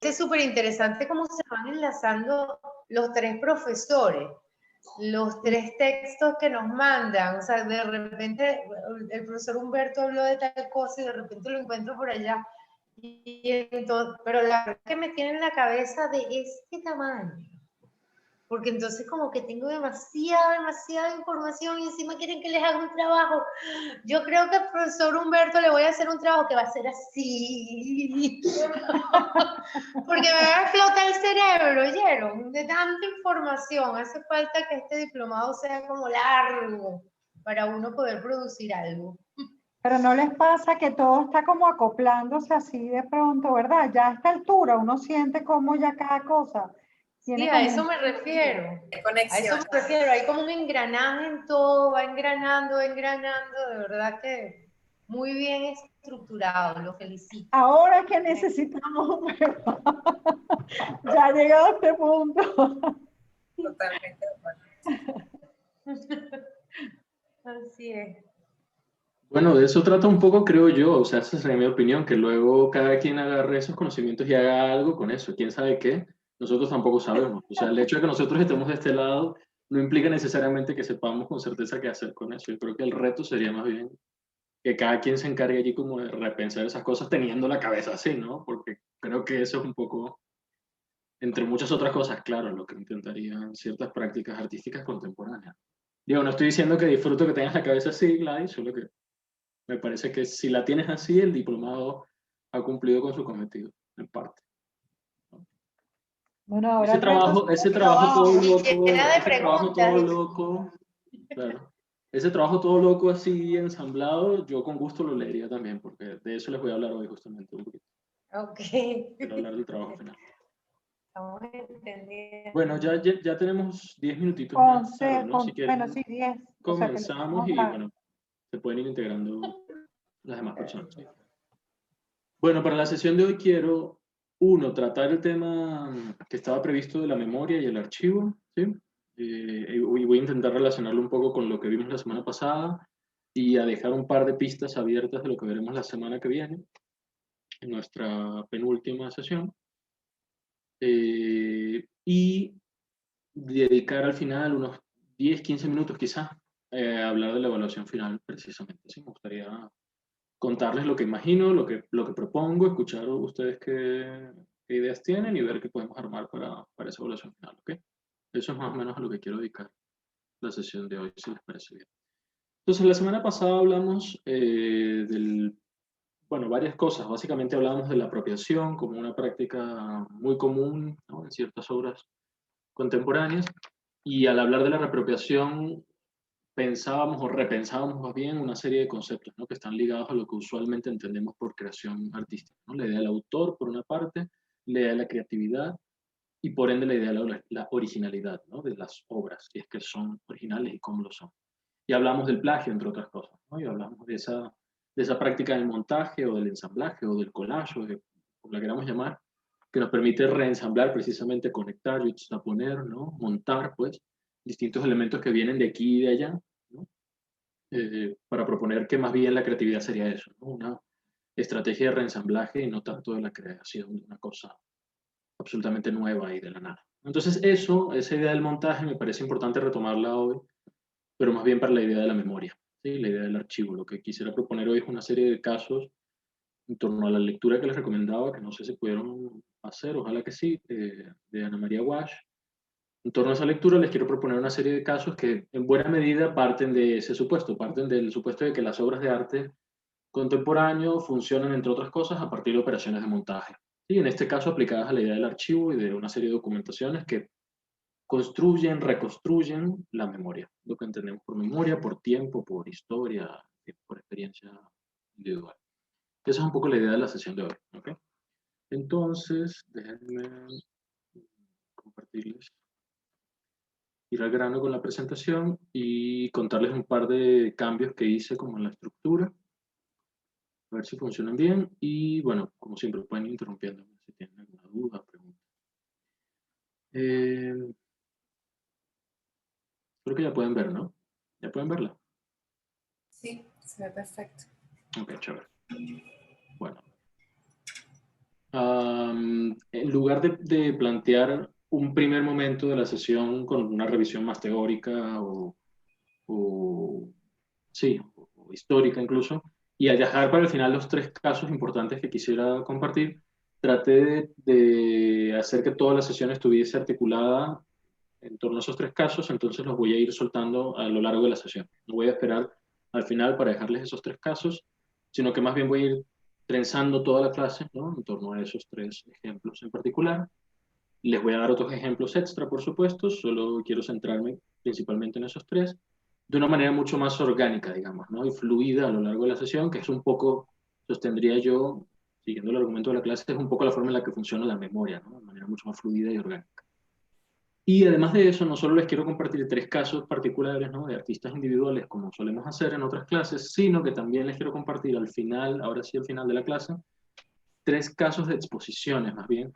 es súper interesante cómo se van enlazando los tres profesores, los tres textos que nos mandan. O sea, de repente el profesor Humberto habló de tal cosa y de repente lo encuentro por allá. Pero la verdad que me tiene en la cabeza de este tamaño. Porque entonces como que tengo demasiada información y encima quieren que les haga un trabajo. Yo creo que al profesor Humberto le voy a hacer un trabajo que va a ser así. Porque me va a explotar el cerebro, ¿oyeron? De tanta información. Hace falta que este diplomado sea como largo para uno poder producir algo. Pero no les pasa que todo está como acoplándose así de pronto, ¿verdad? Ya a esta altura uno siente como ya cada cosa tiene Sí, a eso me refiero. A eso me refiero. Hay como un engranaje en todo, va engranando, de verdad que muy bien estructurado, lo felicito. Ahora es que necesitamos un ya ha llegado a este punto. Totalmente. Así es. Bueno, de eso trata un poco, creo yo, o sea, esa sería mi opinión, que luego cada quien agarre esos conocimientos y haga algo con eso, quién sabe qué, nosotros tampoco sabemos. O sea, el hecho de que nosotros estemos de este lado no implica necesariamente que sepamos con certeza qué hacer con eso. Yo creo que el reto sería más bien que cada quien se encargue allí como de repensar esas cosas teniendo la cabeza así, ¿no? Porque creo que eso es un poco, entre muchas otras cosas, claro, lo que intentarían ciertas prácticas artísticas contemporáneas. Digo, no estoy diciendo que disfruto que tengas la cabeza así, Gladys, solo que me parece que si la tienes así, el diplomado ha cumplido con su cometido, en parte. Bueno, ahora Ese trabajo todo loco, claro. Ese trabajo todo loco así ensamblado, yo con gusto lo leería también, porque de eso les voy a hablar hoy justamente un poquito. Ok. Quiero hablar del trabajo final. Estamos entendiendo. Bueno, ya tenemos 10 minutitos más, 11, ¿no? Si quieren, bueno, sí, 10. comenzamos O sea, y bueno, se pueden ir integrando las demás personas. ¿Sí? Bueno, para la sesión de hoy quiero, tratar el tema que estaba previsto de la memoria y el archivo, ¿sí? Y voy a intentar relacionarlo un poco con lo que vimos la semana pasada y a dejar un par de pistas abiertas de lo que veremos la semana que viene, en nuestra penúltima sesión. Y dedicar al final unos 10, 15 minutos quizás a hablar de la evaluación final precisamente. ¿Sí? Me gustaría contarles lo que imagino, lo que propongo, escuchar ustedes qué ideas tienen y ver qué podemos armar para esa evaluación final. ¿Okay? Eso es más o menos a lo que quiero dedicar la sesión de hoy, si les parece bien. Entonces, la semana pasada hablamos varias cosas. Básicamente hablamos de la apropiación como una práctica muy común, ¿no? En ciertas obras contemporáneas. Y al hablar de la reapropiación, pensábamos o repensábamos más bien una serie de conceptos, ¿no? Que están ligados a lo que usualmente entendemos por creación artística, ¿no? La idea del autor, por una parte, la idea de la creatividad y por ende la idea de la originalidad, ¿no? De las obras, si es que son originales y cómo lo son. Y hablamos del plagio, entre otras cosas, ¿no? Y hablamos de esa práctica del montaje o del ensamblaje o del collage, o como la queramos llamar, que nos permite reensamblar, precisamente conectar, juxtaponer, ¿no? Montar, pues, distintos elementos que vienen de aquí y de allá, ¿no? Para proponer que más bien la creatividad sería eso, ¿no? Una estrategia de reensamblaje y no tanto de la creación de una cosa absolutamente nueva y de la nada. Entonces esa idea del montaje me parece importante retomarla hoy, pero más bien para la idea de la memoria, ¿sí? La idea del archivo. Lo que quisiera proponer hoy es una serie de casos en torno a la lectura que les recomendaba, que no sé si pudieron hacer, ojalá que sí, de Ana María Walsh. En torno a esa lectura les quiero proponer una serie de casos que en buena medida parten de ese supuesto, parten del supuesto de que las obras de arte contemporáneo funcionan, entre otras cosas, a partir de operaciones de montaje. Y en este caso aplicadas a la idea del archivo y de una serie de documentaciones que construyen, reconstruyen la memoria, lo que entendemos por memoria, por tiempo, por historia, por experiencia individual. Esa es un poco la idea de la sesión de hoy. ¿Okay? Entonces, déjenme compartirles, ir al grano con la presentación y contarles un par de cambios que hice como en la estructura, a ver si funcionan bien y bueno, como siempre pueden ir interrumpiéndome si tienen alguna duda o pregunta. Creo que ya pueden ver, ¿no? ¿Ya pueden verla? Sí, se ve perfecto. Ok, chévere. Bueno. En lugar de plantear un primer momento de la sesión con una revisión más teórica sí, o histórica incluso, y al dejar para el final los 3 casos importantes que quisiera compartir, traté de hacer que toda la sesión estuviese articulada en torno a esos 3 casos, entonces los voy a ir soltando a lo largo de la sesión. No voy a esperar al final para dejarles esos 3 casos, sino que más bien voy a ir trenzando toda la clase, ¿no?, en torno a esos 3 ejemplos en particular. Les voy a dar otros ejemplos extra, por supuesto, solo quiero centrarme principalmente en esos 3, de una manera mucho más orgánica, digamos, ¿no?, y fluida a lo largo de la sesión, que es un poco, sostendría yo, siguiendo el argumento de la clase, es un poco la forma en la que funciona la memoria, ¿no?, de manera mucho más fluida y orgánica. Y además de eso, no solo les quiero compartir 3 casos particulares, ¿no?, de artistas individuales, como solemos hacer en otras clases, sino que también les quiero compartir al final, ahora sí al final de la clase, 3 casos de exposiciones, más bien,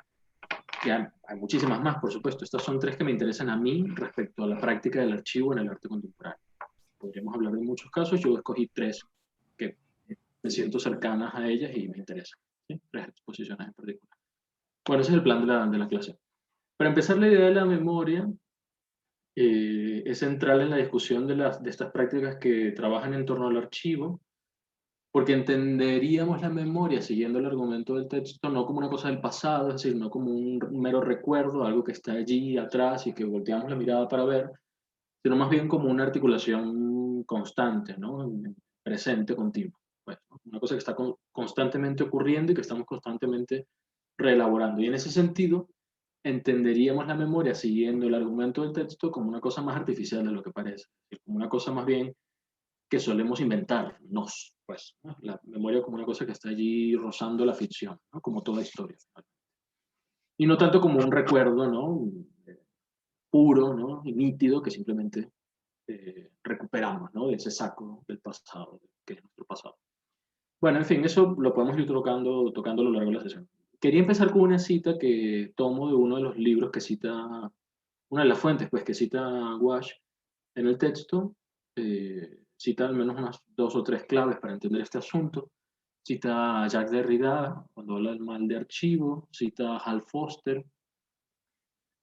que hay muchísimas más, por supuesto. Estas son 3 que me interesan a mí respecto a la práctica del archivo en el arte contemporáneo. Podríamos hablar de muchos casos, yo escogí 3 que me siento cercanas a ellas y me interesan, ¿sí? 3 exposiciones en particular. Bueno, ese es el plan de la clase. Para empezar, la idea de la memoria es central en la discusión de estas prácticas que trabajan en torno al archivo, porque entenderíamos la memoria, siguiendo el argumento del texto, no como una cosa del pasado, es decir, no como un mero recuerdo, algo que está allí atrás y que volteamos la mirada para ver, sino más bien como una articulación constante, ¿no?, presente, continua. Pues, ¿no?, una cosa que está constantemente ocurriendo y que estamos constantemente reelaborando. Y en ese sentido, entenderíamos la memoria, siguiendo el argumento del texto, como una cosa más artificial de lo que parece, como una cosa más bien que solemos inventarnos, pues, ¿no?, la memoria como una cosa que está allí rozando la ficción, ¿no?, como toda historia. Y no tanto como un recuerdo, ¿no?, puro, ¿no?, y nítido, que simplemente recuperamos, ¿no?, de ese saco del pasado, que es nuestro pasado. Bueno, en fin, eso lo podemos ir tocando a lo largo de la sesión. Quería empezar con una cita que tomo de uno de los libros que cita, una de las fuentes, pues, que cita Wash en el texto. Cita al menos unas 2 o 3 claves para entender este asunto. Cita a Jacques Derrida cuando habla del mal de archivo, cita a Hal Foster,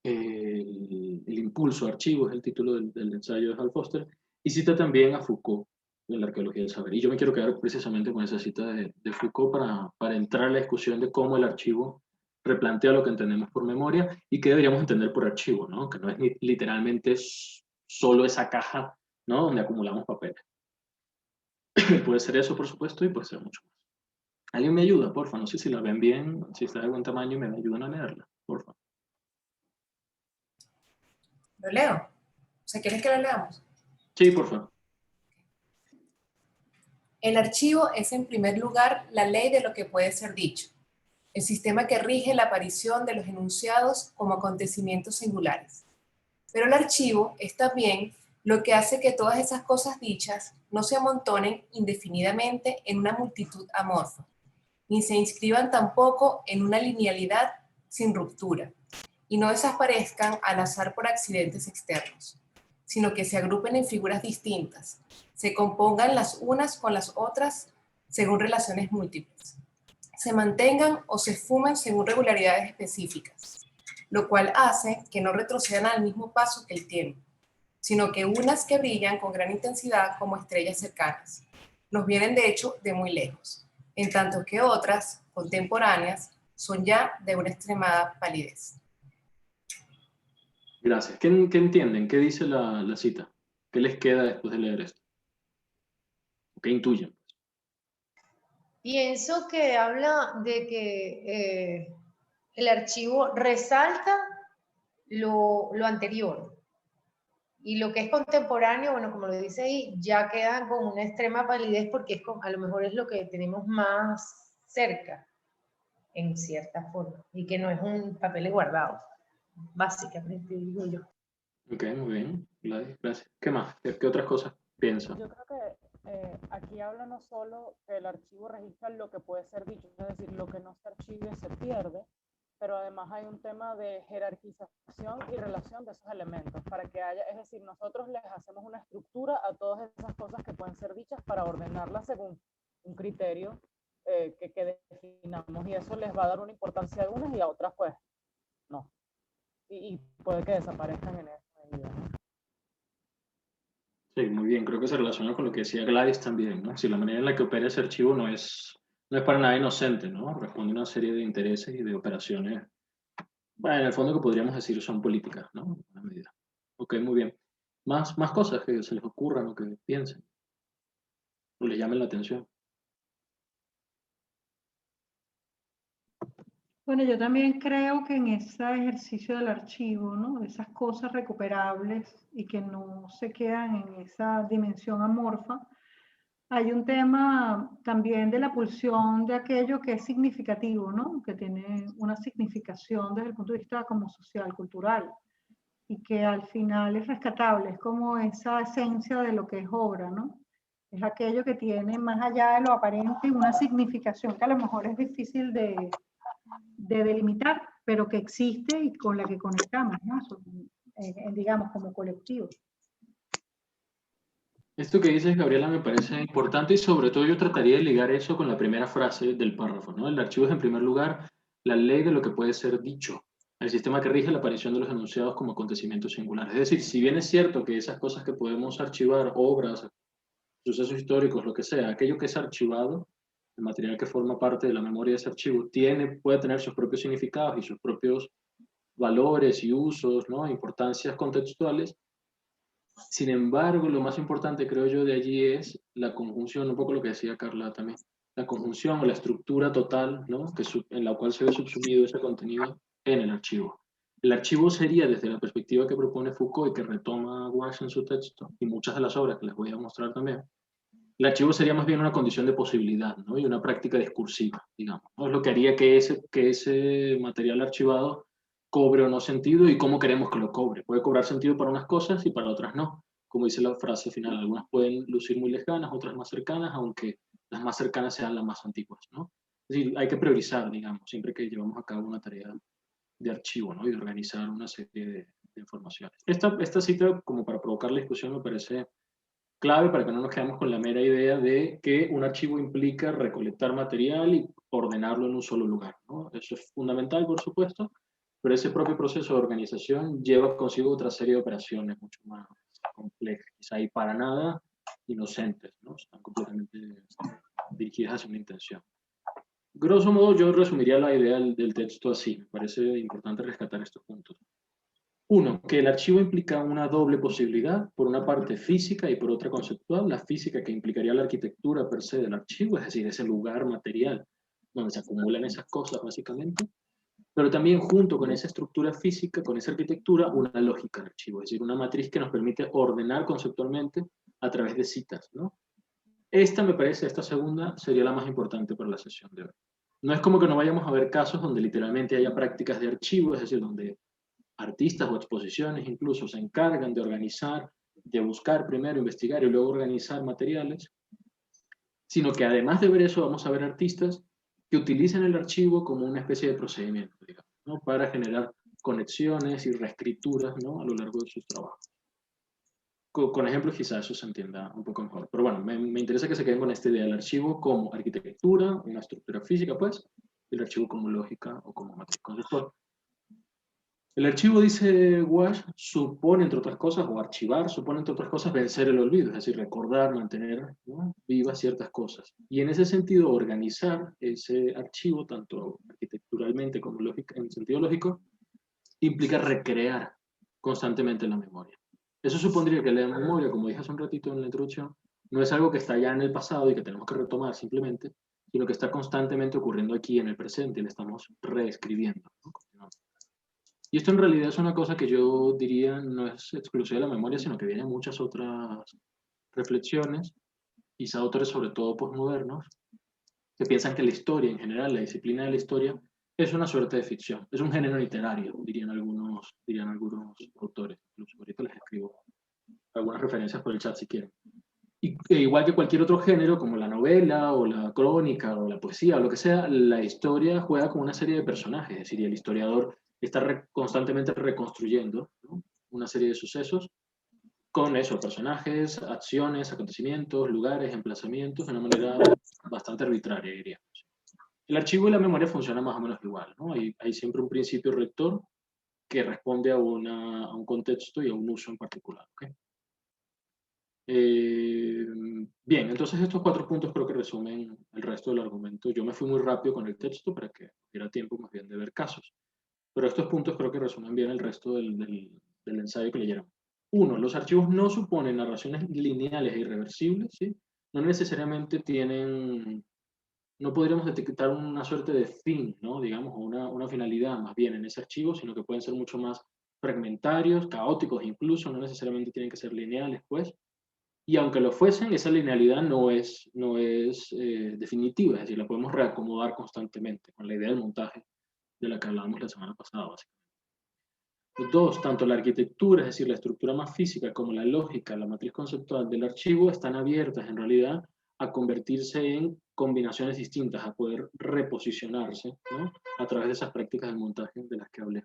el impulso a archivo es el título del ensayo de Hal Foster, y cita también a Foucault en la arqueología del saber. Y yo me quiero quedar precisamente con esa cita de Foucault para entrar en la discusión de cómo el archivo replantea lo que entendemos por memoria y qué deberíamos entender por archivo, ¿no?, que no es literalmente solo esa caja, ¿no?, donde acumulamos papeles. Puede ser eso, por supuesto, y puede ser mucho más. ¿Alguien me ayuda, porfa? No sé si la ven bien, si está de buen tamaño y me ayudan a leerla, porfa. ¿Lo leo? O sea, ¿quieres que lo leamos? Sí, porfa. El archivo es, en primer lugar, la ley de lo que puede ser dicho, el sistema que rige la aparición de los enunciados como acontecimientos singulares. Pero el archivo es también lo que hace que todas esas cosas dichas no se amontonen indefinidamente en una multitud amorfa, ni se inscriban tampoco en una linealidad sin ruptura, y no desaparezcan al azar por accidentes externos, sino que se agrupen en figuras distintas, se compongan las unas con las otras según relaciones múltiples, se mantengan o se esfumen según regularidades específicas, lo cual hace que no retrocedan al mismo paso que el tiempo, sino que unas que brillan con gran intensidad como estrellas cercanas, nos vienen de hecho de muy lejos, en tanto que otras, contemporáneas, son ya de una extremada palidez. Gracias. ¿Qué entienden? ¿Qué dice la cita? ¿Qué les queda después de leer esto? ¿Qué intuyen? Pienso que habla de que el archivo resalta lo anterior. Y lo que es contemporáneo, bueno, como lo dice ahí, ya queda con una extrema palidez porque a lo mejor es lo que tenemos más cerca, en cierta forma, y que no es un papel guardado, básicamente, digo yo. Ok, muy bien. Gracias. ¿Qué más? ¿Qué otras cosas piensan? Yo creo que aquí habla no solo que el archivo registra lo que puede ser dicho, es decir, lo que no se archive se pierde, pero además hay un tema de jerarquización y relación de esos elementos, para que haya, es decir, nosotros les hacemos una estructura a todas esas cosas que pueden ser dichas para ordenarlas según un criterio que definamos, y eso les va a dar una importancia a unas y a otras pues no. Y puede que desaparezcan en esa medida, ¿no? Sí, muy bien. Creo que se relaciona con lo que decía Gladys también, ¿no? Si la manera en la que opera ese archivo no es para nada inocente, ¿no? Responde a una serie de intereses y de operaciones, bueno, en el fondo que podríamos decir son políticas, ¿no? En una medida. Ok, muy bien. Más cosas que se les ocurran o que piensen o les llamen la atención. Bueno, yo también creo que en ese ejercicio del archivo, ¿no? De esas cosas recuperables y que no se quedan en esa dimensión amorfa, hay un tema también de la pulsión de aquello que es significativo, ¿no? Que tiene una significación desde el punto de vista como social, cultural, y que al final es rescatable, es como esa esencia de lo que es obra, ¿no? Es aquello que tiene más allá de lo aparente una significación que a lo mejor es difícil de delimitar, pero que existe y con la que conectamos, ¿no? Digamos, como colectivo. Esto que dices, Gabriela, me parece importante y sobre todo yo trataría de ligar eso con la primera frase del párrafo, ¿no? El archivo es en primer lugar la ley de lo que puede ser dicho, el sistema que rige la aparición de los enunciados como acontecimientos singulares. Es decir, si bien es cierto que esas cosas que podemos archivar, obras, sucesos históricos, lo que sea, aquello que es archivado, el material que forma parte de la memoria de ese archivo, puede tener sus propios significados y sus propios valores y usos, ¿no? Importancias contextuales. Sin embargo, lo más importante, creo yo, de allí es la conjunción, un poco lo que decía Carla también, la conjunción o la estructura total, ¿no? En la cual se ve subsumido ese contenido en el archivo. El archivo sería, desde la perspectiva que propone Foucault y que retoma Walsh en su texto, y muchas de las obras que les voy a mostrar también, el archivo sería más bien una condición de posibilidad, ¿no? Y una práctica discursiva, digamos, ¿no? Es lo que haría que ese material archivado cobre o no sentido y cómo queremos que lo cobre. Puede cobrar sentido para unas cosas y para otras no. Como dice la frase final, algunas pueden lucir muy lejanas, otras más cercanas, aunque las más cercanas sean las más antiguas, ¿no? Es decir, hay que priorizar, digamos, siempre que llevamos a cabo una tarea de archivo, ¿no? Y de organizar una serie de informaciones. Esta cita, como para provocar la discusión, me parece clave para que no nos quedemos con la mera idea de que un archivo implica recolectar material y ordenarlo en un solo lugar, ¿no? Eso es fundamental, por supuesto, pero ese propio proceso de organización lleva consigo otra serie de operaciones mucho más complejas, quizá y para nada inocentes, ¿no? Están completamente dirigidas hacia una intención. Grosso modo, yo resumiría la idea del texto así. Me parece importante rescatar estos puntos. Uno, que el archivo implica una doble posibilidad, por una parte física y por otra conceptual. La física que implicaría la arquitectura per se del archivo, es decir, ese lugar material donde se acumulan esas cosas básicamente, pero también junto con esa estructura física, con esa arquitectura, una lógica del archivo, es decir, una matriz que nos permite ordenar conceptualmente a través de citas, ¿no? Esta segunda, sería la más importante para la sesión de hoy. No es como que no vayamos a ver casos donde literalmente haya prácticas de archivo, es decir, donde artistas o exposiciones incluso se encargan de organizar, de buscar primero, investigar y luego organizar materiales, sino que además de ver eso vamos a ver artistas que utilizan el archivo como una especie de procedimiento, digamos, ¿no? Para generar conexiones y reescrituras, ¿no? A lo largo de sus trabajos. Con ejemplos quizás eso se entienda un poco mejor, pero bueno, me interesa que se queden con esta idea del archivo como arquitectura, una estructura física pues, y el archivo como lógica o como matriz conceptual. El archivo, dice Walsh, supone, entre otras cosas, o archivar, supone, entre otras cosas, vencer el olvido, es decir, recordar, mantener, ¿no?, vivas ciertas cosas. Y en ese sentido, organizar ese archivo, tanto arquitecturalmente como en sentido lógico, implica recrear constantemente la memoria. Eso supondría que la memoria, como dije hace un ratito en la introducción, no es algo que está ya en el pasado y que tenemos que retomar simplemente, sino que está constantemente ocurriendo aquí en el presente y le estamos reescribiendo, ¿no? Y esto en realidad es una cosa que yo diría no es exclusiva de la memoria, sino que viene de muchas otras reflexiones, quizá autores sobre todo postmodernos, que piensan que la historia en general, la disciplina de la historia, es una suerte de ficción, es un género literario, dirían algunos autores. Incluso ahorita les escribo algunas referencias por el chat si quieren. Igual que cualquier otro género, como la novela, o la crónica, o la poesía, o lo que sea, la historia juega con una serie de personajes, es decir, el historiador está constantemente reconstruyendo, ¿no?, una serie de sucesos con eso, personajes, acciones, acontecimientos, lugares, emplazamientos, de una manera bastante arbitraria, diríamos. El archivo y la memoria funcionan más o menos igual, ¿no? Hay siempre un principio rector que responde a un contexto y a un uso en particular, ¿ok? Bien, entonces estos 4 puntos creo que resumen el resto del argumento. Yo me fui muy rápido con el texto para que hubiera tiempo más bien de ver casos, pero estos puntos creo que resumen bien el resto del ensayo que leyeron. 1. Los archivos no suponen narraciones lineales e irreversibles, ¿sí? No necesariamente tienen, no podríamos detectar una suerte de fin, ¿no? Digamos, una finalidad más bien en ese archivo, sino que pueden ser mucho más fragmentarios, caóticos incluso, no necesariamente tienen que ser lineales, pues. Y aunque lo fuesen, esa linealidad no es definitiva, es decir, la podemos reacomodar constantemente con la idea del montaje de la que hablábamos la semana pasada, básicamente. 2, tanto la arquitectura, es decir, la estructura más física, como la lógica, la matriz conceptual del archivo, están abiertas en realidad a convertirse en combinaciones distintas, a poder reposicionarse, ¿no? A través de esas prácticas de montaje de las que hablé.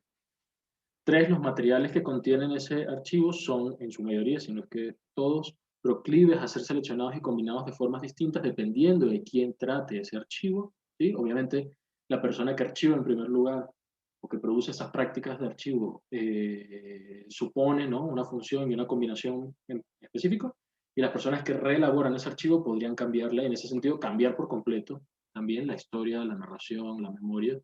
3, los materiales que contienen ese archivo son, en su mayoría, si no es que todos, proclives a ser seleccionados y combinados de formas distintas dependiendo de quién trate ese archivo, ¿sí? Obviamente, la persona que archiva en primer lugar o que produce esas prácticas de archivo supone, ¿no? Una función y una combinación en específico, y las personas que reelaboran ese archivo podrían cambiarle, en ese sentido, cambiar por completo también la historia, la narración, la memoria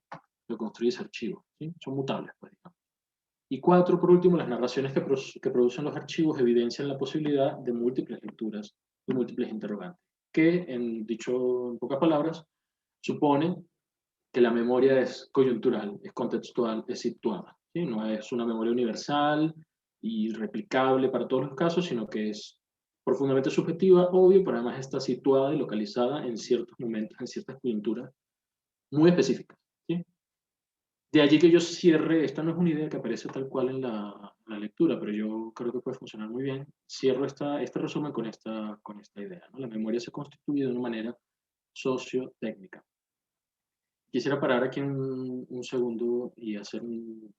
que construye ese archivo, ¿sí? Son mutables, pues, digamos. Y 4, por último, las narraciones que producen los archivos evidencian la posibilidad de múltiples lecturas y múltiples interrogantes, que, en pocas palabras, supone que la memoria es coyuntural, es contextual, es situada, ¿sí? No es una memoria universal y replicable para todos los casos, sino que es profundamente subjetiva, obvio, pero además está situada y localizada en ciertos momentos, en ciertas coyunturas muy específicas, ¿sí? De allí que yo cierre, esta no es una idea que aparece tal cual en la lectura, pero yo creo que puede funcionar muy bien. Cierro este resumen con esta idea, ¿no? La memoria se constituye de una manera sociotécnica. Quisiera parar aquí un segundo y hacer un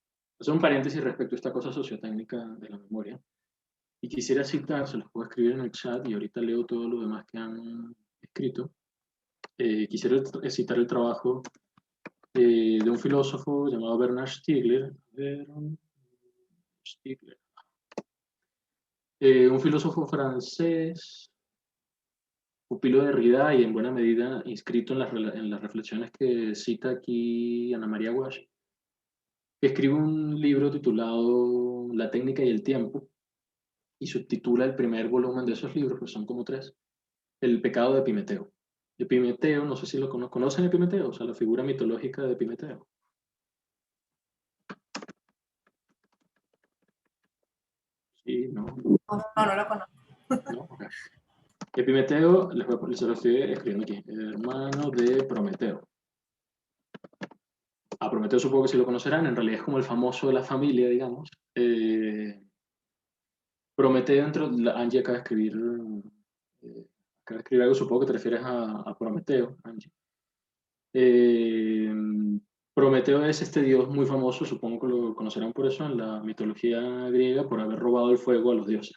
paréntesis respecto a esta cosa sociotécnica de la memoria. Y quisiera citar, se los puedo escribir en el chat y ahorita leo todo lo demás que han escrito. Quisiera citar el trabajo de un filósofo llamado Bernard Stiegler. Un filósofo francés, pupilo de Derrida y en buena medida inscrito en las reflexiones que cita aquí Ana María Walsh, que escribe un libro titulado La técnica y el tiempo, y subtitula el primer volumen de esos libros, pues son como 3, El pecado de Epimeteo. Epimeteo, no sé si lo conocen, Epimeteo, o sea, la figura mitológica de Epimeteo. Sí, no. No lo conozco. No, okay. Epimeteo, se lo estoy escribiendo aquí, hermano de Prometeo. A Prometeo supongo que sí lo conocerán, en realidad es como el famoso de la familia, digamos. Prometeo, Angie acaba de escribir algo, supongo que te refieres a Prometeo, Angie. Prometeo es este dios muy famoso, supongo que lo conocerán por eso, en la mitología griega, por haber robado el fuego a los dioses,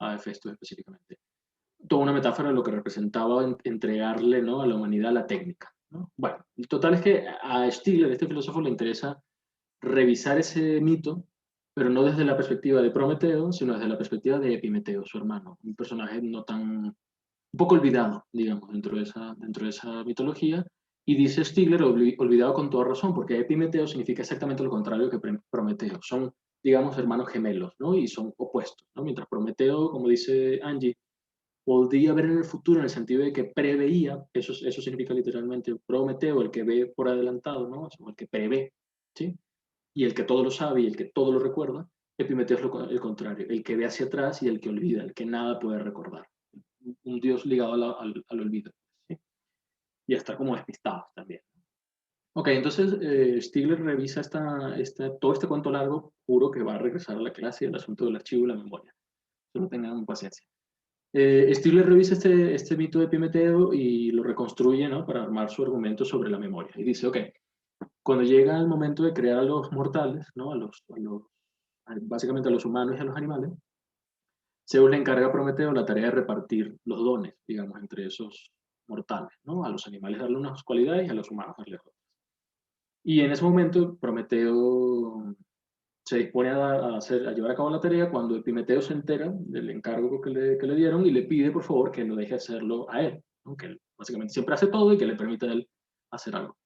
a Hefesto específicamente. Toda una metáfora de lo que representaba entregarle, ¿no?, a la humanidad la técnica, ¿no? Bueno, el total es que a Stiegler, este filósofo, le interesa revisar ese mito, pero no desde la perspectiva de Prometeo, sino desde la perspectiva de Epimeteo, su hermano, un personaje un poco olvidado, digamos, dentro de esa mitología. Y dice Stiegler, olvidado con toda razón, porque Epimeteo significa exactamente lo contrario que Prometeo. Son, digamos, hermanos gemelos, ¿no? Y son opuestos, ¿no? Mientras Prometeo, como dice Angie, podía ver en el futuro en el sentido de que preveía, eso significa literalmente Prometeo, el que ve por adelantado, ¿no? O el que prevé, ¿sí? Y el que todo lo sabe y el que todo lo recuerda. Epimeteo es el contrario, el que ve hacia atrás y el que olvida, el que nada puede recordar. Un dios ligado al olvido, ¿sí? Y está como despistado también. Ok, entonces Stiegler revisa todo este cuento largo, juro que va a regresar a la clase y al asunto del archivo y la memoria. Solo tengan paciencia. Stiegler revisa este mito de Epimeteo y lo reconstruye, ¿no?, para armar su argumento sobre la memoria. Y dice, ok, cuando llega el momento de crear a los mortales, ¿no?, básicamente a los humanos y a los animales, Zeus le encarga a Prometeo la tarea de repartir los dones, digamos, entre esos mortales, ¿no? A los animales darle unas cualidades y a los humanos darle otras. Y en ese momento Prometeo se dispone a llevar a cabo la tarea cuando Epimeteo se entera del encargo que le dieron y le pide por favor que lo deje hacerlo a él, ¿no? Que él básicamente siempre hace todo y que le permita a él hacer algo.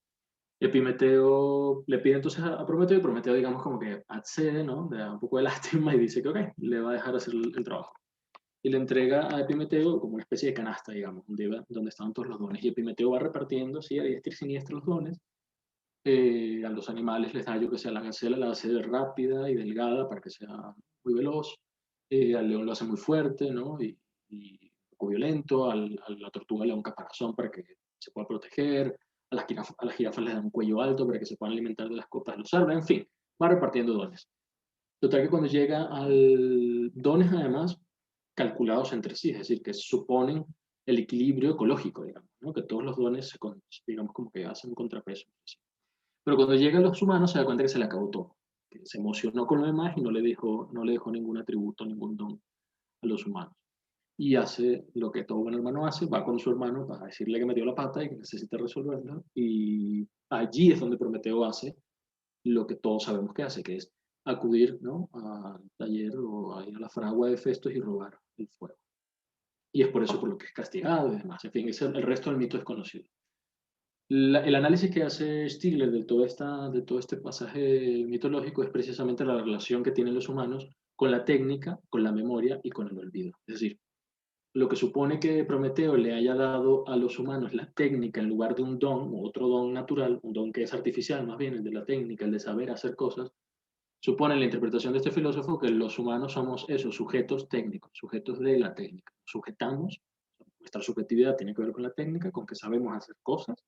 Epimeteo le pide entonces a Prometeo y Prometeo digamos como que accede, ¿no? Le da un poco de lástima y dice que ok, le va a dejar hacer el trabajo. Y le entrega a Epimeteo como una especie de canasta, digamos, donde estaban todos los dones. Y Epimeteo va repartiendo así a diestra y siniestra los dones. A los animales les da, yo que sé, a la gacela la hace rápida y delgada para que sea muy veloz. Al león lo hace muy fuerte, ¿no? Y un poco violento. A la tortuga le da un caparazón para que se pueda proteger. A las jirafas les da un cuello alto para que se puedan alimentar de las copas de los árboles. En fin, va repartiendo dones. Total que cuando llega al dones, además, calculados entre sí, es decir, que suponen el equilibrio ecológico, digamos, ¿no? Que todos los dones, digamos, como que hacen un contrapeso. ¿Sí? Pero cuando llega a los humanos se da cuenta que se le acabó todo, que se emocionó con lo demás y no le dejó ningún atributo, ningún don a los humanos. Y hace lo que todo buen hermano hace, va con su hermano para decirle que metió la pata y que necesita resolverla. Y allí es donde Prometeo hace lo que todos sabemos que hace, que es acudir, ¿no? Al taller o a ir a la fragua de Festos y robar el fuego. Y es por eso por lo que es castigado y demás. En fin, el resto del mito es conocido. El análisis que hace Stigler de todo este pasaje mitológico es precisamente la relación que tienen los humanos con la técnica, con la memoria y con el olvido. Es decir, lo que supone que Prometeo le haya dado a los humanos la técnica en lugar de un don, o otro don natural, un don que es artificial más bien, el de la técnica, el de saber hacer cosas, supone la interpretación de este filósofo que los humanos somos esos sujetos técnicos, sujetos de la técnica. Sujetamos, nuestra subjetividad tiene que ver con la técnica, con que sabemos hacer cosas,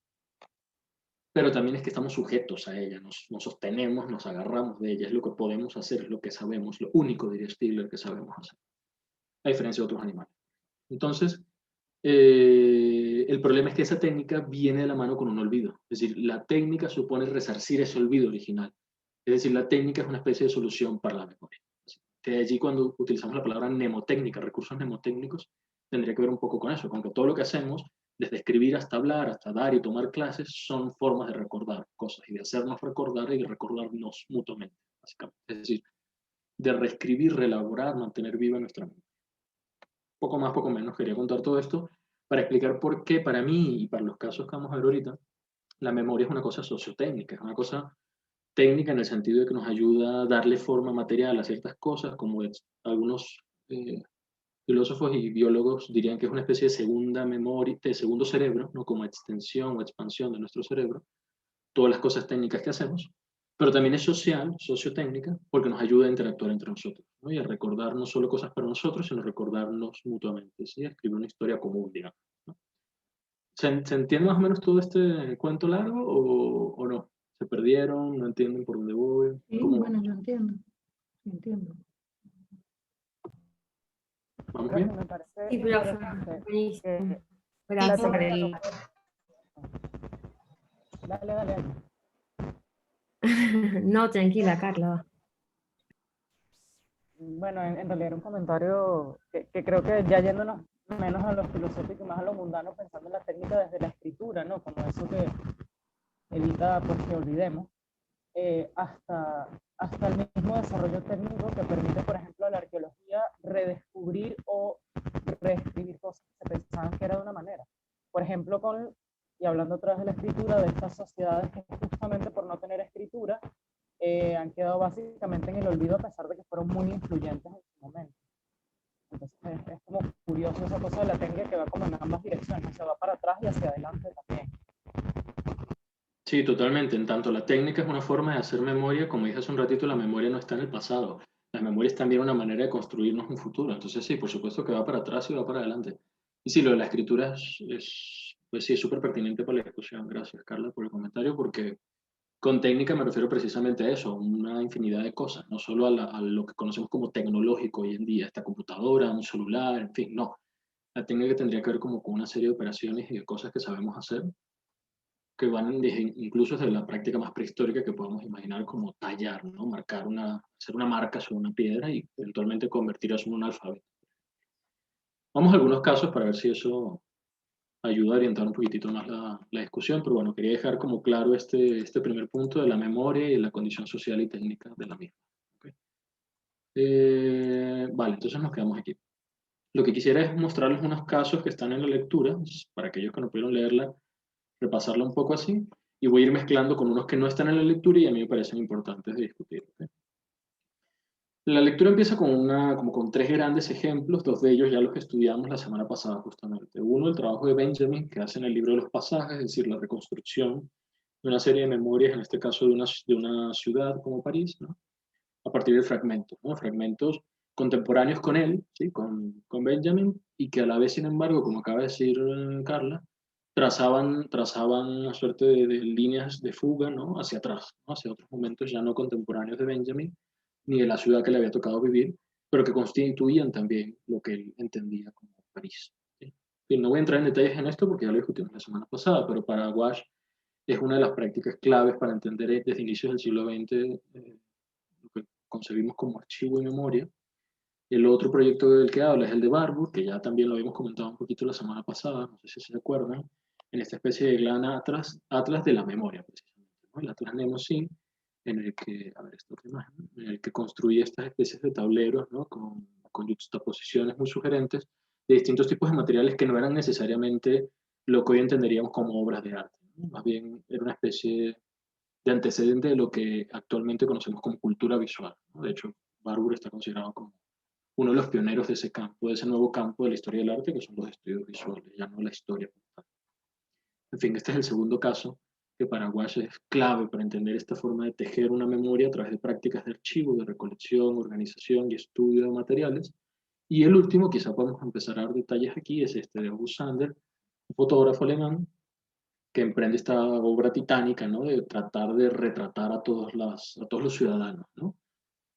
pero también es que estamos sujetos a ella, nos sostenemos, nos agarramos de ella, es lo que podemos hacer, es lo que sabemos, lo único, diría Stigler, que sabemos hacer, a diferencia de otros animales. Entonces, el problema es que esa técnica viene de la mano con un olvido, es decir, la técnica supone resarcir ese olvido original, es decir, la técnica es una especie de solución para la memoria. De allí cuando utilizamos la palabra mnemotécnica, recursos mnemotécnicos, tendría que ver un poco con eso, con que todo lo que hacemos, desde escribir hasta hablar, hasta dar y tomar clases, son formas de recordar cosas y de hacernos recordar y de recordarnos mutuamente, básicamente. Es decir, de reescribir, reelaborar, mantener viva nuestra mente. Poco más, poco menos, quería contar todo esto para explicar por qué para mí y para los casos que vamos a ver ahorita, la memoria es una cosa sociotécnica, es una cosa técnica en el sentido de que nos ayuda a darle forma material a ciertas cosas, como algunos filósofos y biólogos dirían que es una especie de segunda memoria, de segundo cerebro, ¿no? Como extensión o expansión de nuestro cerebro, todas las cosas técnicas que hacemos, pero también es social, sociotécnica, porque nos ayuda a interactuar entre nosotros, ¿no? Y a recordar no solo cosas para nosotros, sino recordarnos mutuamente, ¿sí? A escribir una historia común, digamos, ¿no? ¿Se entiende más o menos todo este cuento largo o no? ¿Se perdieron? ¿No entienden por dónde voy? Sí, ¿Cómo? bueno, yo entiendo. Entiendo. ¿Vamos Creo que bien? me parece Sí, profe, interesante buenísimo. que la Gracias por técnica el... no Dale, dale. No, tranquila, Carla. Bueno, en realidad era un comentario que creo que ya yéndonos menos a lo filosófico y más a lo mundano, pensando en la técnica desde la escritura, ¿no? Como eso que evita pues que olvidemos, hasta el mismo desarrollo técnico que permite, por ejemplo, a la arqueología redescubrir o reescribir cosas que se pensaban que era de una manera. Por ejemplo, y hablando otra vez de la escritura, de estas sociedades que justamente por no tener escritura, han quedado básicamente en el olvido a pesar de que fueron muy influyentes en su momento. Entonces es como curioso esa cosa de la técnica que va como en ambas direcciones, o sea, va para atrás y hacia adelante también. Sí, totalmente. En tanto la técnica es una forma de hacer memoria, como dije hace un ratito, la memoria no está en el pasado. La memoria es también una manera de construirnos un futuro. Entonces sí, por supuesto que va para atrás y va para adelante. Y sí, lo de la escritura pues sí, es súper pertinente para la discusión. Gracias, Carla, por el comentario, porque con técnica me refiero precisamente a eso, una infinidad de cosas, no solo a lo que conocemos como tecnológico hoy en día, esta computadora, un celular, en fin, no. La técnica tendría que ver como con una serie de operaciones y de cosas que sabemos hacer que van incluso desde la práctica más prehistórica que podemos imaginar como tallar, ¿no? Hacer una marca sobre una piedra y eventualmente convertir eso en un alfabeto. Vamos a algunos casos para ver si eso ayuda a orientar un poquitito más la discusión, pero bueno, quería dejar como claro este primer punto de la memoria y la condición social y técnica de la misma. ¿Okay? Vale, entonces nos quedamos aquí. Lo que quisiera es mostrarles unos casos que están en la lectura, para aquellos que no pudieron leerla, repasarla un poco así, y voy a ir mezclando con unos que no están en la lectura y a mí me parecen importantes de discutir. ¿Okay? La lectura empieza como con tres grandes ejemplos, dos de ellos ya los estudiamos la semana pasada justamente. Uno, el trabajo de Benjamin, que hace en el libro de los pasajes, es decir, la reconstrucción de una serie de memorias, en este caso de una ciudad como París, ¿no? A partir de fragmentos, ¿no? Fragmentos contemporáneos con él, ¿sí? Con Benjamin, y que a la vez, sin embargo, como acaba de decir Carla, trazaban una suerte de líneas de fuga, ¿no? Hacia atrás, ¿no? Hacia otros momentos ya no contemporáneos de Benjamin, ni de la ciudad que le había tocado vivir, pero que constituían también lo que él entendía como París. ¿Sí? Y no voy a entrar en detalles en esto porque ya lo discutimos la semana pasada, pero para Gouache es una de las prácticas claves para entender desde inicios del siglo XX lo que concebimos como archivo y memoria. El otro proyecto del que habla es el de Barbour, que ya también lo habíamos comentado un poquito la semana pasada, no sé si se acuerdan, en esta especie de gran atlas de la memoria, precisamente, ¿no? El Atlas Mnemosyne, en el que, a ver, esta otra imagen, en el que construye estas especies de tableros, ¿no? con juxtaposiciones muy sugerentes de distintos tipos de materiales que no eran necesariamente lo que hoy entenderíamos como obras de arte, ¿no? Más bien era una especie de antecedente de lo que actualmente conocemos como cultura visual, ¿no? De hecho, Barbour está considerado como uno de los pioneros de ese campo, de ese nuevo campo de la historia del arte, que son los estudios visuales, ya no la historia. En fin, este es el segundo caso que para Gouache es clave para entender esta forma de tejer una memoria a través de prácticas de archivo, de recolección, organización y estudio de materiales. Y el último, quizá podemos empezar a dar detalles aquí, es este de August Sander, un fotógrafo alemán que emprende esta obra titánica, ¿no? De tratar de retratar a todos los ciudadanos, ¿no?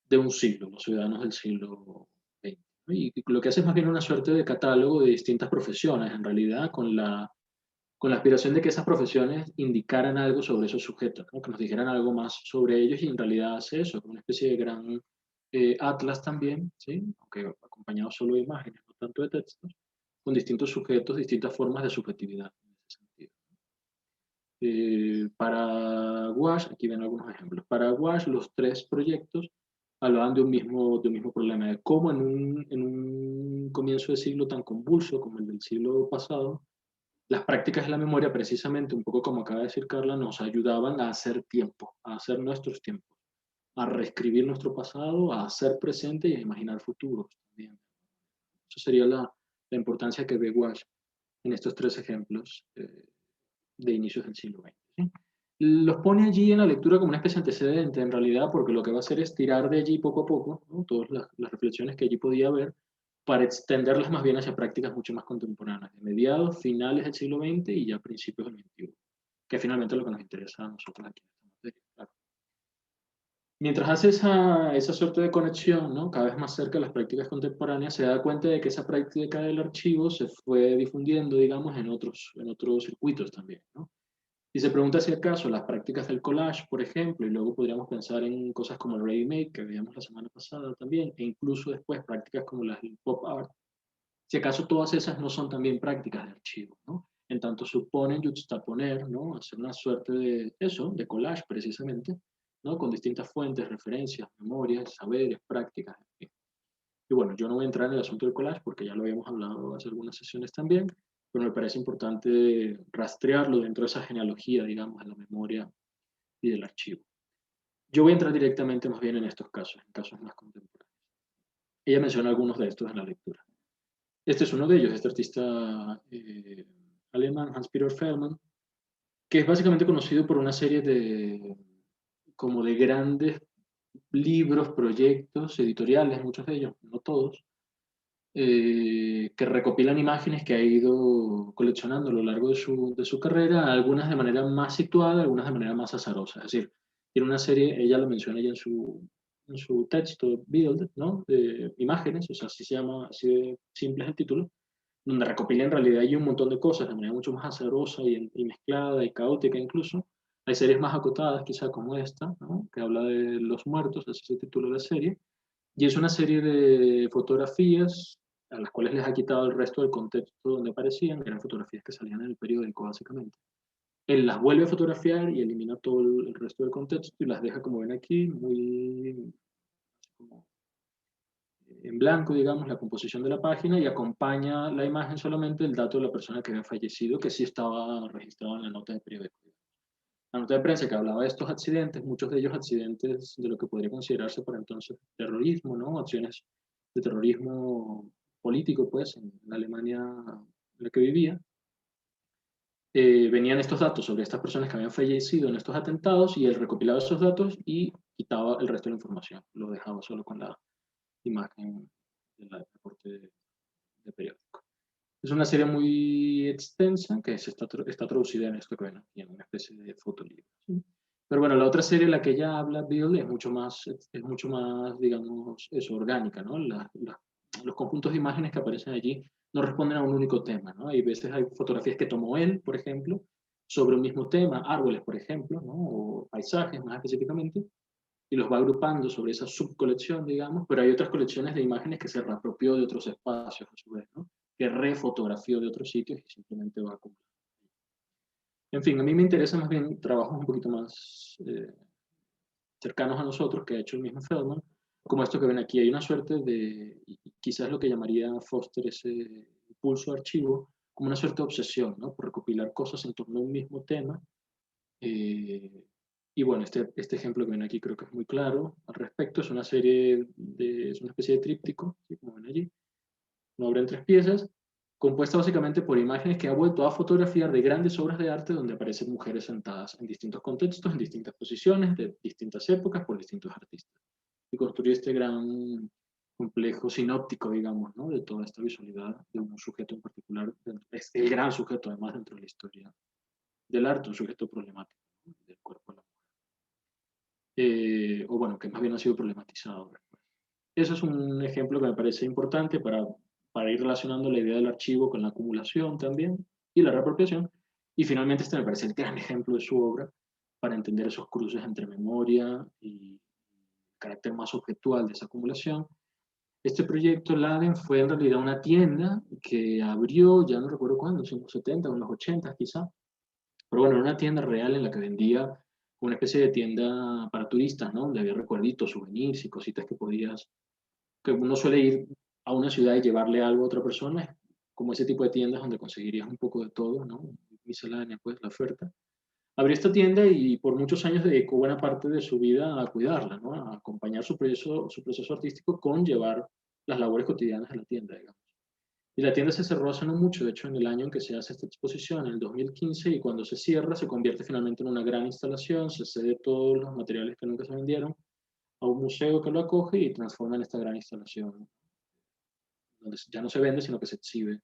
De un siglo, los ciudadanos del siglo XX. Y lo que hace es más bien una suerte de catálogo de distintas profesiones, en realidad, con la aspiración de que esas profesiones indicaran algo sobre esos sujetos, ¿no? Que nos dijeran algo más sobre ellos, y en realidad hace eso, como una especie de gran atlas también, ¿sí? Aunque acompañado solo de imágenes, no tanto de textos, con distintos sujetos, distintas formas de subjetividad en ese sentido. Para Gouache, aquí ven algunos ejemplos, para Gouache los tres proyectos hablaban de un mismo problema, de cómo en un comienzo de siglo tan convulso como el del siglo pasado, las prácticas de la memoria, precisamente, un poco como acaba de decir Carla, nos ayudaban a hacer tiempo, a hacer nuestros tiempos, a reescribir nuestro pasado, a hacer presente y a imaginar futuros también. Eso sería la importancia que ve Gouache en estos tres ejemplos de inicios del siglo XX. ¿Sí? Los pone allí en la lectura como una especie de antecedente, en realidad, porque lo que va a hacer es tirar de allí poco a poco, ¿no? Todas las reflexiones que allí podía haber, para extenderlas más bien hacia prácticas mucho más contemporáneas, de mediados, finales del siglo XX y ya principios del XXI, que finalmente es lo que nos interesa a nosotros aquí en esta materia. Claro. Mientras hace esa suerte de conexión, ¿no? Cada vez más cerca de las prácticas contemporáneas, se da cuenta de que esa práctica del archivo se fue difundiendo, digamos, en otros circuitos también, ¿no? Y se pregunta si acaso las prácticas del collage, por ejemplo, y luego podríamos pensar en cosas como el ready-made, que veíamos la semana pasada también, e incluso después prácticas como las del pop art, si acaso todas esas no son también prácticas de archivo, ¿no? En tanto suponen juxtaponer, ¿no? Hacer una suerte de eso, de collage precisamente, ¿no? Con distintas fuentes, referencias, memorias, saberes, prácticas, en fin. Y bueno, yo no voy a entrar en el asunto del collage porque ya lo habíamos hablado hace algunas sesiones también, pero me parece importante rastrearlo dentro de esa genealogía, digamos, de la memoria y del archivo. Yo voy a entrar directamente más bien en estos casos, en casos más contemporáneos. Ella menciona algunos de estos en la lectura. Este es uno de ellos, este artista alemán, Hans-Peter Feldmann, que es básicamente conocido por una serie de grandes libros, proyectos, editoriales, muchos de ellos, no todos, que recopilan imágenes que ha ido coleccionando a lo largo de su carrera, algunas de manera más situada, algunas de manera más azarosa. Es decir, tiene una serie, ella lo menciona ya en su texto, Build, ¿no? De imágenes, o sea, así se llama, así de simple es el título, donde recopila en realidad hay un montón de cosas de manera mucho más azarosa y mezclada y caótica incluso. Hay series más acotadas, quizá como esta, ¿no? Que habla de los muertos, así se titula la serie. Y es una serie de fotografías a las cuales les ha quitado el resto del contexto donde aparecían, eran fotografías que salían en el periódico básicamente. Él las vuelve a fotografiar y elimina todo el resto del contexto y las deja, como ven aquí, muy como en blanco, digamos, la composición de la página, y acompaña la imagen solamente el dato de la persona que había fallecido, que sí estaba registrado en la nota de periódico. La nota de prensa que hablaba de estos accidentes, muchos de ellos accidentes de lo que podría considerarse por entonces terrorismo, ¿no? Acciones de terrorismo político, pues, en la Alemania en la que vivía. Venían estos datos sobre estas personas que habían fallecido en estos atentados, y él recopilaba esos datos y quitaba el resto de la información. Lo dejaba solo con la imagen del reporte de periódico. Es una serie muy extensa que está traducida en esto que ven aquí, en una especie de fotolibro, ¿sí? Pero bueno, la otra serie, la que ella habla, Bill, es mucho más, digamos, eso, orgánica, ¿no? Los conjuntos de imágenes que aparecen allí no responden a un único tema, ¿no? Hay veces hay fotografías que tomó él, por ejemplo, sobre un mismo tema, árboles, por ejemplo, ¿no? O paisajes más específicamente, y los va agrupando sobre esa subcolección, digamos, pero hay otras colecciones de imágenes que se reapropió de otros espacios, a su vez, ¿no? Que refotografió de otros sitios y simplemente va acumulando. En fin, a mí me interesa más bien trabajos un poquito más cercanos a nosotros que ha hecho el mismo Feldman, como esto que ven aquí. Hay una suerte de, quizás lo que llamaría Foster ese impulso archivo, como una suerte de obsesión, ¿no? Por recopilar cosas en torno a un mismo tema. Y bueno, este ejemplo que ven aquí creo que es muy claro al respecto. Es una serie es una especie de tríptico, ¿sí? Como ven allí, una obra en 3 piezas, compuesta básicamente por imágenes que ha vuelto a fotografiar de grandes obras de arte donde aparecen mujeres sentadas en distintos contextos, en distintas posiciones, de distintas épocas, por distintos artistas. Y construye este gran complejo sinóptico, digamos, ¿no? De toda esta visualidad de un sujeto en particular, es el gran sujeto además dentro de la historia del arte, un sujeto problemático, ¿no? Del cuerpo de la mujer. O bueno, que más bien ha sido problematizado después. Eso es un ejemplo que me parece importante para ir relacionando la idea del archivo con la acumulación también y la reapropiación. Y finalmente este me parece el gran ejemplo de su obra para entender esos cruces entre memoria y el carácter más objetual de esa acumulación. Este proyecto, Laden, fue en realidad una tienda que abrió, ya no recuerdo cuándo, en los 70 o en los 80 quizá, pero bueno, era una tienda real en la que vendía una especie de tienda para turistas, ¿no? Donde había recuerditos, souvenirs y cositas que uno suele ir a una ciudad y llevarle algo a otra persona, como ese tipo de tiendas donde conseguirías un poco de todo, ¿no? Miscelánea, pues, la oferta. Abrió esta tienda y por muchos años dedicó buena parte de su vida a cuidarla, ¿no? A acompañar su proceso artístico con llevar las labores cotidianas de la tienda, digamos. Y la tienda se cerró hace no mucho, de hecho en el año en que se hace esta exposición, en el 2015, y cuando se cierra se convierte finalmente en una gran instalación, se cede todos los materiales que nunca se vendieron a un museo que lo acoge y transforma en esta gran instalación, donde ya no se vende, sino que se exhibe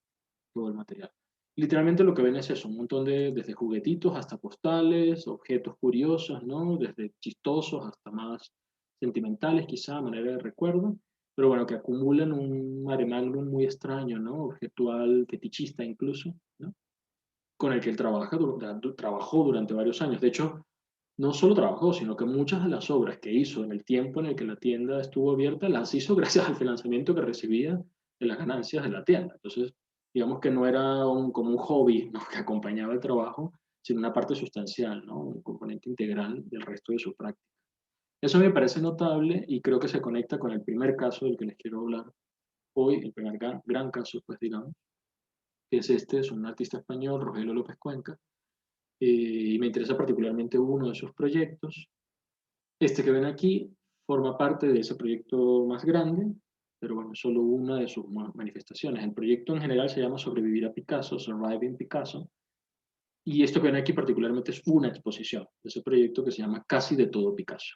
todo el material. Literalmente lo que ven es eso, un montón desde juguetitos hasta postales, objetos curiosos, ¿no? Desde chistosos hasta más sentimentales, quizá, a manera de recuerdo, pero bueno, que acumulan un mare magnum muy extraño, ¿no? Objetual, fetichista incluso, ¿no? Con el que él trabajó durante varios años. De hecho, no solo trabajó, sino que muchas de las obras que hizo en el tiempo en el que la tienda estuvo abierta, las hizo gracias al financiamiento que recibía de las ganancias de la tienda. Entonces, digamos que no era como un hobby, ¿no? Que acompañaba el trabajo, sino una parte sustancial, ¿no? Un componente integral del resto de su práctica. Eso me parece notable y creo que se conecta con el primer caso del que les quiero hablar hoy, el primer gran caso, pues digamos, que es un artista español, Rogelio López Cuenca, y me interesa particularmente uno de sus proyectos. Este que ven aquí forma parte de ese proyecto más grande, pero bueno, es solo una de sus manifestaciones. El proyecto en general se llama Sobrevivir a Picasso, Surviving Picasso, y esto que ven aquí particularmente es una exposición de ese proyecto que se llama Casi de todo Picasso.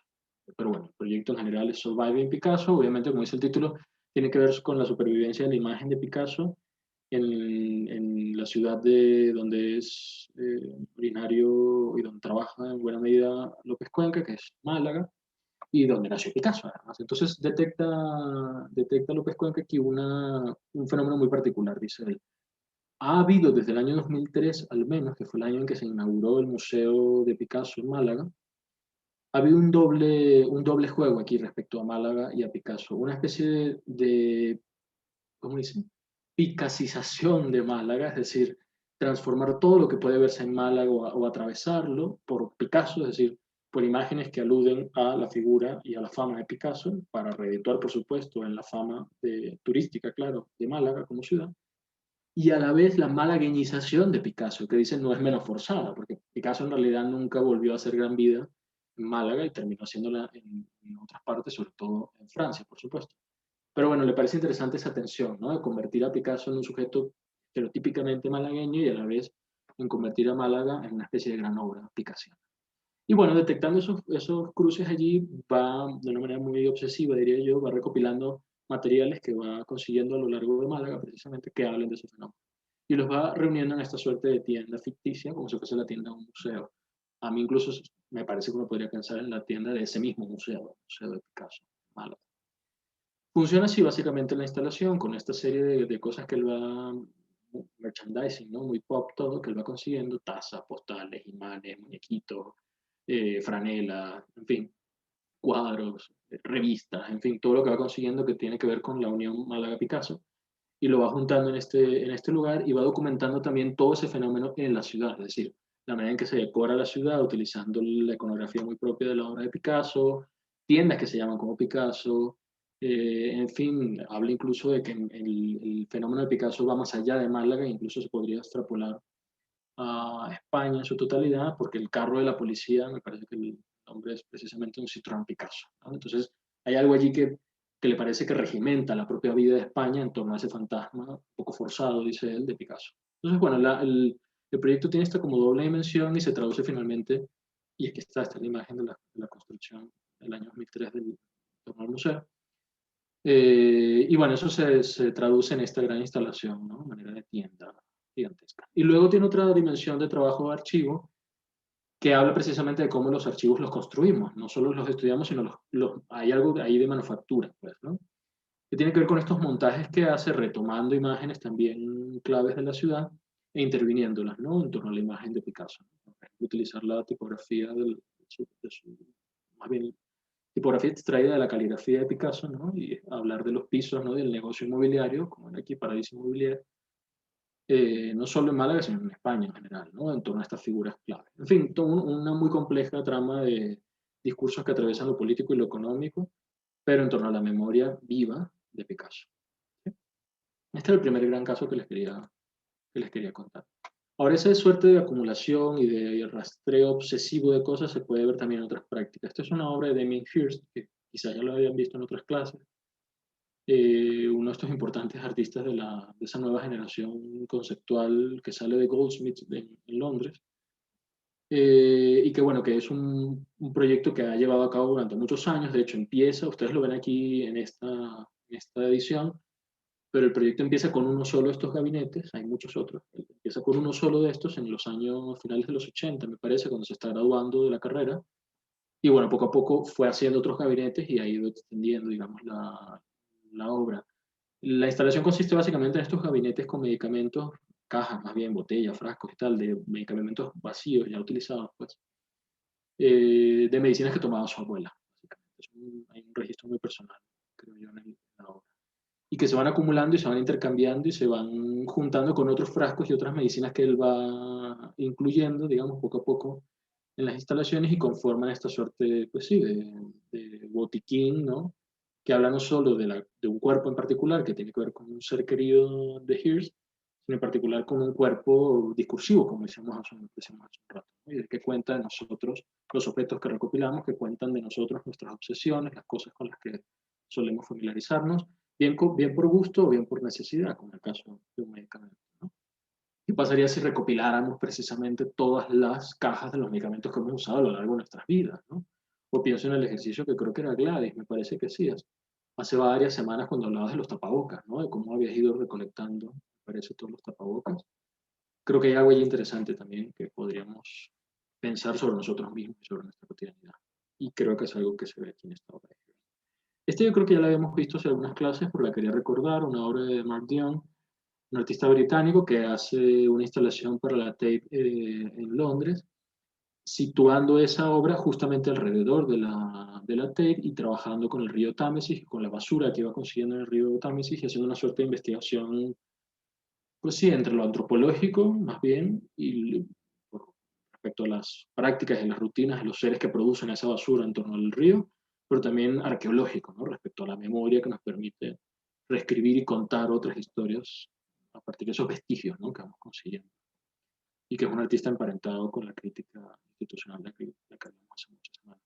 Pero bueno, el proyecto en general es Surviving Picasso, obviamente como dice el título, tiene que ver con la supervivencia de la imagen de Picasso en la ciudad de donde es originario y donde trabaja en buena medida López Cuenca, que es Málaga, y donde nació Picasso, además. Entonces detecta López Cuenca aquí un fenómeno muy particular, dice él. Ha habido desde el año 2003, al menos, que fue el año en que se inauguró el Museo de Picasso en Málaga, ha habido un doble juego aquí respecto a Málaga y a Picasso. Una especie ¿cómo dicen? picasización de Málaga, es decir, transformar todo lo que puede verse en Málaga o atravesarlo por Picasso, es decir, por imágenes que aluden a la figura y a la fama de Picasso, para reeditar, por supuesto, en la fama turística, claro, de Málaga como ciudad, y a la vez la malagueñización de Picasso, que dicen no es menos forzada, porque Picasso en realidad nunca volvió a hacer gran vida en Málaga y terminó haciéndola en otras partes, sobre todo en Francia, por supuesto. Pero bueno, le parece interesante esa tensión, ¿no? De convertir a Picasso en un sujeto estereotípicamente malagueño y a la vez en convertir a Málaga en una especie de gran obra picasiana. Y bueno, detectando esos cruces allí, va de una manera muy obsesiva, diría yo, va recopilando materiales que va consiguiendo a lo largo de Málaga, precisamente, que hablen de ese fenómeno. Y los va reuniendo en esta suerte de tienda ficticia, como si fuese la tienda de un museo. A mí incluso me parece que uno podría pensar en la tienda de ese mismo museo, el Museo de Picasso, Málaga. Funciona así básicamente la instalación, con esta serie de cosas que él va, merchandising, ¿no? Muy pop todo, que él va consiguiendo, tazas, postales, imanes, muñequitos, franela, en fin, cuadros, revistas, en fin, todo lo que va consiguiendo que tiene que ver con la unión Málaga-Picasso, y lo va juntando en este lugar y va documentando también todo ese fenómeno en la ciudad, es decir, la manera en que se decora la ciudad utilizando la iconografía muy propia de la obra de Picasso, tiendas que se llaman como Picasso, en fin, habla incluso de que el fenómeno de Picasso va más allá de Málaga, incluso se podría extrapolar a España en su totalidad, porque el carro de la policía, me parece que el nombre es precisamente un Citroën Picasso, ¿no? Entonces, hay algo allí que le parece que regimenta la propia vida de España en torno a ese fantasma, un poco forzado, dice él, de Picasso. Entonces, bueno, el proyecto tiene esta como doble dimensión y se traduce finalmente, y aquí está, esta es la imagen de la construcción del año 2003 del torno al museo. Y bueno, eso se traduce en esta gran instalación, ¿no? De manera de tienda gigantesca. Y luego tiene otra dimensión de trabajo de archivo que habla precisamente de cómo los archivos los construimos, no solo los estudiamos, sino hay algo ahí de manufactura, pues, ¿no? Que tiene que ver con estos montajes que hace retomando imágenes también claves de la ciudad e interviniéndolas, ¿no? En torno a la imagen de Picasso. Utilizar la tipografía más bien, tipografía extraída de la caligrafía de Picasso, ¿no? Y hablar de los pisos, ¿no? Del negocio inmobiliario, como en aquí Paraíso Inmobiliario, no solo en Málaga, sino en España en general, ¿no? En torno a estas figuras clave. En fin, una muy compleja trama de discursos que atraviesan lo político y lo económico, pero en torno a la memoria viva de Picasso. ¿Sí? Este es el primer gran caso que les quería contar. Ahora, esa suerte de acumulación y de rastreo obsesivo de cosas se puede ver también en otras prácticas. Esta es una obra de Damien Hirst, que quizás ya lo habían visto en otras clases. Uno de estos importantes artistas de esa nueva generación conceptual que sale de Goldsmith en Londres, y que bueno, que es un proyecto que ha llevado a cabo durante muchos años. De hecho empieza, ustedes lo ven aquí en esta edición, pero el proyecto empieza con uno solo de estos gabinetes, hay muchos otros, empieza con uno solo de estos en los años finales de los 80, me parece, cuando se está graduando de la carrera, y bueno, poco a poco fue haciendo otros gabinetes y ha ido extendiendo, digamos, la obra. La instalación consiste básicamente en estos gabinetes con medicamentos, cajas más bien, botellas, frascos y tal, de medicamentos vacíos ya utilizados, pues, de medicinas que tomaba su abuela. Hay un registro muy personal, creo yo, en la obra. Y que se van acumulando y se van intercambiando y se van juntando con otros frascos y otras medicinas que él va incluyendo, digamos, poco a poco en las instalaciones y conforman esta suerte, pues sí, de botiquín, ¿no? Que habla no solo de un cuerpo en particular, que tiene que ver con un ser querido de Hirst, sino en particular con un cuerpo discursivo, como decíamos hace un rato, ¿no? Y de que cuenta de nosotros, los objetos que recopilamos, que cuentan de nosotros nuestras obsesiones, las cosas con las que solemos familiarizarnos, bien por gusto o bien por necesidad, como en el caso de un medicamento, ¿no? ¿Qué pasaría si recopiláramos precisamente todas las cajas de los medicamentos que hemos usado a lo largo de nuestras vidas, ¿no? O pienso en el ejercicio que creo que era Gladys, me parece que sí, hace varias semanas cuando hablabas de los tapabocas, ¿no? De cómo habías ido recolectando, me parece, todos los tapabocas. Creo que hay algo ahí interesante también que podríamos pensar sobre nosotros mismos y sobre nuestra cotidianidad. Y creo que es algo que se ve aquí en esta obra. Este yo creo que ya lo habíamos visto en algunas clases, pero la quería recordar, una obra de Mark Dion, un artista británico que hace una instalación para la Tate en Londres, situando esa obra justamente alrededor de la Tate y trabajando con el río Támesis, con la basura que iba consiguiendo en el río Támesis y haciendo una suerte de investigación pues sí, entre lo antropológico, más bien, y respecto a las prácticas y las rutinas de los seres que producen esa basura en torno al río, pero también arqueológico, ¿no? Respecto a la memoria que nos permite reescribir y contar otras historias a partir de esos vestigios, ¿no? Que vamos consiguiendo. Y que es un artista emparentado con la crítica institucional de la que hablamos hace muchas semanas.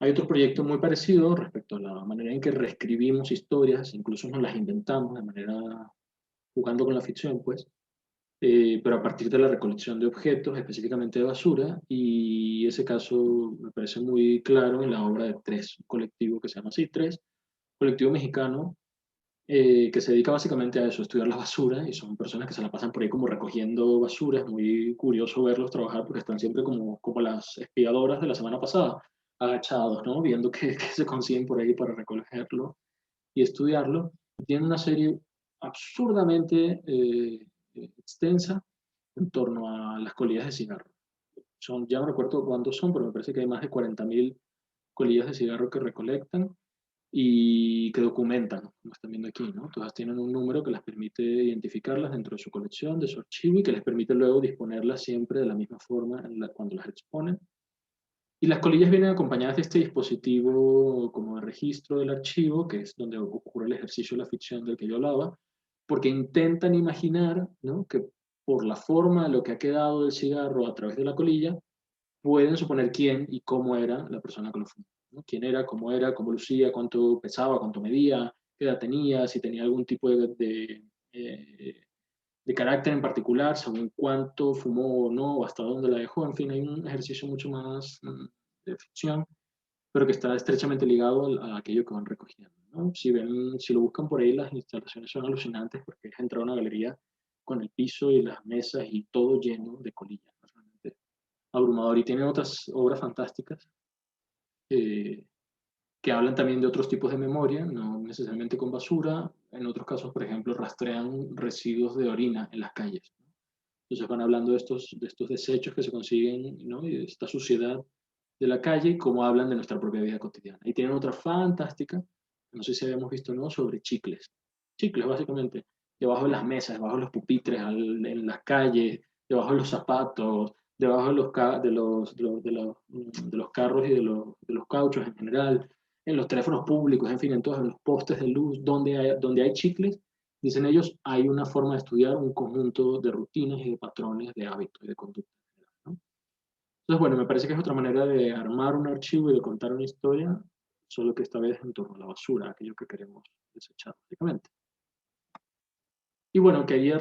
Hay otro proyecto muy parecido respecto a la manera en que reescribimos historias, incluso nos las inventamos de manera jugando con la ficción, pues, pero a partir de la recolección de objetos, específicamente de basura, y ese caso me parece muy claro en la obra de Tres, un colectivo que se llama así, Tres, colectivo mexicano que se dedica básicamente a eso, a estudiar la basura, y son personas que se la pasan por ahí como recogiendo basura. Es muy curioso verlos trabajar porque están siempre como las espiadoras de la semana pasada, agachados, ¿no? Viendo qué se consiguen por ahí para recogerlo y estudiarlo. Tienen una serie absurdamente extensa en torno a las colillas de cigarro. Ya no recuerdo cuántos son, pero me parece que hay más de 40.000 colillas de cigarro que recolectan y que documentan, como están viendo aquí, ¿no? Todas tienen un número que les permite identificarlas dentro de su colección, de su archivo, y que les permite luego disponerlas siempre de la misma forma cuando las exponen. Y las colillas vienen acompañadas de este dispositivo como de registro del archivo, que es donde ocurre el ejercicio de la ficción del que yo hablaba, porque intentan imaginar, ¿no?, que por la forma de lo que ha quedado del cigarro a través de la colilla, pueden suponer quién y cómo era la persona que lo fumó, ¿no? Quién era, cómo lucía, cuánto pesaba, cuánto medía, qué edad tenía, si tenía algún tipo de carácter en particular, según cuánto fumó o no, o hasta dónde la dejó. En fin, hay un ejercicio mucho más de ficción, pero que está estrechamente ligado a aquello que van recogiendo, ¿no? Si lo buscan por ahí, las instalaciones son alucinantes porque es entrar a una galería con el piso y las mesas y todo lleno de colillas, ¿no? Realmente abrumador. Y tiene otras obras fantásticas eh, que hablan también de otros tipos de memoria, no necesariamente con basura. En otros casos, por ejemplo, rastrean residuos de orina en las calles, ¿no? Entonces van hablando de estos desechos que se consiguen, ¿no?, y de esta suciedad de la calle y cómo hablan de nuestra propia vida cotidiana. Y tienen otra fantástica, no sé si habíamos visto, ¿no?, sobre chicles. Chicles, básicamente, debajo de las mesas, debajo de los pupitres, en las calles, debajo de los zapatos, debajo de los carros y de los cauchos en general, en los teléfonos públicos, en fin, en todos los postes de luz, donde hay chicles, dicen ellos, hay una forma de estudiar un conjunto de rutinas y de patrones de hábitos y de conducta, ¿no? Entonces, bueno, me parece que es otra manera de armar un archivo y de contar una historia, solo que esta vez en torno a la basura, aquello que queremos desechar, básicamente. Y bueno, quería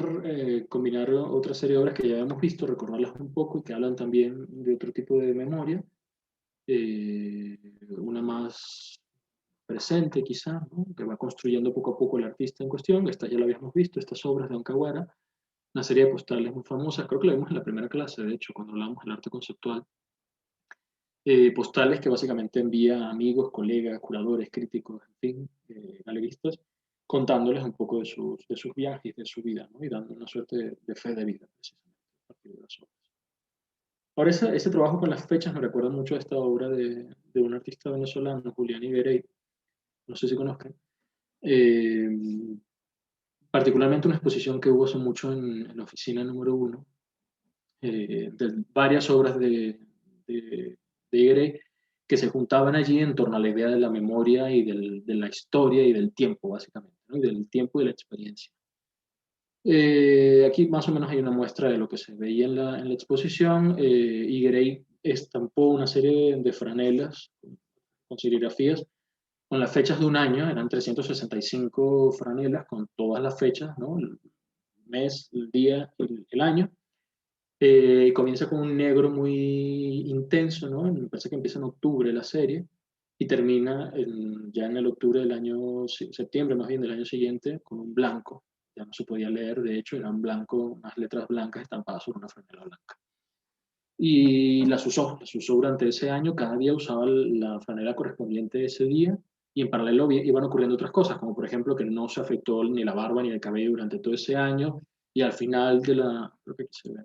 combinar otra serie de obras que ya hemos visto, recordarlas un poco y que hablan también de otro tipo de memoria. Una más presente quizá, ¿no?, que va construyendo poco a poco el artista en cuestión. Esta ya la habíamos visto, estas obras de Oncaguara, una serie de postales muy famosas, creo que la vimos en la primera clase, de hecho, cuando hablamos del arte conceptual. Postales que básicamente envía a amigos, colegas, curadores, críticos, en fin, galeristas, contándoles un poco de sus viajes, de su vida, ¿no?, y dando una suerte de fe de vida, precisamente, a partir de las obras. Ahora, ese trabajo con las fechas me recuerda mucho a esta obra de un artista venezolano, Julián Iguerey, no sé si conozcan, particularmente una exposición que hubo hace mucho en la oficina número 1, de varias obras de Iguerey que se juntaban allí en torno a la idea de la memoria y de la historia y del tiempo, básicamente, ¿no?, y del tiempo y de la experiencia. Aquí más o menos hay una muestra de lo que se veía en la exposición. Iguerey estampó una serie de franelas con serigrafías con las fechas de un año, eran 365 franelas con todas las fechas, ¿no?, el mes, el día, el año. Comienza con un negro muy intenso, ¿no? Me parece que empieza en octubre la serie y termina ya en el octubre del año, septiembre más bien del año siguiente, con un blanco. Ya no se podía leer, de hecho, eran blanco, unas letras blancas estampadas sobre una franela blanca. Y las usó durante ese año, cada día usaba la franela correspondiente de ese día, y en paralelo iban ocurriendo otras cosas, como por ejemplo que no se afectó ni la barba ni el cabello durante todo ese año, y al final creo que aquí se ve,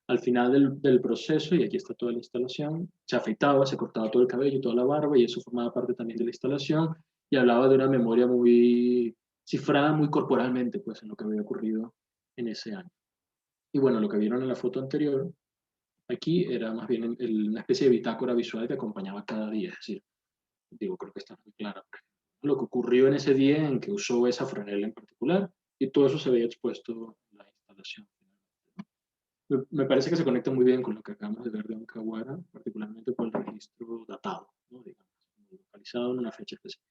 al final del proceso, y aquí está toda la instalación, se afeitaba, se cortaba todo el cabello, toda la barba, y eso formaba parte también de la instalación, y hablaba de una memoria muy cifrada muy corporalmente, pues, en lo que había ocurrido en ese año. Y bueno, lo que vieron en la foto anterior, aquí era más bien una especie de bitácora visual que acompañaba cada día, es decir, digo, creo que está muy claro lo que ocurrió en ese día en que usó esa franela en particular, y todo eso se veía expuesto en la instalación. Me parece que se conecta muy bien con lo que acabamos de ver de Oncaguara, particularmente por el registro datado, ¿no? Digamos, localizado en una fecha específica.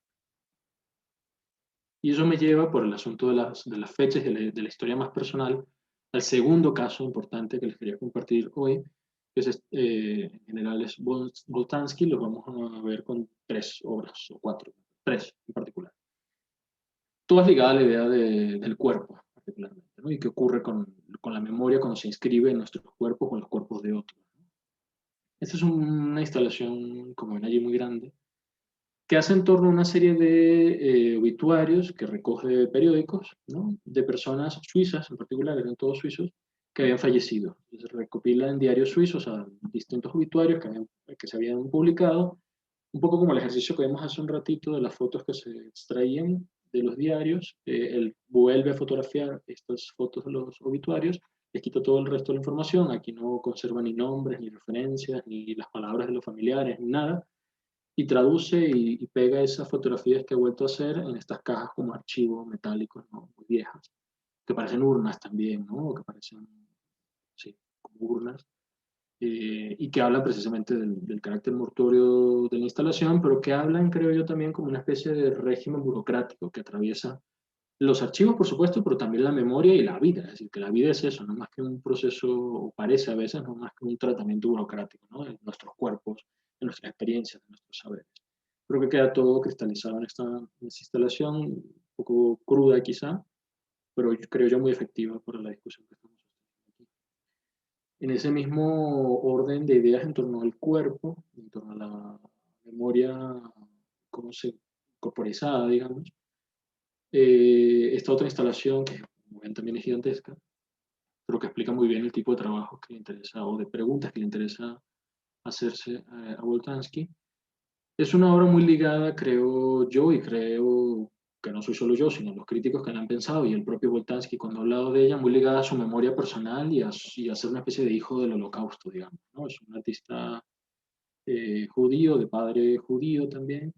Y eso me lleva, por el asunto de las fechas de la historia más personal, al segundo caso importante que les quería compartir hoy, que es, en general es Boltanski. Lo vamos a ver con 3 obras, o 4, 3 en particular. Todas ligadas a la idea del cuerpo, particularmente, ¿no? Y qué ocurre con la memoria cuando se inscribe en nuestros cuerpos o en los cuerpos de otros. Esta es una instalación, como ven allí, muy grande, que hace en torno a una serie de obituarios que recoge periódicos, ¿no? De personas suizas, en particular, eran todos suizos, que habían fallecido. Se recopila en diarios suizos a distintos obituarios que se habían publicado, un poco como el ejercicio que vimos hace un ratito de las fotos que se extraían de los diarios. Él vuelve a fotografiar estas fotos de los obituarios, les quita todo el resto de la información. Aquí no conserva ni nombres, ni referencias, ni las palabras de los familiares, ni nada, y traduce y pega esas fotografías que ha vuelto a hacer en estas cajas como archivos metálicos, ¿no? Muy viejas, que parecen urnas también, ¿no? O que parecen, sí, como urnas, y que hablan precisamente del carácter mortuorio de la instalación, pero que hablan, creo yo, también como una especie de régimen burocrático que atraviesa los archivos, por supuesto, pero también la memoria y la vida. Es decir, que la vida es eso, no más que un proceso, o parece a veces, no más que un tratamiento burocrático, ¿no? De nuestros cuerpos, de nuestras experiencias, de nuestros saberes. Creo que queda todo cristalizado en esta instalación, un poco cruda quizá, pero creo yo muy efectiva para la discusión que estamos haciendo aquí. En ese mismo orden de ideas en torno al cuerpo, en torno a la memoria, cómo se corporizada, digamos, esta otra instalación, que como ven también es gigantesca, pero que explica muy bien el tipo de trabajo que le interesa, o de preguntas que le interesa hacerse a Boltanski, es una obra muy ligada, creo yo, y creo que no soy solo yo, sino los críticos que la han pensado, y el propio Boltanski cuando ha hablado de ella, muy ligada a su memoria personal y a ser una especie de hijo del holocausto, digamos, ¿no? Es un artista judío, de padre judío también,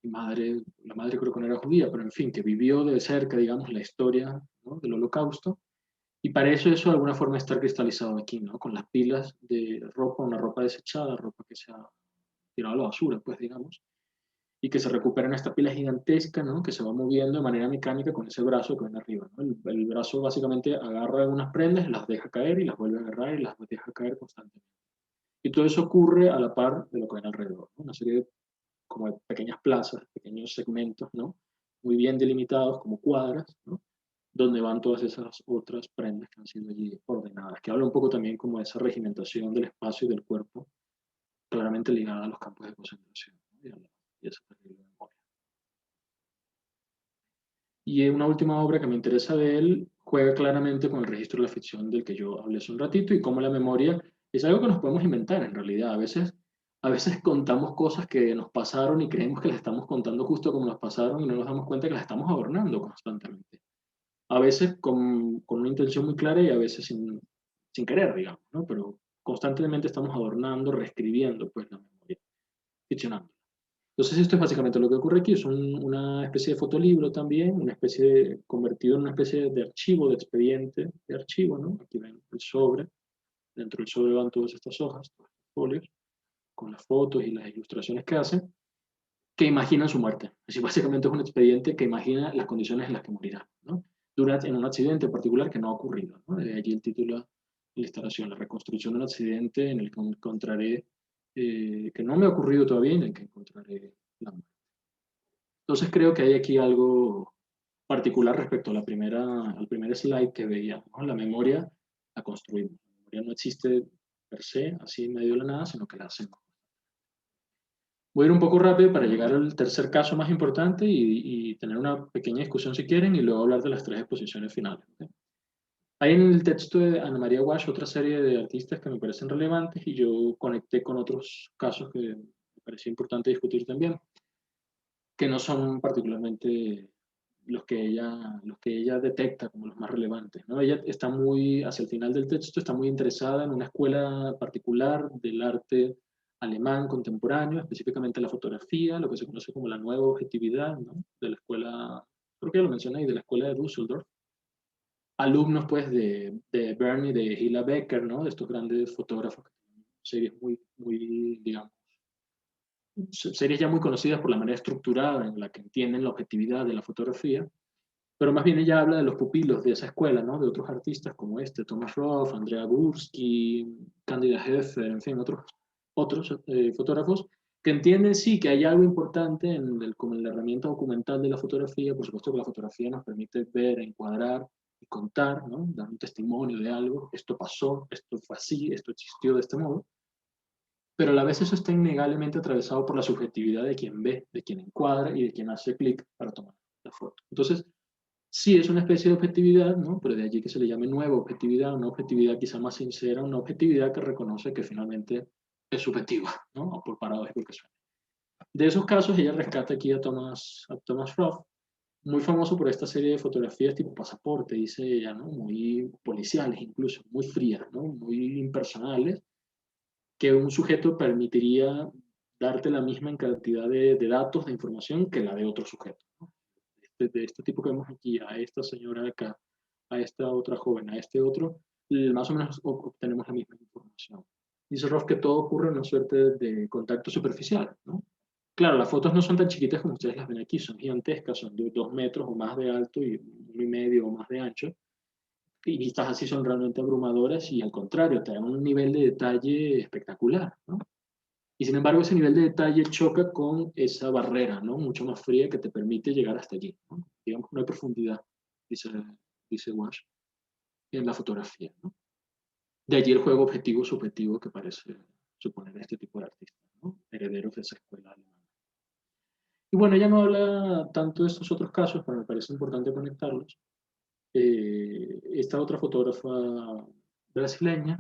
la madre creo que no era judía, pero en fin, que vivió de cerca, digamos, la historia, ¿no? Del holocausto, y para eso de alguna forma está cristalizado aquí, ¿no? Con las pilas de ropa, una ropa desechada, ropa que se ha tirado a la basura, pues digamos, y que se recupera en esta pila gigantesca, ¿no? Que se va moviendo de manera mecánica con ese brazo que ven arriba, ¿no? El brazo básicamente agarra algunas prendas, las deja caer y las vuelve a agarrar y las deja caer constantemente. Y todo eso ocurre a la par de lo que ven alrededor, ¿no? Una serie de como de pequeñas plazas, pequeños segmentos, ¿no? Muy bien delimitados como cuadras, ¿no? Donde van todas esas otras prendas que han sido allí ordenadas, que habla un poco también como de esa regimentación del espacio y del cuerpo, claramente ligada a los campos de concentración, ¿no? Y a esa terrible memoria. Y una última obra que me interesa de él juega claramente con el registro de la ficción del que yo hablé hace un ratito, y cómo la memoria es algo que nos podemos inventar en realidad. A veces contamos cosas que nos pasaron y creemos que las estamos contando justo como nos pasaron y no nos damos cuenta que las estamos adornando constantemente. A veces con una intención muy clara y a veces sin querer, digamos, ¿no? Pero constantemente estamos adornando, reescribiendo pues la memoria, ficcionando. Entonces esto es básicamente lo que ocurre aquí. Es una especie de fotolibro también, convertido en una especie de archivo, de expediente de archivo, ¿no? Aquí ven el sobre, dentro del sobre van todas estas hojas, todos estos folios, con las fotos y las ilustraciones que hacen, que imaginan su muerte. Así básicamente es un expediente que imagina las condiciones en las que morirá, ¿no? En un accidente en particular que no ha ocurrido, ¿no? De allí el título de la instalación, la reconstrucción de un accidente en el que encontraré, que no me ha ocurrido todavía, en el que encontraré la muerte. Entonces creo que hay aquí algo particular respecto a al primer slide que veíamos, ¿no? La memoria la construimos. La memoria no existe per se, así en medio de la nada, sino que la hacemos. Voy a ir un poco rápido para llegar al tercer caso más importante y tener una pequeña discusión si quieren, y luego hablar de las 3 exposiciones finales, ¿okay? Hay en el texto de Ana María Walsh otra serie de artistas que me parecen relevantes, y yo conecté con otros casos que me parecía importante discutir también, que no son particularmente los que ella detecta como los más relevantes, ¿no? Ella está muy, hacia el final del texto, está muy interesada en una escuela particular del arte alemán contemporáneo, específicamente la fotografía, lo que se conoce como la nueva objetividad, ¿no? De la escuela, creo que ya lo mencioné, de la escuela de Düsseldorf. Alumnos, pues, de Bern y de Hilla Becker, ¿no? De estos grandes fotógrafos, series muy, digamos, series ya muy conocidas por la manera estructurada en la que entienden la objetividad de la fotografía, pero más bien ella habla de los pupilos de esa escuela, ¿no? De otros artistas como Thomas Roth, Andrea Gursky, Candida Heffer, en fin, otros fotógrafos que entienden, sí, que hay algo importante como en la herramienta documental de la fotografía. Por supuesto que la fotografía nos permite ver, encuadrar y contar, ¿no? Dar un testimonio de algo, esto pasó, esto fue así, esto existió de este modo, pero a la vez eso está innegablemente atravesado por la subjetividad de quien ve, de quien encuadra y de quien hace clic para tomar la foto. Entonces, sí es una especie de objetividad, ¿no? Pero de allí que se le llame nueva objetividad, una objetividad quizá más sincera, una objetividad que reconoce que finalmente es subjetiva, ¿no? O por paradójico que suene. De esos casos, ella rescata aquí a Thomas Roth, muy famoso por esta serie de fotografías tipo Pasaporte, dice ella, ¿no? Muy policiales incluso, muy frías, ¿no? Muy impersonales, que un sujeto permitiría darte la misma en cantidad de datos, de información, que la de otro sujeto, ¿no? De este tipo que vemos aquí, a esta señora de acá, a esta otra joven, a este otro, más o menos obtenemos la misma información. Dice Roth que todo ocurre en una suerte de contacto superficial, ¿no? Claro, las fotos no son tan chiquitas como ustedes las ven aquí, son gigantescas, son de 2 metros o más de alto y 1,5 o más de ancho, y vistas así son realmente abrumadoras y al contrario, te dan un nivel de detalle espectacular, ¿no? Y sin embargo, ese nivel de detalle choca con esa barrera, ¿no? Mucho más fría que te permite llegar hasta allí, ¿no? Digamos que no hay profundidad, dice Walsh, en la fotografía, ¿no? De allí el juego objetivo-subjetivo que parece suponer este tipo de artistas, ¿no? Herederos de esa escuela alemana. Y bueno, ella no habla tanto de estos otros casos, pero me parece importante conectarlos. Esta otra fotógrafa brasileña,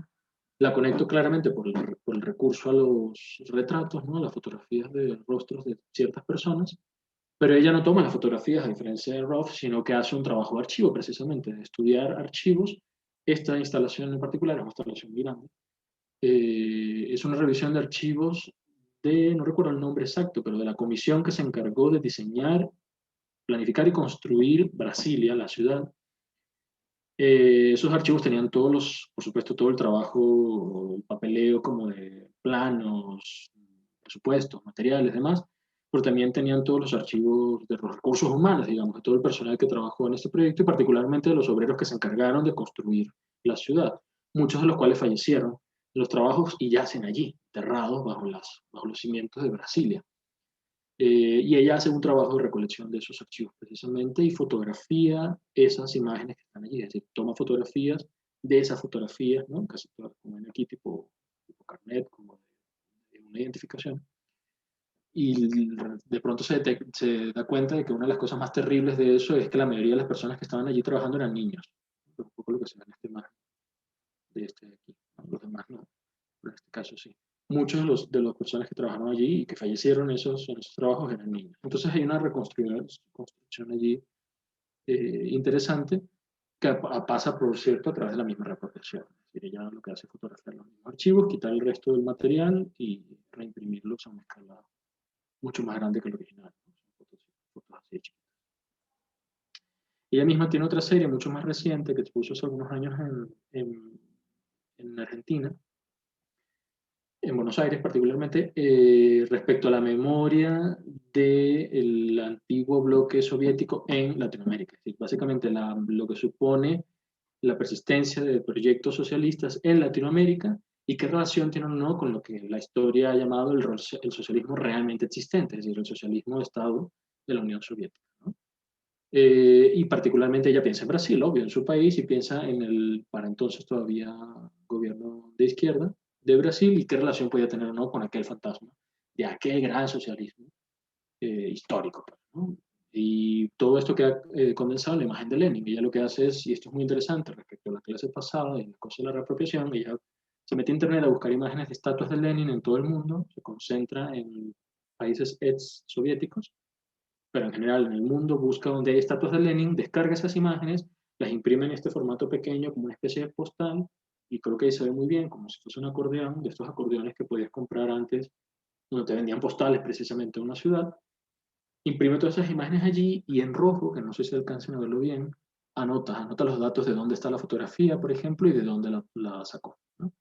la conecto claramente por el recurso a los retratos, ¿no? Las fotografías de rostros de ciertas personas, pero ella no toma las fotografías a diferencia de Roth, sino que hace un trabajo de archivo precisamente, de estudiar archivos. Esta instalación en particular es una instalación muy grande. Es una revisión de archivos no recuerdo el nombre exacto, pero de la comisión que se encargó de diseñar, planificar y construir Brasilia, la ciudad. Esos archivos tenían por supuesto, todo el trabajo, el papeleo como de planos, presupuestos, materiales, demás, pero también tenían todos los archivos de los recursos humanos, digamos, de todo el personal que trabajó en este proyecto y particularmente de los obreros que se encargaron de construir la ciudad, muchos de los cuales fallecieron en los trabajos y yacen allí, enterrados bajo los cimientos de Brasilia. Y ella hace un trabajo de recolección de esos archivos precisamente y fotografía esas imágenes que están allí, es decir, toma fotografías de esas fotografías, ¿no? Casi todas como en aquí, tipo carnet, como de una identificación. Y de pronto se da cuenta de que una de las cosas más terribles de eso es que la mayoría de las personas que estaban allí trabajando eran niños. Es un poco lo que se ve en esta imagen de este de aquí, ¿no? Los demás no, pero en este caso sí. Muchos de las personas que trabajaron allí y que fallecieron en esos trabajos eran niños. Entonces hay una construcción allí interesante que pasa, por cierto, a través de la misma reapropiación. Es decir, ella lo que hace es fotografiar los mismos archivos, quitar el resto del material y reimprimirlos a una escala mucho más grande que el original, ¿no? Fotos así chiquitas. Ella misma tiene otra serie mucho más reciente que expuso hace algunos años en Argentina, en Buenos Aires particularmente, respecto a la memoria del antiguo bloque soviético en Latinoamérica. Es decir, básicamente lo que supone la persistencia de proyectos socialistas en Latinoamérica y qué relación tiene o no con lo que la historia ha llamado el socialismo realmente existente, es decir, el socialismo de Estado de la Unión Soviética, ¿no? Y particularmente ella piensa en Brasil, obvio, en su país, y piensa en el, para entonces todavía, gobierno de izquierda de Brasil y qué relación podía tener o no con aquel fantasma de aquel gran socialismo histórico, ¿no? Y todo esto queda condensado en la imagen de Lenin. Ella lo que hace es, y esto es muy interesante respecto a la clase pasada y la cosa de la reapropiación, ella se mete a internet a buscar imágenes de estatuas de Lenin en todo el mundo, se concentra en países ex soviéticos, pero en general en el mundo busca donde hay estatuas de Lenin, descarga esas imágenes, las imprime en este formato pequeño como una especie de postal, y creo que ahí se ve muy bien, como si fuese un acordeón, de estos acordeones que podías comprar antes, donde te vendían postales precisamente en una ciudad. Imprime todas esas imágenes allí y en rojo, que no sé si alcancen a verlo bien, anota los datos de dónde está la fotografía, por ejemplo, y de dónde la sacó, ¿no?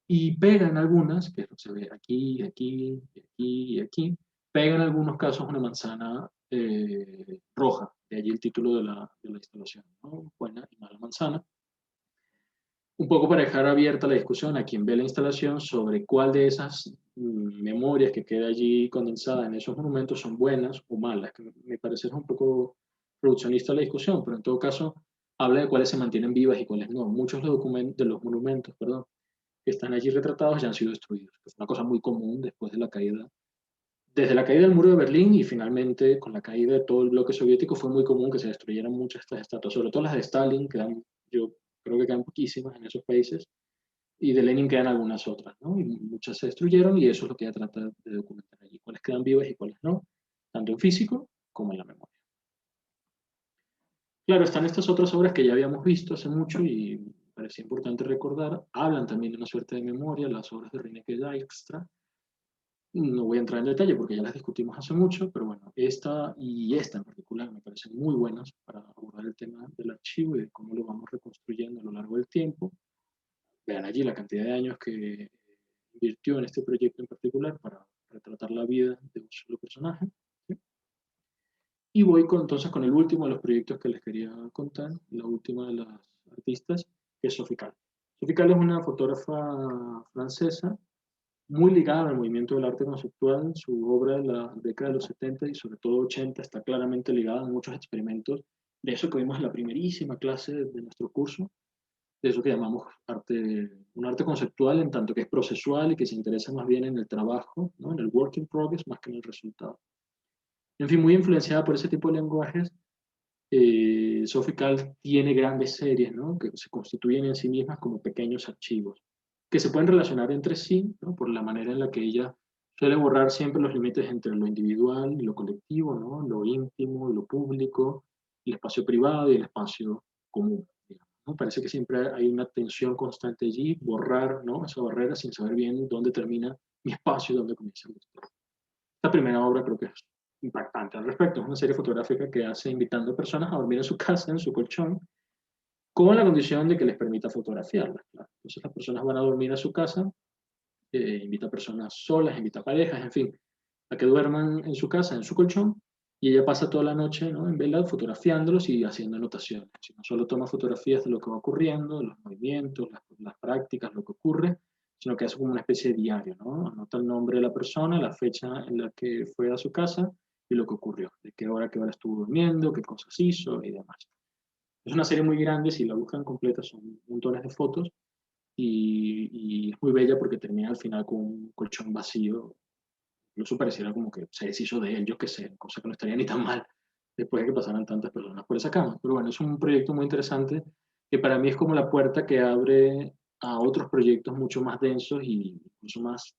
Y pega en algunas, que se ve aquí, aquí, aquí y aquí, pega en algunos casos una manzana roja, de allí el título de la instalación, ¿no? Buena y mala manzana. Un poco para dejar abierta la discusión a quien ve la instalación sobre cuál de esas memorias que queda allí condensada en esos monumentos son buenas o malas, que me parece un poco reduccionista la discusión, pero en todo caso habla de cuáles se mantienen vivas y cuáles no. Muchos de los monumentos, perdón, que están allí retratados ya han sido destruidos, que es una cosa muy común después de la caída. Desde la caída del muro de Berlín y finalmente con la caída de todo el bloque soviético fue muy común que se destruyeran muchas de estas estatuas, sobre todo las de Stalin, yo creo que quedan poquísimas en esos países, y de Lenin quedan algunas otras, ¿no? Y muchas se destruyeron y eso es lo que ella trata de documentar allí, cuáles quedan vivas y cuáles no, tanto en físico como en la memoria. Claro, están estas otras obras que ya habíamos visto hace mucho y me parecía importante recordar, hablan también de una suerte de memoria, las obras de Rineke Dijkstra. No voy a entrar en detalle porque ya las discutimos hace mucho, pero bueno, esta y esta en particular me parecen muy buenas para abordar el tema del archivo y de cómo lo vamos reconstruyendo a lo largo del tiempo. Vean allí la cantidad de años que invirtió en este proyecto en particular para retratar la vida de un solo personaje, ¿sí? Y voy entonces con el último de los proyectos que les quería contar, la última de las artistas, que es Sophie Calle. Sophie Calle es una fotógrafa francesa muy ligada al movimiento del arte conceptual. Su obra de la década de los 70 y sobre todo 80 está claramente ligada a muchos experimentos de eso que vimos en la primerísima clase de nuestro curso, de eso que llamamos un arte conceptual en tanto que es procesual y que se interesa más bien en el trabajo, ¿no? En el work in progress más que en el resultado. En fin, muy influenciada por ese tipo de lenguajes, Sophie Calle tiene grandes series, ¿no? Que se constituyen en sí mismas como pequeños archivos, que se pueden relacionar entre sí, ¿no? Por la manera en la que ella suele borrar siempre los límites entre lo individual y lo colectivo, ¿no? Lo íntimo y lo público, el espacio privado y el espacio común, digamos, ¿no? Parece que siempre hay una tensión constante allí, borrar, ¿no? Esa barrera sin saber bien dónde termina mi espacio y dónde comienza el otro. Esta primera obra creo que es impactante al respecto. Es una serie fotográfica que hace invitando a personas a dormir en su casa, en su colchón, con la condición de que les permita fotografiarlas. Claro. Entonces las personas van a dormir a su casa, invita a personas solas, invita a parejas, en fin, a que duerman en su casa, en su colchón, y ella pasa toda la noche, ¿no? En vela fotografiándolos y haciendo anotaciones. No solo toma fotografías de lo que va ocurriendo, de los movimientos, las prácticas, lo que ocurre, sino que hace como una especie de diario, ¿no? Anota el nombre de la persona, la fecha en la que fue a su casa y lo que ocurrió, de qué hora estuvo durmiendo, qué cosas hizo y demás. Es una serie muy grande, si la buscan completa son montones de fotos y es muy bella porque termina al final con un colchón vacío. Incluso pareciera como que se deshizo de él, yo qué sé, cosa que no estaría ni tan mal después de que pasaran tantas personas por esa cama. Pero bueno, es un proyecto muy interesante que para mí es como la puerta que abre a otros proyectos mucho más densos y incluso más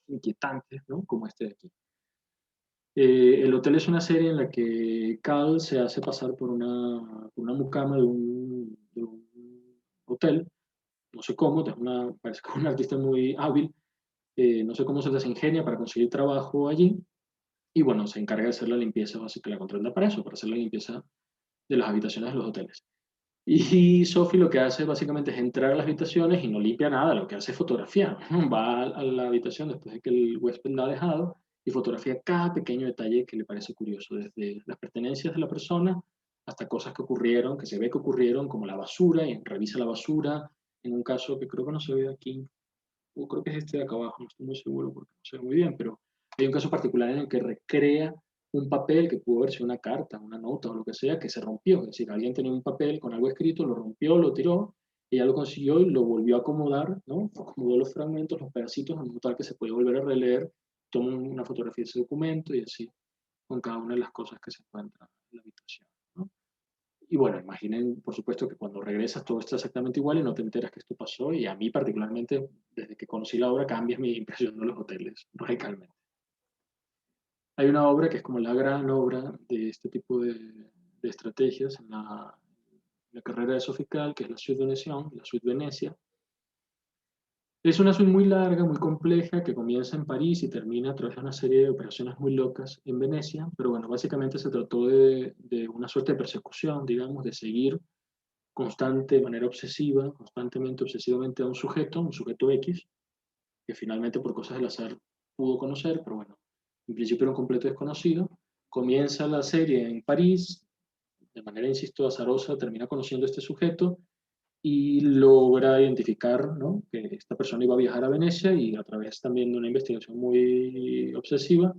inquietantes, ¿no? Como este de aquí. El hotel es una serie en la que Cal se hace pasar por una mucama de un hotel, no sé cómo, parece que es un artista muy hábil, no sé cómo se les ingenia para conseguir trabajo allí, y bueno, se encarga de hacer la limpieza básica, la contrata para eso, para hacer la limpieza de las habitaciones de los hoteles. Y Sophie lo que hace básicamente es entrar a las habitaciones y no limpia nada, lo que hace es fotografiar. Va a la habitación después de que el huésped la ha dejado y fotografía cada pequeño detalle que le parece curioso, desde las pertenencias de la persona hasta cosas que ocurrieron, que se ve que ocurrieron, como la basura, y revisa la basura. En un caso que creo que no se ve aquí, o creo que es este de acá abajo, no estoy muy seguro porque no se ve muy bien, pero hay un caso particular en el que recrea un papel que pudo haber sido una carta, una nota o lo que sea, que se rompió. Es decir, alguien tenía un papel con algo escrito, lo rompió, lo tiró, ella lo consiguió y lo volvió a acomodar, ¿no? Acomodó los fragmentos, los pedacitos, en un tal que se puede volver a releer, toma una fotografía de ese documento y así, con cada una de las cosas que se encuentran en la habitación, ¿no? Y bueno, imaginen, por supuesto, que cuando regresas todo está exactamente igual y no te enteras que esto pasó. Y a mí particularmente, desde que conocí la obra, cambia mi impresión de los hoteles radicalmente. Hay una obra que es como la gran obra de este tipo de estrategias en la carrera de Sofical, que es la Suite Venetian, la Suite Venecia. Es una suite muy larga, muy compleja, que comienza en París y termina a través de una serie de operaciones muy locas en Venecia, pero bueno, básicamente se trató de una suerte de persecución, digamos, de seguir constante, de manera obsesiva, constantemente, obsesivamente a un sujeto X, que finalmente por cosas del azar pudo conocer, pero bueno, en principio era un completo desconocido. Comienza la serie en París, de manera, insisto, azarosa, termina conociendo a este sujeto, y logra identificar, ¿no?, que esta persona iba a viajar a Venecia, y a través también de una investigación muy obsesiva,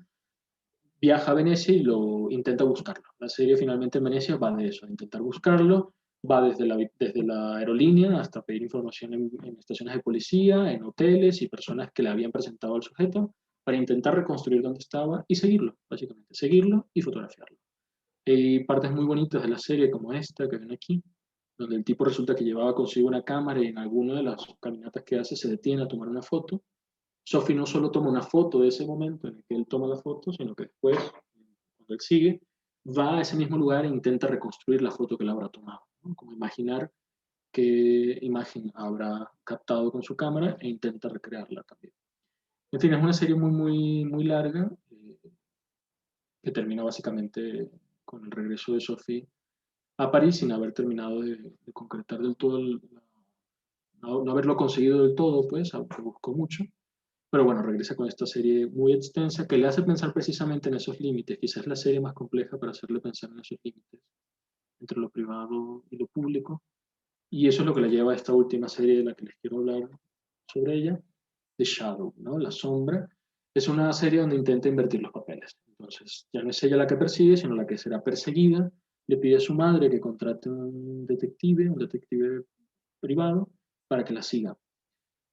viaja a Venecia y lo intenta buscarlo. La serie finalmente en Venecia va de eso, de intentar buscarlo, va desde la aerolínea hasta pedir información en estaciones de policía, en hoteles y personas que le habían presentado al sujeto, para intentar reconstruir dónde estaba y seguirlo, básicamente, seguirlo y fotografiarlo. Hay partes muy bonitas de la serie como esta que ven aquí, donde el tipo resulta que llevaba consigo una cámara y en alguna de las caminatas que hace se detiene a tomar una foto. Sophie no solo toma una foto de ese momento en el que él toma la foto, sino que después, cuando él sigue, va a ese mismo lugar e intenta reconstruir la foto que él habrá tomado, ¿no? Como imaginar qué imagen habrá captado con su cámara e intenta recrearla también. En fin, es una serie muy larga, que termina básicamente con el regreso de Sophie a París sin haber terminado de concretar del todo, no haberlo conseguido del todo, pues, aunque buscó mucho. Pero bueno, regresa con esta serie muy extensa que le hace pensar precisamente en esos límites. Quizás es la serie más compleja para hacerle pensar en esos límites entre lo privado y lo público. Y eso es lo que la lleva a esta última serie de la que les quiero hablar sobre ella, The Shadow, ¿no? La Sombra. Es una serie donde intenta invertir los papeles. Entonces, ya no es ella la que persigue, sino la que será perseguida. Le pide a su madre que contrate un detective privado, para que la siga.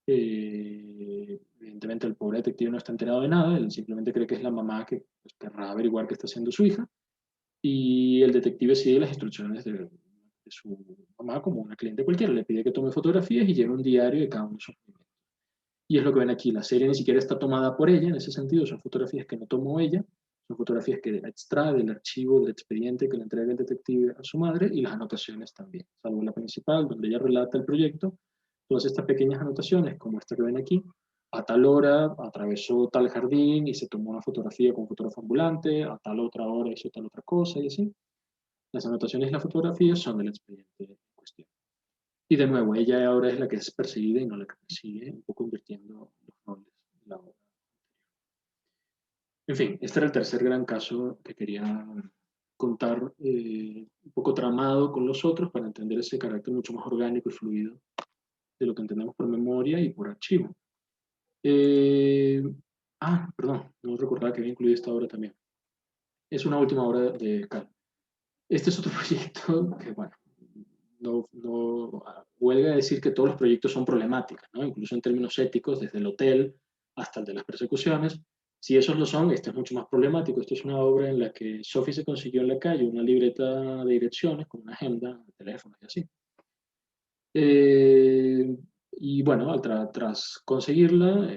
Evidentemente el pobre detective no está enterado de nada, él simplemente cree que es la mamá que, pues, querrá averiguar qué está haciendo su hija, y el detective sigue las instrucciones de su mamá como una cliente cualquiera, le pide que tome fotografías y lleve un diario de cada uno de sus movimientos. Y es lo que ven aquí, la serie ni siquiera está tomada por ella, en ese sentido son fotografías que no tomó ella, son fotografías que extrae del archivo, del expediente que le entrega el detective a su madre, y las anotaciones también, salvo la principal, donde ella relata el proyecto. Todas estas pequeñas anotaciones, como esta que ven aquí, a tal hora atravesó tal jardín y se tomó una fotografía con fotógrafo ambulante, a tal otra hora hizo tal otra cosa, y así. Las anotaciones y las fotografías son del expediente en cuestión. Y de nuevo, ella ahora es la que es perseguida y no la que persigue, un poco invirtiendo los roles de la obra. En fin, este era el tercer gran caso que quería contar, un poco tramado con los otros para entender ese carácter mucho más orgánico y fluido de lo que entendemos por memoria y por archivo. Perdón, no recordaba que había incluido esta obra también. Es una última obra de Cal. Este es otro proyecto que, bueno, no huelga decir que todos los proyectos son problemáticos, ¿no? Incluso en términos éticos, desde el hotel hasta el de las persecuciones. Si esos lo son, este es mucho más problemático. Esto es una obra en la que Sophie se consiguió en la calle una libreta de direcciones con una agenda, teléfonos y así. Y bueno, tras conseguirla,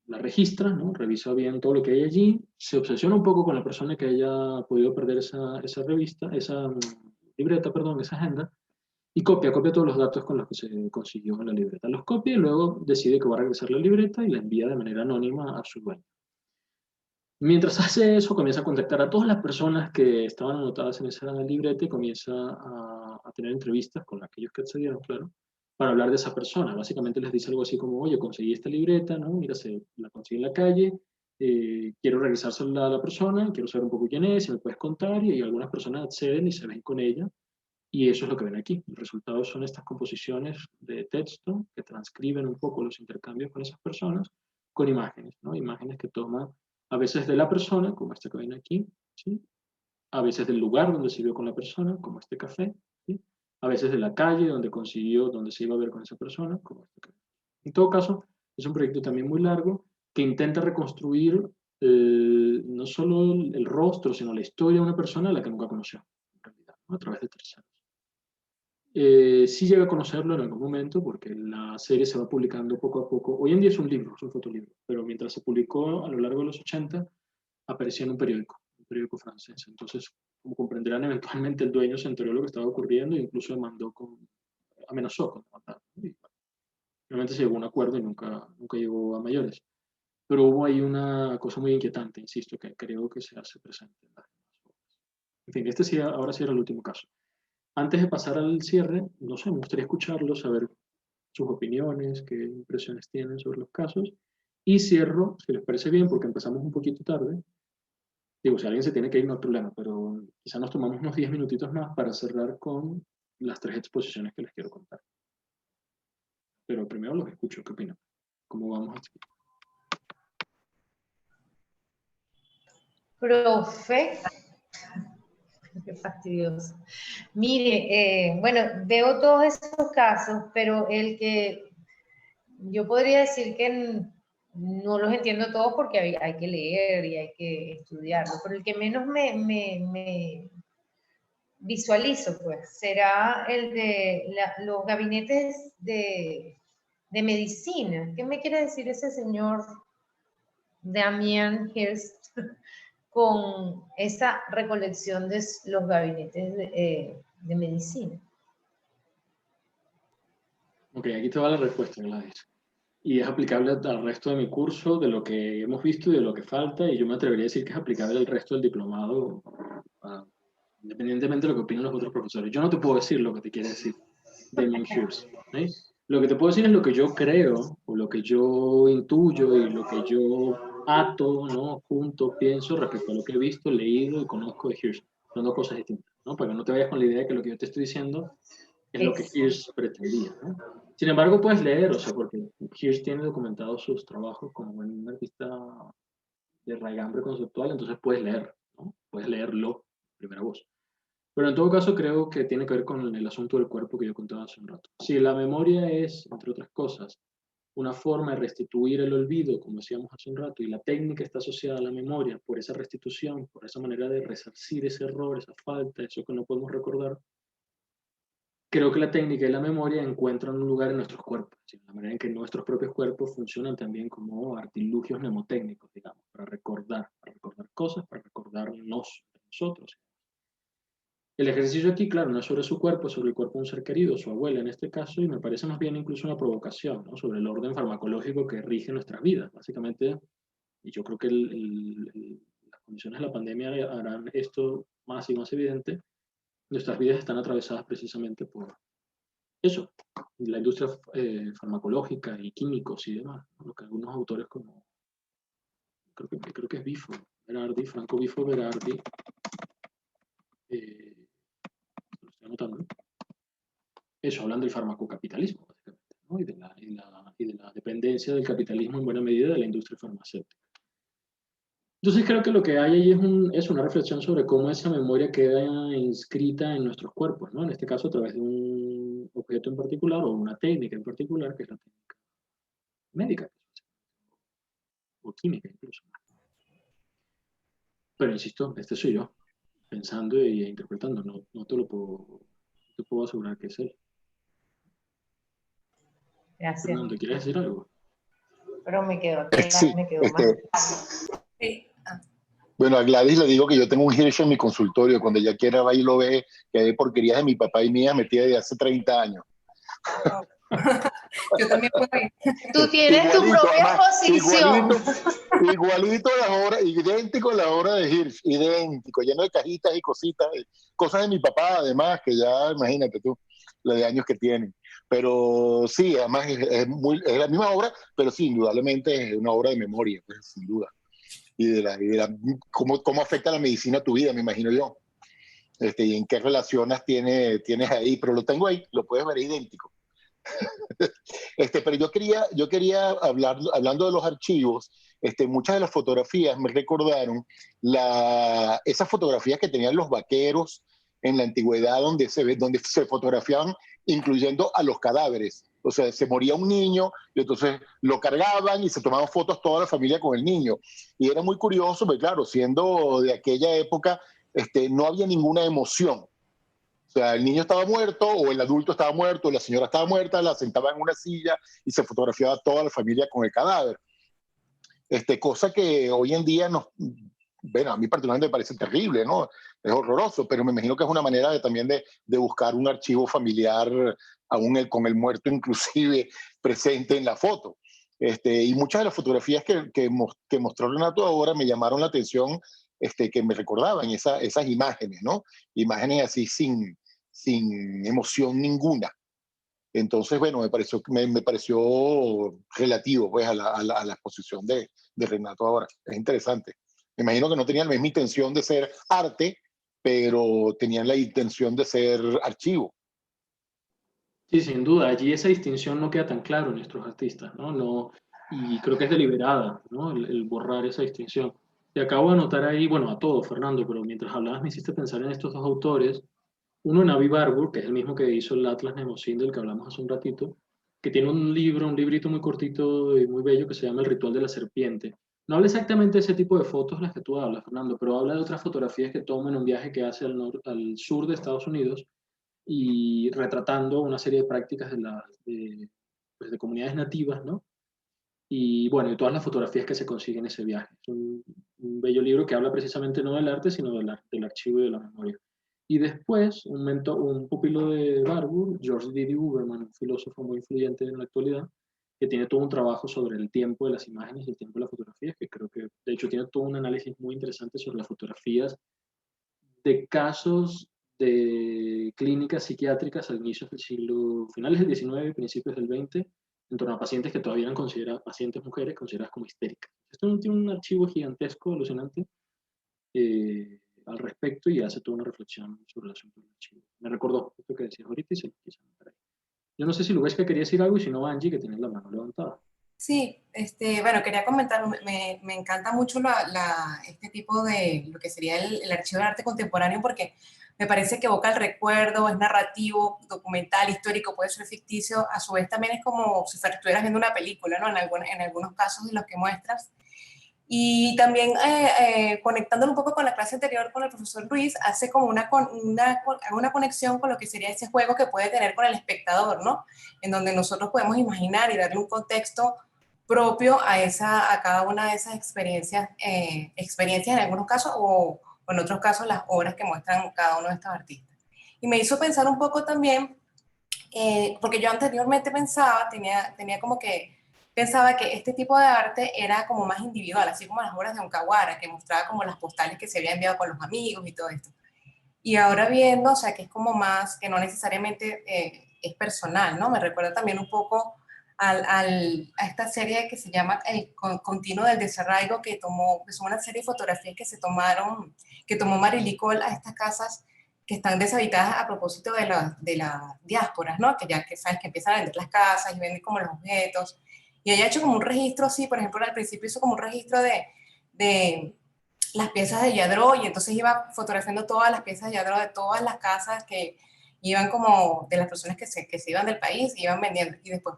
la registra, ¿no? Revisa bien todo lo que hay allí, se obsesiona un poco con la persona que haya podido perder esa revista, esa libreta, perdón, esa agenda, y copia todos los datos con los que se consiguió en la libreta. Los copia y luego decide que va a regresar la libreta y la envía de manera anónima a su dueño. Mientras hace eso, comienza a contactar a todas las personas que estaban anotadas en esa libreta y comienza a tener entrevistas con aquellos que accedieron, claro, para hablar de esa persona. Básicamente les dice algo así como, oye, conseguí esta libreta, ¿no? Mira, la conseguí en la calle, quiero regresársela a la persona, quiero saber un poco quién es, si me puedes contar, y algunas personas acceden y se ven con ella, y eso es lo que ven aquí. El resultado son estas composiciones de texto que transcriben un poco los intercambios con esas personas con imágenes, ¿no? Imágenes que toman a veces de la persona, como esta que ven aquí, ¿sí? A veces del lugar donde se vio con la persona, como este café, ¿sí? A veces de la calle donde se iba a ver con esa persona, como este café. En todo caso, es un proyecto también muy largo que intenta reconstruir no solo el rostro, sino la historia de una persona a la que nunca conoció, en realidad, ¿no? A través de terceros. Sí llega a conocerlo en algún momento, porque la serie se va publicando poco a poco. Hoy en día es un libro, es un fotolibro, pero mientras se publicó a lo largo de los 80, aparecía en un periódico francés. Entonces, como comprenderán, eventualmente el dueño se enteró de lo que estaba ocurriendo e incluso amenazó con matar. Y, realmente se llegó a un acuerdo y nunca llegó a mayores. Pero hubo ahí una cosa muy inquietante, insisto, que creo que se hace presente en las demás obras. En fin, este sí, ahora sí era el último caso. Antes de pasar al cierre, no sé, me gustaría escucharlos, saber sus opiniones, qué impresiones tienen sobre los casos. Y cierro, si les parece bien, porque empezamos un poquito tarde. Digo, si alguien se tiene que ir, no hay problema, pero quizá nos tomamos unos 10 minutitos más para cerrar con las 3 exposiciones que les quiero contar. Pero primero los escucho, ¿qué opinan? ¿Cómo vamos así? Profe, qué fastidioso. Mire, bueno, veo todos esos casos, pero el que yo podría decir que no los entiendo todos porque hay que leer y hay que estudiarlo, pero el que menos me visualizo, pues, será el de los gabinetes de medicina. ¿Qué me quiere decir ese señor Damien Hirst con esa recolección de los gabinetes de medicina? Ok, aquí te va la respuesta, Gladys. Y es aplicable al resto de mi curso, de lo que hemos visto y de lo que falta, y yo me atrevería a decir que es aplicable al resto del diplomado, independientemente de lo que opinen los otros profesores. Yo no te puedo decir lo que te quiere decir Damien Hirst, ¿sí? Lo que te puedo decir es lo que yo creo, o lo que yo intuyo y lo que yo ato, ¿no? Junto, pienso respecto a lo que he visto, leído y conozco de Hirst. Son dos cosas distintas, ¿no? Para que no te vayas con la idea de que lo que yo te estoy diciendo es lo que Hirst pretendía, ¿no? Sin embargo, puedes leer, o sea, porque Hirst tiene documentados sus trabajos como un artista de raigambre conceptual, entonces puedes leer, ¿no? Puedes leerlo primera voz. Pero en todo caso creo que tiene que ver con el asunto del cuerpo que yo contaba hace un rato. Si la memoria es, entre otras cosas, una forma de restituir el olvido, como decíamos hace un rato, y la técnica está asociada a la memoria por esa restitución, por esa manera de resarcir ese error, esa falta, eso que no podemos recordar, creo que la técnica y la memoria encuentran un lugar en nuestros cuerpos, ¿sí? La manera en que nuestros propios cuerpos funcionan también como artilugios mnemotécnicos, digamos, para recordar cosas, para recordarnos nosotros. El ejercicio aquí, claro, no es sobre su cuerpo, es sobre el cuerpo de un ser querido, su abuela en este caso, y me parece más bien incluso una provocación, ¿no? Sobre el orden farmacológico que rige nuestras vidas. Básicamente, y yo creo que las condiciones de la pandemia harán esto más y más evidente, nuestras vidas están atravesadas precisamente por eso, la industria farmacológica y químicos y demás, ¿no? Lo que algunos autores como, creo que es Bifo, Berardi, Franco Bifo Berardi, lo estoy anotando, ¿no? Eso, hablan del farmacocapitalismo, básicamente, ¿no? y de la dependencia del capitalismo en buena medida de la industria farmacéutica. Entonces creo que lo que hay ahí es una reflexión sobre cómo esa memoria queda inscrita en nuestros cuerpos, ¿no? En este caso a través de un objeto en particular o una técnica en particular, que es la técnica médica o química incluso. Pero insisto, este soy yo, pensando e interpretando, no te puedo asegurar que es él. Gracias. Fernando, ¿quieres decir algo? Pero me quedó Sí, mal. Sí. Bueno, a Gladys le digo que yo tengo un Hirsch en mi consultorio. Cuando ella quiera va y lo ve, que hay porquerías de mi papá y mía metidas de hace 30 años. Yo también puedo ir. Tú tienes tu propia exposición. Igualito a las horas, idéntico a la obra de Hirsch, idéntico, lleno de cajitas y cositas, cosas de mi papá además, que ya imagínate tú, la de años que tienen. Pero sí, además es la misma obra, pero sí, indudablemente es una obra de memoria, pues, sin duda. Y cómo afecta la medicina a tu vida, me imagino yo. Y en qué relaciones tienes ahí, pero lo tengo ahí, lo puedes ver idéntico. Pero yo quería hablar, hablando de los archivos, muchas de las fotografías me recordaron esas fotografías que tenían los vaqueros en la antigüedad, donde se fotografiaban incluyendo a los cadáveres. O sea, se moría un niño y entonces lo cargaban y se tomaban fotos toda la familia con el niño. Y era muy curioso, porque claro, siendo de aquella época, no había ninguna emoción. O sea, el niño estaba muerto o el adulto estaba muerto, la señora estaba muerta, la sentaban en una silla y se fotografiaba toda la familia con el cadáver. Cosa que hoy en día bueno, a mí particularmente me parece terrible, ¿no? Es horroroso, pero me imagino que es una manera también de buscar un archivo familiar, aún con el muerto inclusive presente en la foto. Y muchas de las fotografías que mostró Renato ahora me llamaron la atención, que me recordaban esas imágenes, ¿no? Imágenes así sin emoción ninguna. Entonces, bueno, me pareció relativo pues, a la exposición de Renato ahora. Es interesante. Me imagino que no tenían la misma intención de ser arte, pero tenían la intención de ser archivo. Sí, sin duda, allí esa distinción no queda tan claro en nuestros artistas, ¿no? No, y creo que es deliberada, ¿no? El borrar esa distinción. Te acabo de anotar ahí, bueno, a todo, Fernando, pero mientras hablabas me hiciste pensar en estos dos autores. Uno, Navi Barbour, que es el mismo que hizo el Atlas Nemocin del que hablamos hace un ratito, que tiene un libro, un librito muy cortito y muy bello que se llama El Ritual de la Serpiente. No habla exactamente de ese tipo de fotos las que tú hablas, Fernando, pero habla de otras fotografías que toma en un viaje que hace al sur de Estados Unidos y retratando una serie de prácticas pues, de comunidades nativas, ¿no? Y bueno, y todas las fotografías que se consiguen en ese viaje. Es un bello libro que habla precisamente no del arte, sino del archivo y de la memoria. Y después, un pupilo de Barbour, George Didi Uberman, un filósofo muy influyente en la actualidad, que tiene todo un trabajo sobre el tiempo de las imágenes y el tiempo de las fotografías, que creo que, de hecho, tiene todo un análisis muy interesante sobre las fotografías de casos de clínicas psiquiátricas al inicio del siglo, finales del XIX, principios del XX, en torno a pacientes que todavía eran consideradas, pacientes mujeres consideradas como histéricas. Esto tiene un archivo gigantesco, alucinante, al respecto y hace toda una reflexión sobre el asunto del archivo. Me recordó esto que decías ahorita y se lo quise anotar ahí. Yo no sé si Lubezka quería decir algo y si no, Angie, que tiene la mano levantada. Sí, bueno, quería comentar, me encanta mucho este tipo de lo que sería el archivo de arte contemporáneo porque me parece que evoca el recuerdo, es narrativo, documental, histórico, puede ser ficticio, a su vez también es como si estuvieras viendo una película, ¿no? En algunos casos de los que muestras. Y también conectándolo un poco con la clase anterior con el profesor Luis, hace como una conexión con lo que sería ese juego que puede tener con el espectador, ¿no? En donde nosotros podemos imaginar y darle un contexto propio a cada una de esas experiencias en algunos casos o en otros casos las obras que muestran cada uno de estos artistas. Y me hizo pensar un poco también, porque yo anteriormente tenía como que pensaba que este tipo de arte era como más individual, así como las obras de Onkawara, que mostraba como las postales que se había enviado con los amigos y todo esto. Y ahora viendo, o sea, que es como más, que no necesariamente es personal, ¿no? Me recuerda también un poco a esta serie que se llama El Continuo del Desarraigo, que son una serie de fotografías que tomó Marily Cole a estas casas que están deshabitadas a propósito de las diásporas, ¿no? Que ya que sabes que empiezan a vender las casas y venden como los objetos. Y ella ha hecho como un registro así, por ejemplo, al principio hizo como un registro de las piezas de Lladró y entonces iba fotografiando todas las piezas de Lladró de todas las casas que iban como de las personas que se iban del país, iban vendiendo y después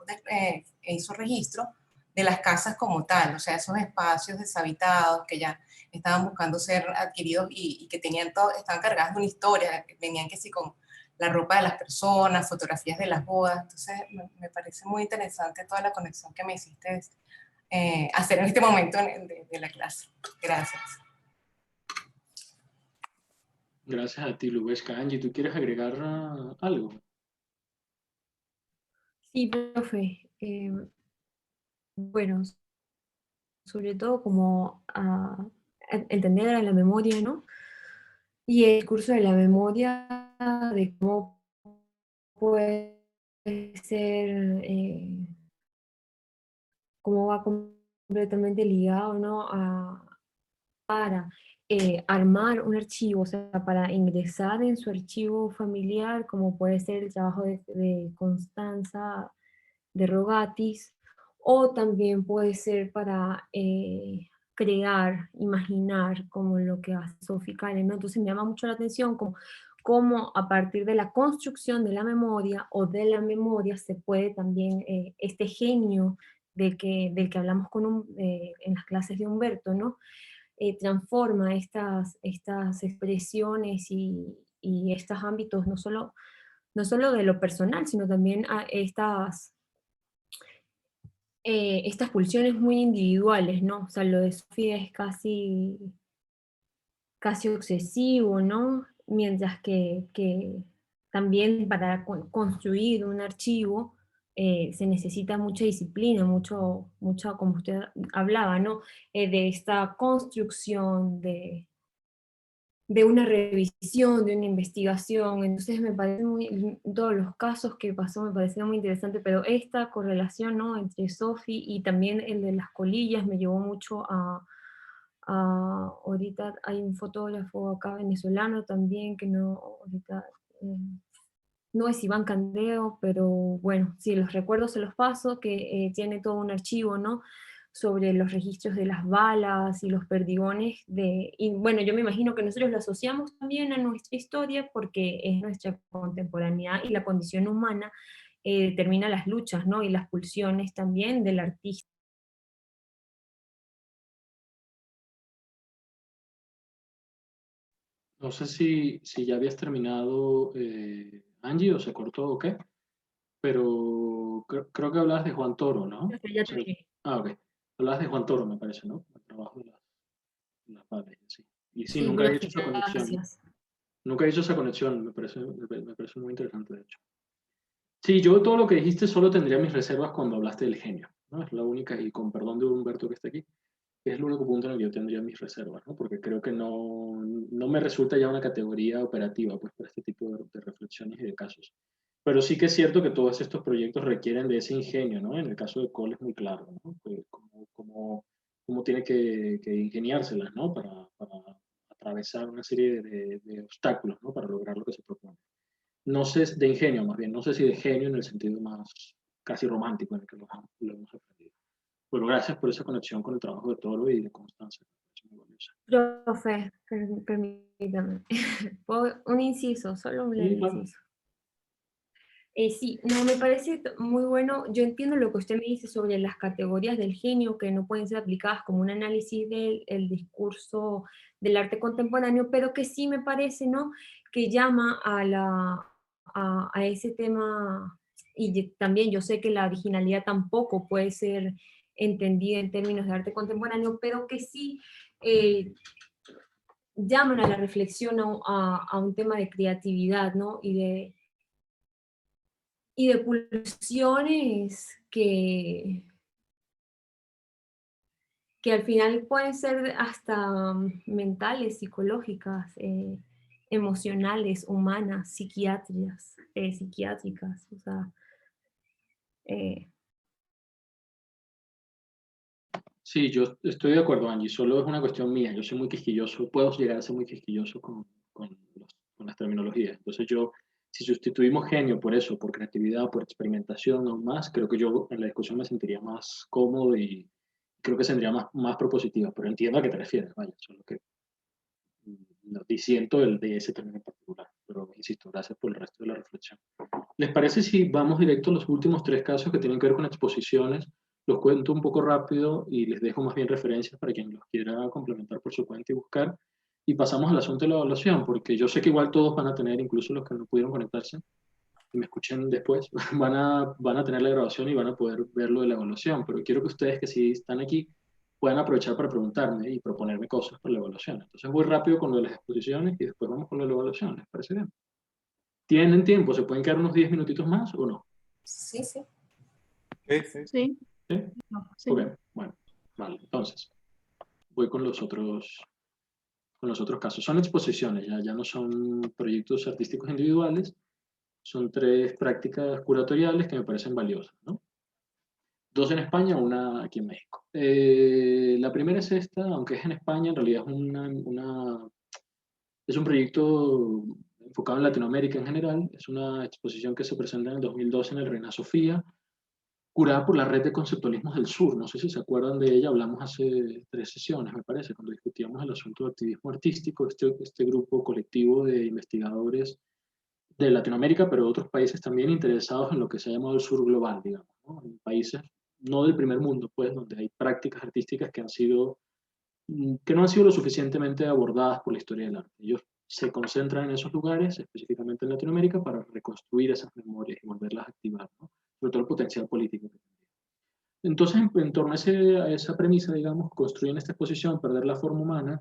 hizo registro de las casas como tal, o sea, esos espacios deshabitados que ya estaban buscando ser adquiridos y que estaban cargadas de una historia, venían que sí con la ropa de las personas, fotografías de las bodas, entonces me parece muy interesante toda la conexión que me hiciste hacer en este momento de la clase. Gracias. Gracias a ti, Lubezka. Angie, ¿tú quieres agregar algo? Sí, profe. Bueno, sobre todo como a entender la memoria, ¿no? Y el curso de la memoria, de cómo puede ser, cómo va completamente ligado, ¿no? Para armar un archivo, o sea, para ingresar en su archivo familiar, como puede ser el trabajo de Constanza de Rogatis, o también puede ser para crear, imaginar, como lo que hace Sophie Kalen, ¿no? Entonces me llama mucho la atención cómo a partir de la construcción de la memoria o de la memoria se puede también, este genio del que hablamos en las clases de Humberto, ¿no? Transforma estas expresiones y estos ámbitos, no solo de lo personal, sino también a estas pulsiones muy individuales, ¿no? O sea, lo de Sofía es casi casi obsesivo, ¿no? Mientras que también para construir un archivo se necesita mucha disciplina, mucho, como usted hablaba, ¿no? De esta construcción, de una revisión, de una investigación. Entonces me parece todos los casos que pasó me parecieron muy interesantes, pero esta correlación, ¿no? Entre Sophie y también el de las colillas me llevó mucho ahorita hay un fotógrafo acá venezolano también, que no, ahorita, no es Iván Candeo, pero bueno, sí, los recuerdos se los paso, que tiene todo un archivo, ¿no? Sobre los registros de las balas y los perdigones, y bueno, yo me imagino que nosotros lo asociamos también a nuestra historia porque es nuestra contemporaneidad y la condición humana determina las luchas, ¿no? Y las pulsiones también del artista. No sé si ya habías terminado, Angie, o se cortó o qué, pero creo que hablabas de Juan Toro, ¿no? Ya Sí. terminé. Ah, ok. Hablabas de Juan Toro, me parece, ¿no? El trabajo de las balas, sí. Y sí, Sí, nunca he hecho esa conexión. gracias. Nunca he hecho esa conexión, me parece muy interesante, de hecho. Sí, yo todo lo que dijiste solo tendría mis reservas cuando hablaste del genio, ¿no? Es la única, y con perdón de Humberto que está aquí, es el único punto en el que yo tendría mis reservas, ¿no? Porque creo que no me resulta ya una categoría operativa, pues, para este tipo de reflexiones y de casos. Pero sí que es cierto que todos estos proyectos requieren de ese ingenio, ¿no? En el caso de Cole es muy claro, ¿no? Cómo tiene que ingeniárselas, ¿no? Para atravesar una serie de obstáculos, ¿no? Para lograr lo que se propone. No sé, de ingenio más bien, no sé si de genio en el sentido más casi romántico en el que lo hemos aprendido. Pero gracias por esa conexión con el trabajo de Toro y de Constanza. Es muy valiosa. Profe, permítame. Un inciso, solo un leve Sí, claro. inciso. Sí, no, me parece muy bueno. Yo entiendo lo que usted me dice sobre las categorías del genio que no pueden ser aplicadas como un análisis del discurso del arte contemporáneo, pero que sí me parece, ¿no? Que llama a ese tema, y también yo sé que la originalidad tampoco puede ser entendida en términos de arte contemporáneo, pero que sí llaman a la reflexión a un tema de creatividad, ¿no? Y de pulsiones que al final pueden ser hasta mentales, psicológicas, emocionales, humanas, psiquiátricas, o sea, Sí, yo estoy de acuerdo, Angie. Solo es una cuestión mía. Yo soy muy quisquilloso, puedo llegar a ser muy quisquilloso con las terminologías. Entonces si sustituimos genio por eso, por creatividad, por experimentación aún más, creo que yo en la discusión me sentiría más cómodo y creo que sería más propositiva. Pero entiendo a qué te refieres, vaya, solo que no disiento de ese término en particular. Pero insisto, gracias por el resto de la reflexión. ¿Les parece si vamos directo a los últimos tres casos que tienen que ver con exposiciones? Los cuento un poco rápido y les dejo más bien referencias para quien los quiera complementar por su cuenta y buscar. Y pasamos al asunto de la evaluación, porque yo sé que igual todos van a tener, incluso los que no pudieron conectarse, y me escuchen después, van a tener la grabación y van a poder ver lo de la evaluación. Pero quiero que ustedes que sí están aquí puedan aprovechar para preguntarme y proponerme cosas para la evaluación. Entonces voy rápido con lo de las exposiciones y después vamos con lo de la evaluación. ¿Les parece bien? ¿Tienen tiempo? ¿Se pueden quedar unos 10 minutitos más o no? Sí, sí. Sí. ¿Sí? Sí. Ok, bueno, vale. Entonces, voy con los otros casos. Son exposiciones, ya no son proyectos artísticos individuales, son tres prácticas curatoriales que me parecen valiosas, ¿no? Dos en España, una aquí en México. La primera es esta, aunque es en España, en realidad es un proyecto enfocado en Latinoamérica en general. Es una exposición que se presenta en el 2012 en el Reina Sofía, curada por la Red de Conceptualismos del Sur. No sé si se acuerdan de ella, hablamos hace 3 sesiones, me parece, cuando discutíamos el asunto de activismo artístico, este grupo colectivo de investigadores de Latinoamérica, pero de otros países también interesados en lo que se ha llamado el sur global, digamos, ¿no? En países no del primer mundo, pues, donde hay prácticas artísticas que no han sido lo suficientemente abordadas por la historia del arte. Ellos se concentran en esos lugares, específicamente en Latinoamérica, para reconstruir esas memorias y volverlas a activar, ¿no? Sobre todo el potencial político que tienen. Entonces, en torno a esa premisa, digamos, construyen esta exposición, Perder la forma humana,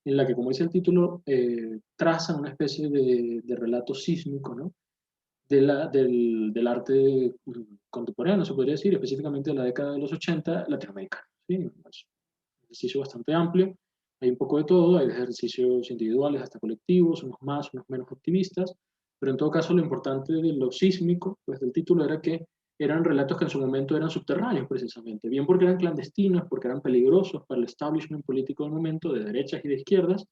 en la que, como dice el título, trazan una especie de relato sísmico, ¿no? Del arte contemporáneo, se podría decir, específicamente de la década de los 80 latinoamericana. ¿Sí? Es un ejercicio bastante amplio, hay un poco de todo, hay ejercicios individuales hasta colectivos, unos más, unos menos optimistas, pero en todo caso lo importante de lo sísmico, pues del título, era que eran relatos que en su momento eran subterráneos precisamente, bien porque eran clandestinos, porque eran peligrosos para el establishment político del momento, de derechas y de izquierdas,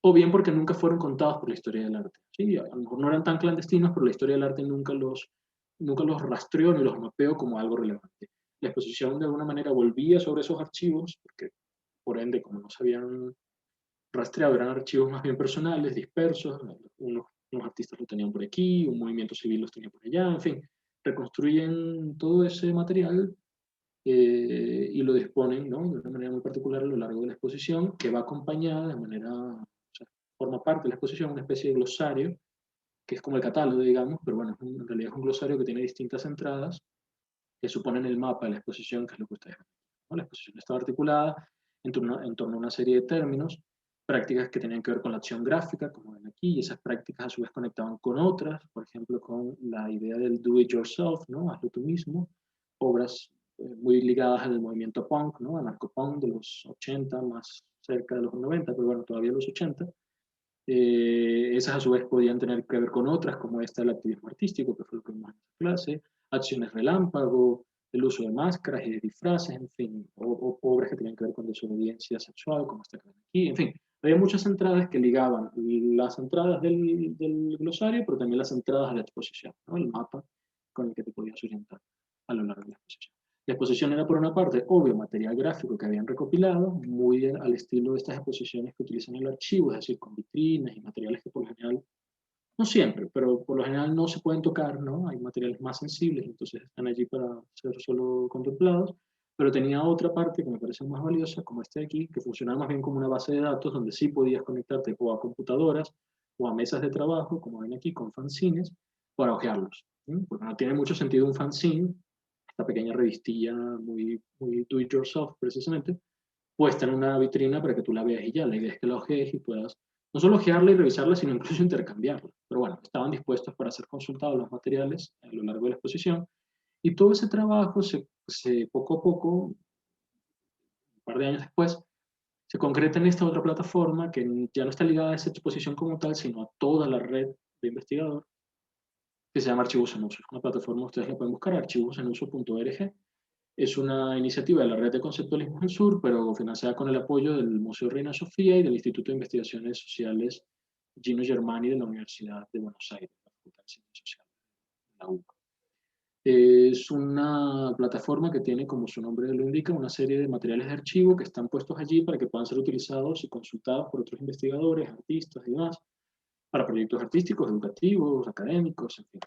o bien porque nunca fueron contados por la historia del arte. ¿Sí? A lo mejor no eran tan clandestinos, pero la historia del arte nunca los rastreó ni los mapeó como algo relevante. La exposición de alguna manera volvía sobre esos archivos, porque por ende, como no se habían rastreado, eran archivos más bien personales, dispersos, unos artistas lo tenían por aquí, un movimiento civil los tenía por allá, en fin, reconstruyen todo ese material y lo disponen, ¿no? De una manera muy particular a lo largo de la exposición, que va acompañada de manera, o sea, forma parte de la exposición una especie de glosario, que es como el catálogo, digamos, pero bueno, en realidad es un glosario que tiene distintas entradas que suponen el mapa de la exposición, que es lo que ustedes ven, ¿no? La exposición estaba articulada en torno a una serie de términos, prácticas que tenían que ver con la acción gráfica, como ven aquí, y esas prácticas a su vez conectaban con otras, por ejemplo, con la idea del do it yourself, ¿no? Hazlo tú mismo, obras muy ligadas al movimiento punk, ¿no? Anarcopunk de los 80, más cerca de los 90, pero bueno, todavía los 80. Esas a su vez podían tener que ver con otras, como esta del activismo artístico, que fue lo que vimos en esta clase, acciones relámpago, el uso de máscaras y de disfraces, en fin, o obras que tenían que ver con desobediencia sexual, como esta que ven aquí, en fin. Había muchas entradas que ligaban las entradas del glosario, pero también las entradas a la exposición, ¿no? El mapa con el que te podías orientar a lo largo de la exposición. La exposición era, por una parte, obvio, material gráfico que habían recopilado, muy al estilo de estas exposiciones que utilizan el archivo, es decir, con vitrinas y materiales que por lo general, no siempre, pero por lo general no se pueden tocar, ¿no? Hay materiales más sensibles, entonces están allí para ser solo contemplados, pero tenía otra parte que me parece más valiosa, como este de aquí, que funcionaba más bien como una base de datos donde sí podías conectarte o a computadoras o a mesas de trabajo, como ven aquí, con fanzines, para hojearlos. ¿Sí? Porque no tiene mucho sentido un fanzine, esta pequeña revistilla muy, muy do it yourself precisamente, puesta en una vitrina para que tú la veas y ya. La idea es que la ojees y puedas no solo ojearla y revisarla, sino incluso intercambiarla. Pero bueno, estaban dispuestos para ser consultados los materiales a lo largo de la exposición y todo ese trabajo poco a poco, un par de años después, se concreta en esta otra plataforma que ya no está ligada a esa exposición como tal, sino a toda la red de investigador, que se llama Archivos en Uso. Es una plataforma, ustedes la pueden buscar, archivosenuso.org. Es una iniciativa de la Red de Conceptualismo del Sur, pero financiada con el apoyo del Museo Reina Sofía y del Instituto de Investigaciones Sociales Gino Germani de la Universidad de Buenos Aires, la Facultad de Ciencias Sociales, la UBA. Es una plataforma que tiene, como su nombre lo indica, una serie de materiales de archivo que están puestos allí para que puedan ser utilizados y consultados por otros investigadores, artistas y demás, para proyectos artísticos, educativos, académicos, en fin.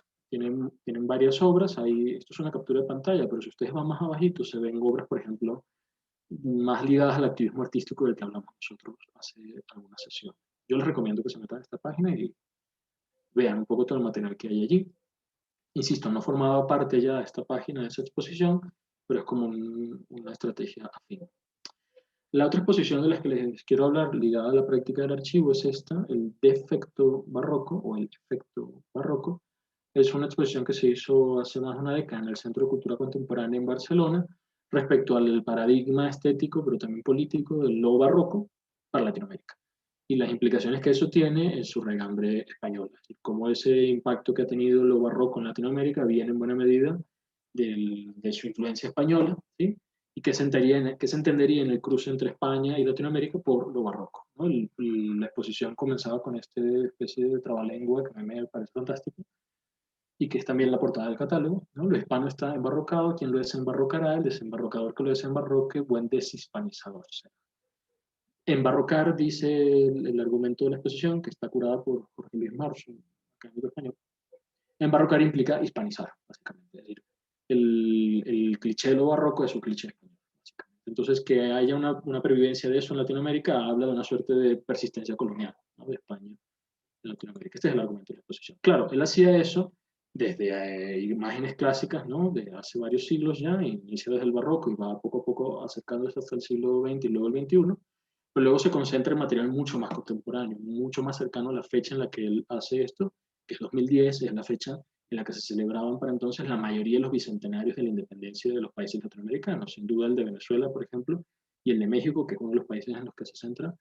Tienen varias obras, esto es una captura de pantalla, pero si ustedes van más abajito se ven obras, por ejemplo, más ligadas al activismo artístico del que hablamos nosotros hace algunas sesiones. Yo les recomiendo que se metan a esta página y vean un poco todo el material que hay allí. Insisto, no formaba parte ya de esta página, de esa exposición, pero es como una estrategia afín. La otra exposición de la que les quiero hablar, ligada a la práctica del archivo, es esta, el defecto barroco, o el efecto barroco. Es una exposición que se hizo hace más de una década en el Centro de Cultura Contemporánea en Barcelona, respecto al paradigma estético, pero también político, del lo barroco para Latinoamérica. Y las implicaciones que eso tiene en su regambre española. Y cómo ese impacto que ha tenido lo barroco en Latinoamérica viene en buena medida de su influencia española, ¿sí? Y que se entendería en el cruce entre España y Latinoamérica por lo barroco, ¿no? La exposición comenzaba con esta especie de trabalengua que a mí me parece fantástico, y que es también la portada del catálogo, ¿no? Lo hispano está embarrocado, quien lo desembarrocará, el desembarrocador que lo desembarroque, buen deshispanizador será. Embarrocar, dice el argumento de la exposición, que está curada por Jorge Luis Marzo, académico español. Embarrocar implica hispanizar, básicamente. Es decir, el cliché de lo barroco es un cliché español, básicamente. Entonces, que haya una pervivencia de eso en Latinoamérica habla de una suerte de persistencia colonial, ¿no? De España en Latinoamérica. Este es el argumento de la exposición. Claro, él hacía eso desde imágenes clásicas, ¿no? De hace varios siglos ya, inicia desde el barroco y va poco a poco acercándose hasta el siglo XX y luego el XXI, pero luego se concentra en material mucho más contemporáneo, mucho más cercano a la fecha en la que él hace esto, que es 2010, es la fecha en la que se celebraban para entonces la mayoría de los bicentenarios de la independencia de los países latinoamericanos. Sin duda el de Venezuela, por ejemplo, y el de México, que es uno de los países en los que se centra,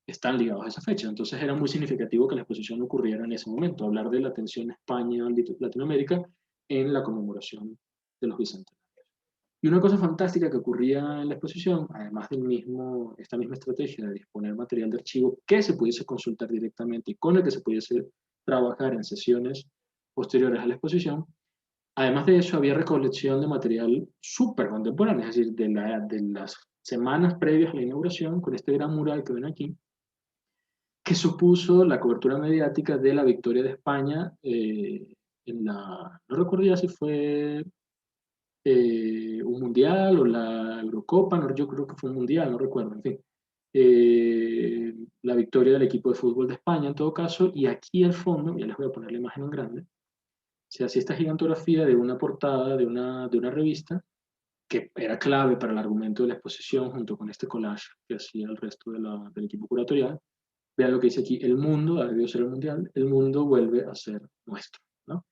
están ligados a esa fecha. Entonces era muy significativo que la exposición ocurriera en ese momento, hablar de la tensión España-Latinoamérica en la conmemoración de los bicentenarios. Y una cosa fantástica que ocurría en la exposición, además de esta misma estrategia de disponer material de archivo que se pudiese consultar directamente y con el que se pudiese trabajar en sesiones posteriores a la exposición, además de eso había recolección de material súper contemporáneo, es decir, de las semanas previas a la inauguración, con este gran mural que ven aquí, que supuso la cobertura mediática de la victoria de España no recuerdo ya si fue un mundial o la Eurocopa, no, yo creo que fue un mundial, no recuerdo, en fin. La victoria del equipo de fútbol de España en todo caso, y aquí al fondo, ya les voy a poner la imagen en grande, se hacía esta gigantografía de una portada de una revista que era clave para el argumento de la exposición junto con este collage que hacía el resto del equipo curatorial. Vean lo que dice aquí, el mundo, ha debido ser el mundial, el mundo vuelve a ser nuestro, ¿no?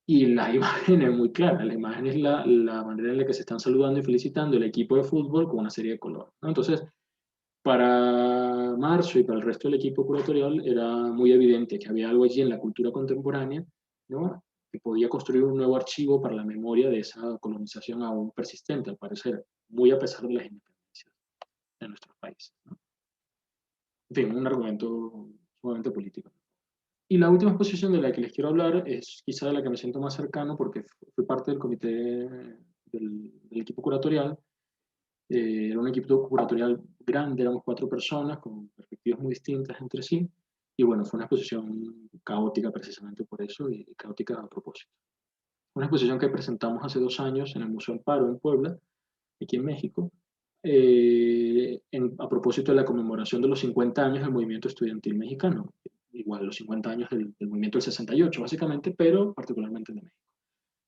Y la imagen es muy clara, la imagen es la manera en la que se están saludando y felicitando el equipo de fútbol con una serie de colores, ¿no? Entonces, para Marzo y para el resto del equipo curatorial era muy evidente que había algo allí en la cultura contemporánea, ¿no? Que podía construir un nuevo archivo para la memoria de esa colonización aún persistente, al parecer, muy a pesar de las independencias de nuestros países, ¿no? En fin, un argumento sumamente político. Y la última exposición de la que les quiero hablar es quizá de la que me siento más cercano porque fui parte del comité del equipo curatorial. Era un equipo curatorial grande, éramos 4 personas con perspectivas muy distintas entre sí. Y bueno, fue una exposición caótica precisamente por eso y caótica a propósito. Una exposición que presentamos hace 2 años en el Museo Amparo en Puebla, aquí en México, a propósito de la conmemoración de los 50 años del movimiento estudiantil mexicano. Igual los 50 años del movimiento del 68, básicamente, pero particularmente el de México.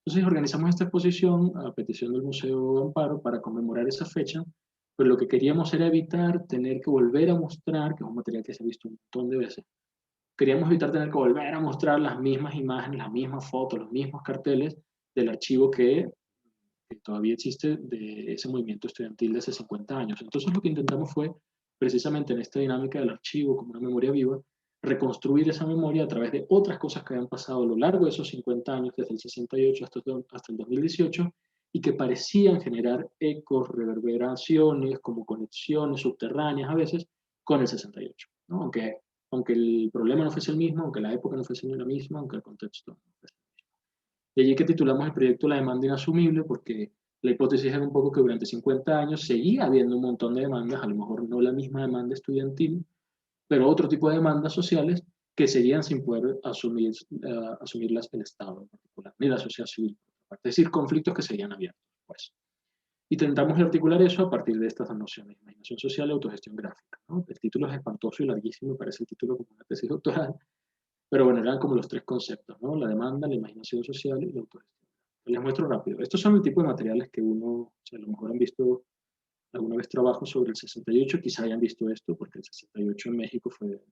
Entonces organizamos esta exposición a petición del Museo Amparo para conmemorar esa fecha, pero lo que queríamos era evitar tener que volver a mostrar, que es un material que se ha visto un montón de veces, queríamos evitar tener que volver a mostrar las mismas imágenes, las mismas fotos, los mismos carteles del archivo que todavía existe de ese movimiento estudiantil de hace 50 años. Entonces lo que intentamos fue, precisamente en esta dinámica del archivo como una memoria viva, reconstruir esa memoria a través de otras cosas que habían pasado a lo largo de esos 50 años, desde el 68 hasta el 2018, y que parecían generar ecos, reverberaciones, como conexiones subterráneas a veces, con el 68, ¿no? Aunque el problema no fuese el mismo, aunque la época no fuese la misma, aunque el contexto no fuese. De allí que titulamos el proyecto La demanda inasumible, porque la hipótesis era un poco que durante 50 años seguía habiendo un montón de demandas, a lo mejor no la misma demanda estudiantil, pero otro tipo de demandas sociales que seguían sin poder asumirlas el Estado en particular, ni la sociedad civil. Es decir, conflictos que seguían abiertos, pues. Y intentamos articular eso a partir de estas dos nociones, imaginación social y autogestión gráfica, ¿no? El título es espantoso y larguísimo, me parece el título como una tesis doctoral, pero bueno, eran como los 3 conceptos, ¿no? La demanda, la imaginación social y la autogestión. Les muestro rápido. Estos son el tipo de materiales que uno, o sea, a lo mejor han visto alguna vez trabajo sobre el 68, quizá hayan visto esto, porque el 68 en México fue,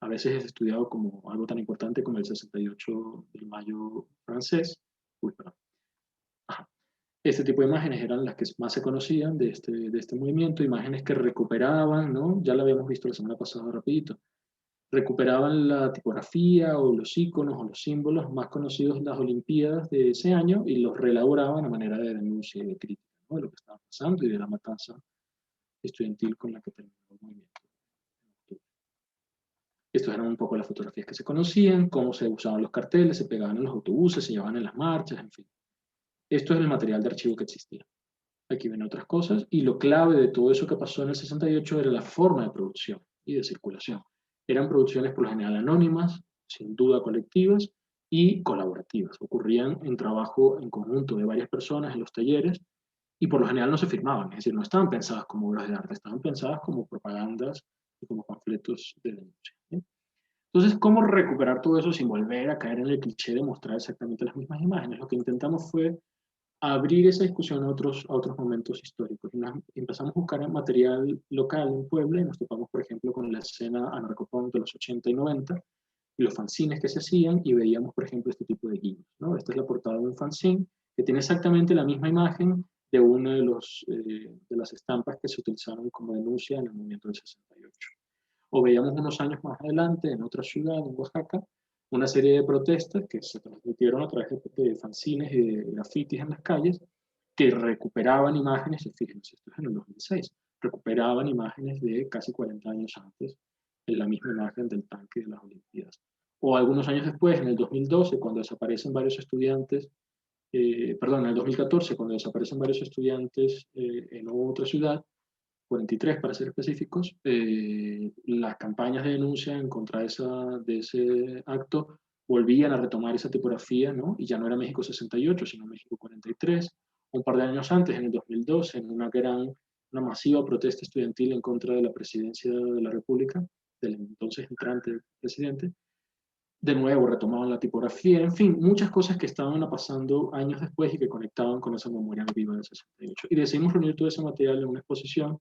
a veces es estudiado como algo tan importante como el 68 del mayo francés. Uy, perdón. Ajá. Este tipo de imágenes eran las que más se conocían de este movimiento, imágenes que recuperaban, ¿no? Ya lo habíamos visto la semana pasada rapidito. Recuperaban la tipografía o los iconos o los símbolos más conocidos de las Olimpiadas de ese año y los reelaboraban a manera de denuncia y de crítica, ¿no? De lo que estaba pasando y de la matanza estudiantil con la que terminó el movimiento. Estas eran un poco las fotografías que se conocían, cómo se usaban los carteles, se pegaban en los autobuses, se llevaban en las marchas, en fin. Esto es el material de archivo que existía. Aquí ven otras cosas, y lo clave de todo eso que pasó en el 68 era la forma de producción y de circulación. Eran producciones por lo general anónimas, sin duda colectivas, y colaborativas. Ocurrían en trabajo en conjunto de varias personas en los talleres, y por lo general no se firmaban, es decir, no estaban pensadas como obras de arte, estaban pensadas como propagandas y como panfletos de denuncia, ¿sí? Entonces, ¿cómo recuperar todo eso sin volver a caer en el cliché de mostrar exactamente las mismas imágenes? Lo que intentamos fue abrir esa discusión a otros momentos históricos. Empezamos a buscar material local en Puebla y nos topamos, por ejemplo, con la escena anarcopunk de los 80 y 90, y los fanzines que se hacían, y veíamos, por ejemplo, este tipo de guiños, ¿no? Esta es la portada de un fanzine que tiene exactamente la misma imagen de una de las estampas que se utilizaron como denuncia en el movimiento del 68. O veíamos unos años más adelante, en otra ciudad, en Oaxaca, una serie de protestas que se transmitieron a través de fanzines y de grafitis en las calles, que recuperaban imágenes, fíjense, esto es en el 2006, recuperaban imágenes de casi 40 años antes, en la misma imagen del tanque de las Olimpiadas. O algunos años después, en el 2012, cuando desaparecen varios estudiantes, perdón, en el 2014, cuando desaparecen varios estudiantes en otra ciudad, 43 para ser específicos, las campañas de denuncia en contra de ese acto volvían a retomar esa tipografía, ¿no? Y ya no era México 68, sino México 43. Un par de años antes, en el 2012, en una masiva protesta estudiantil en contra de la presidencia de la República, del entonces entrante presidente, de nuevo retomaban la tipografía, en fin, muchas cosas que estaban pasando años después y que conectaban con esa memoria viva del 68. Y decidimos reunir todo ese material en una exposición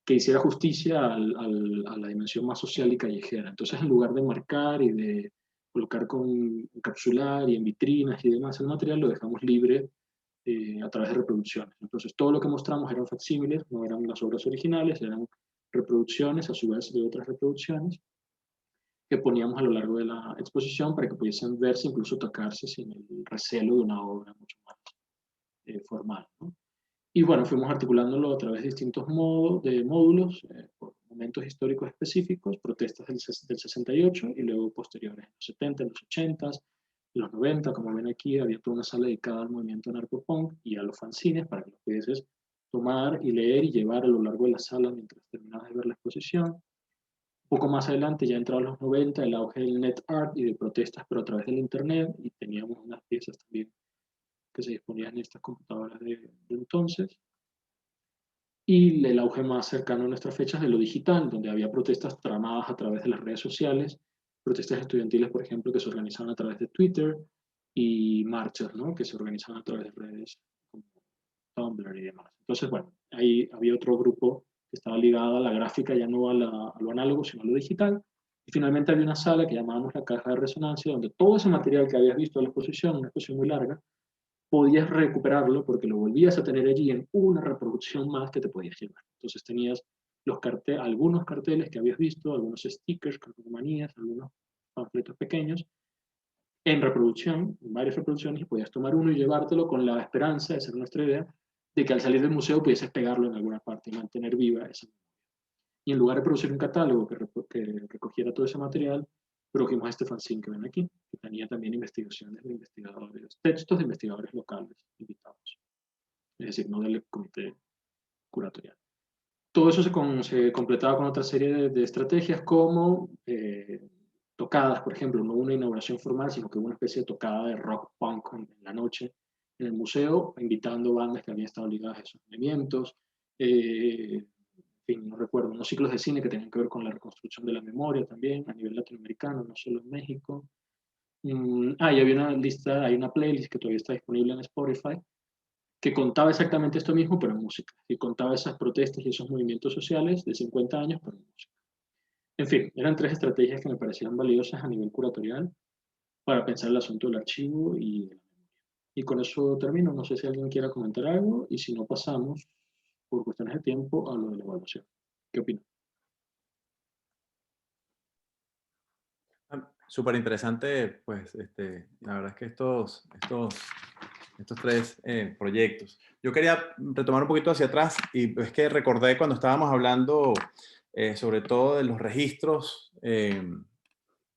que hiciera justicia a la dimensión más social y callejera. Entonces, en lugar de marcar y de colocar encapsular y en vitrinas y demás el material, lo dejamos libre a través de reproducciones. Entonces, todo lo que mostramos eran facsímiles, no eran las obras originales, eran reproducciones a su vez de otras reproducciones que poníamos a lo largo de la exposición para que pudiesen verse, incluso tocarse sin el recelo de una obra mucho más formal, ¿no? Y bueno, fuimos articulándolo a través de distintos módulos, por momentos históricos específicos, protestas del 68 y luego posteriores, en los 70, en los 80, en los 90, como ven aquí, había toda una sala dedicada al movimiento anarcopunk y a los fanzines para que los pudieses tomar y leer y llevar a lo largo de la sala mientras terminabas de ver la exposición. Un poco más adelante, ya entrados los 90, el auge del net art y de protestas, pero a través del internet, y teníamos unas piezas también que se disponían en estas computadoras de entonces. Y el auge más cercano a nuestras fechas de lo digital, donde había protestas tramadas a través de las redes sociales, protestas estudiantiles, por ejemplo, que se organizaban a través de Twitter, y marchas, ¿no?, que se organizaban a través de redes como Tumblr y demás. Entonces, bueno, ahí había otro grupo que estaba ligado a la gráfica, ya no a lo análogo, sino a lo digital. Y finalmente había una sala que llamábamos la caja de resonancia, donde todo ese material que habías visto en la exposición, una exposición muy larga, podías recuperarlo porque lo volvías a tener allí en una reproducción más que te podías llevar. Entonces tenías algunos carteles que habías visto, algunos stickers, calcomanías, algunos panfletos pequeños, en reproducción, en varias reproducciones, y podías tomar uno y llevártelo con la esperanza, esa era nuestra idea, de que al salir del museo pudieses pegarlo en alguna parte y mantener viva esa memoria. Y en lugar de producir un catálogo que recogiera todo ese material, produjimos este fanzine que ven aquí, que tenía también investigaciones de investigadores, textos de investigadores locales invitados, es decir, no del comité curatorial. Todo eso se completaba con otra serie de estrategias como tocadas, por ejemplo, no una inauguración formal, sino que una especie de tocada de rock punk en la noche en el museo, invitando bandas que habían estado ligadas a esos movimientos, en fin, no recuerdo, unos ciclos de cine que tenían que ver con la reconstrucción de la memoria también, a nivel latinoamericano, no solo en México. Y había una lista, hay una playlist que todavía está disponible en Spotify, que contaba exactamente esto mismo, pero en música, y contaba esas protestas y esos movimientos sociales de 50 años, pero en música. En fin, eran tres estrategias que me parecían valiosas a nivel curatorial para pensar el asunto del archivo y de la memoria. Y con eso termino, no sé si alguien quiera comentar algo, y si no pasamos, por cuestiones de tiempo, a lo de la evaluación. ¿Qué opinan? Súper interesante, pues, la verdad es que estos tres proyectos. Yo quería retomar un poquito hacia atrás y es que recordé cuando estábamos hablando sobre todo de los registros en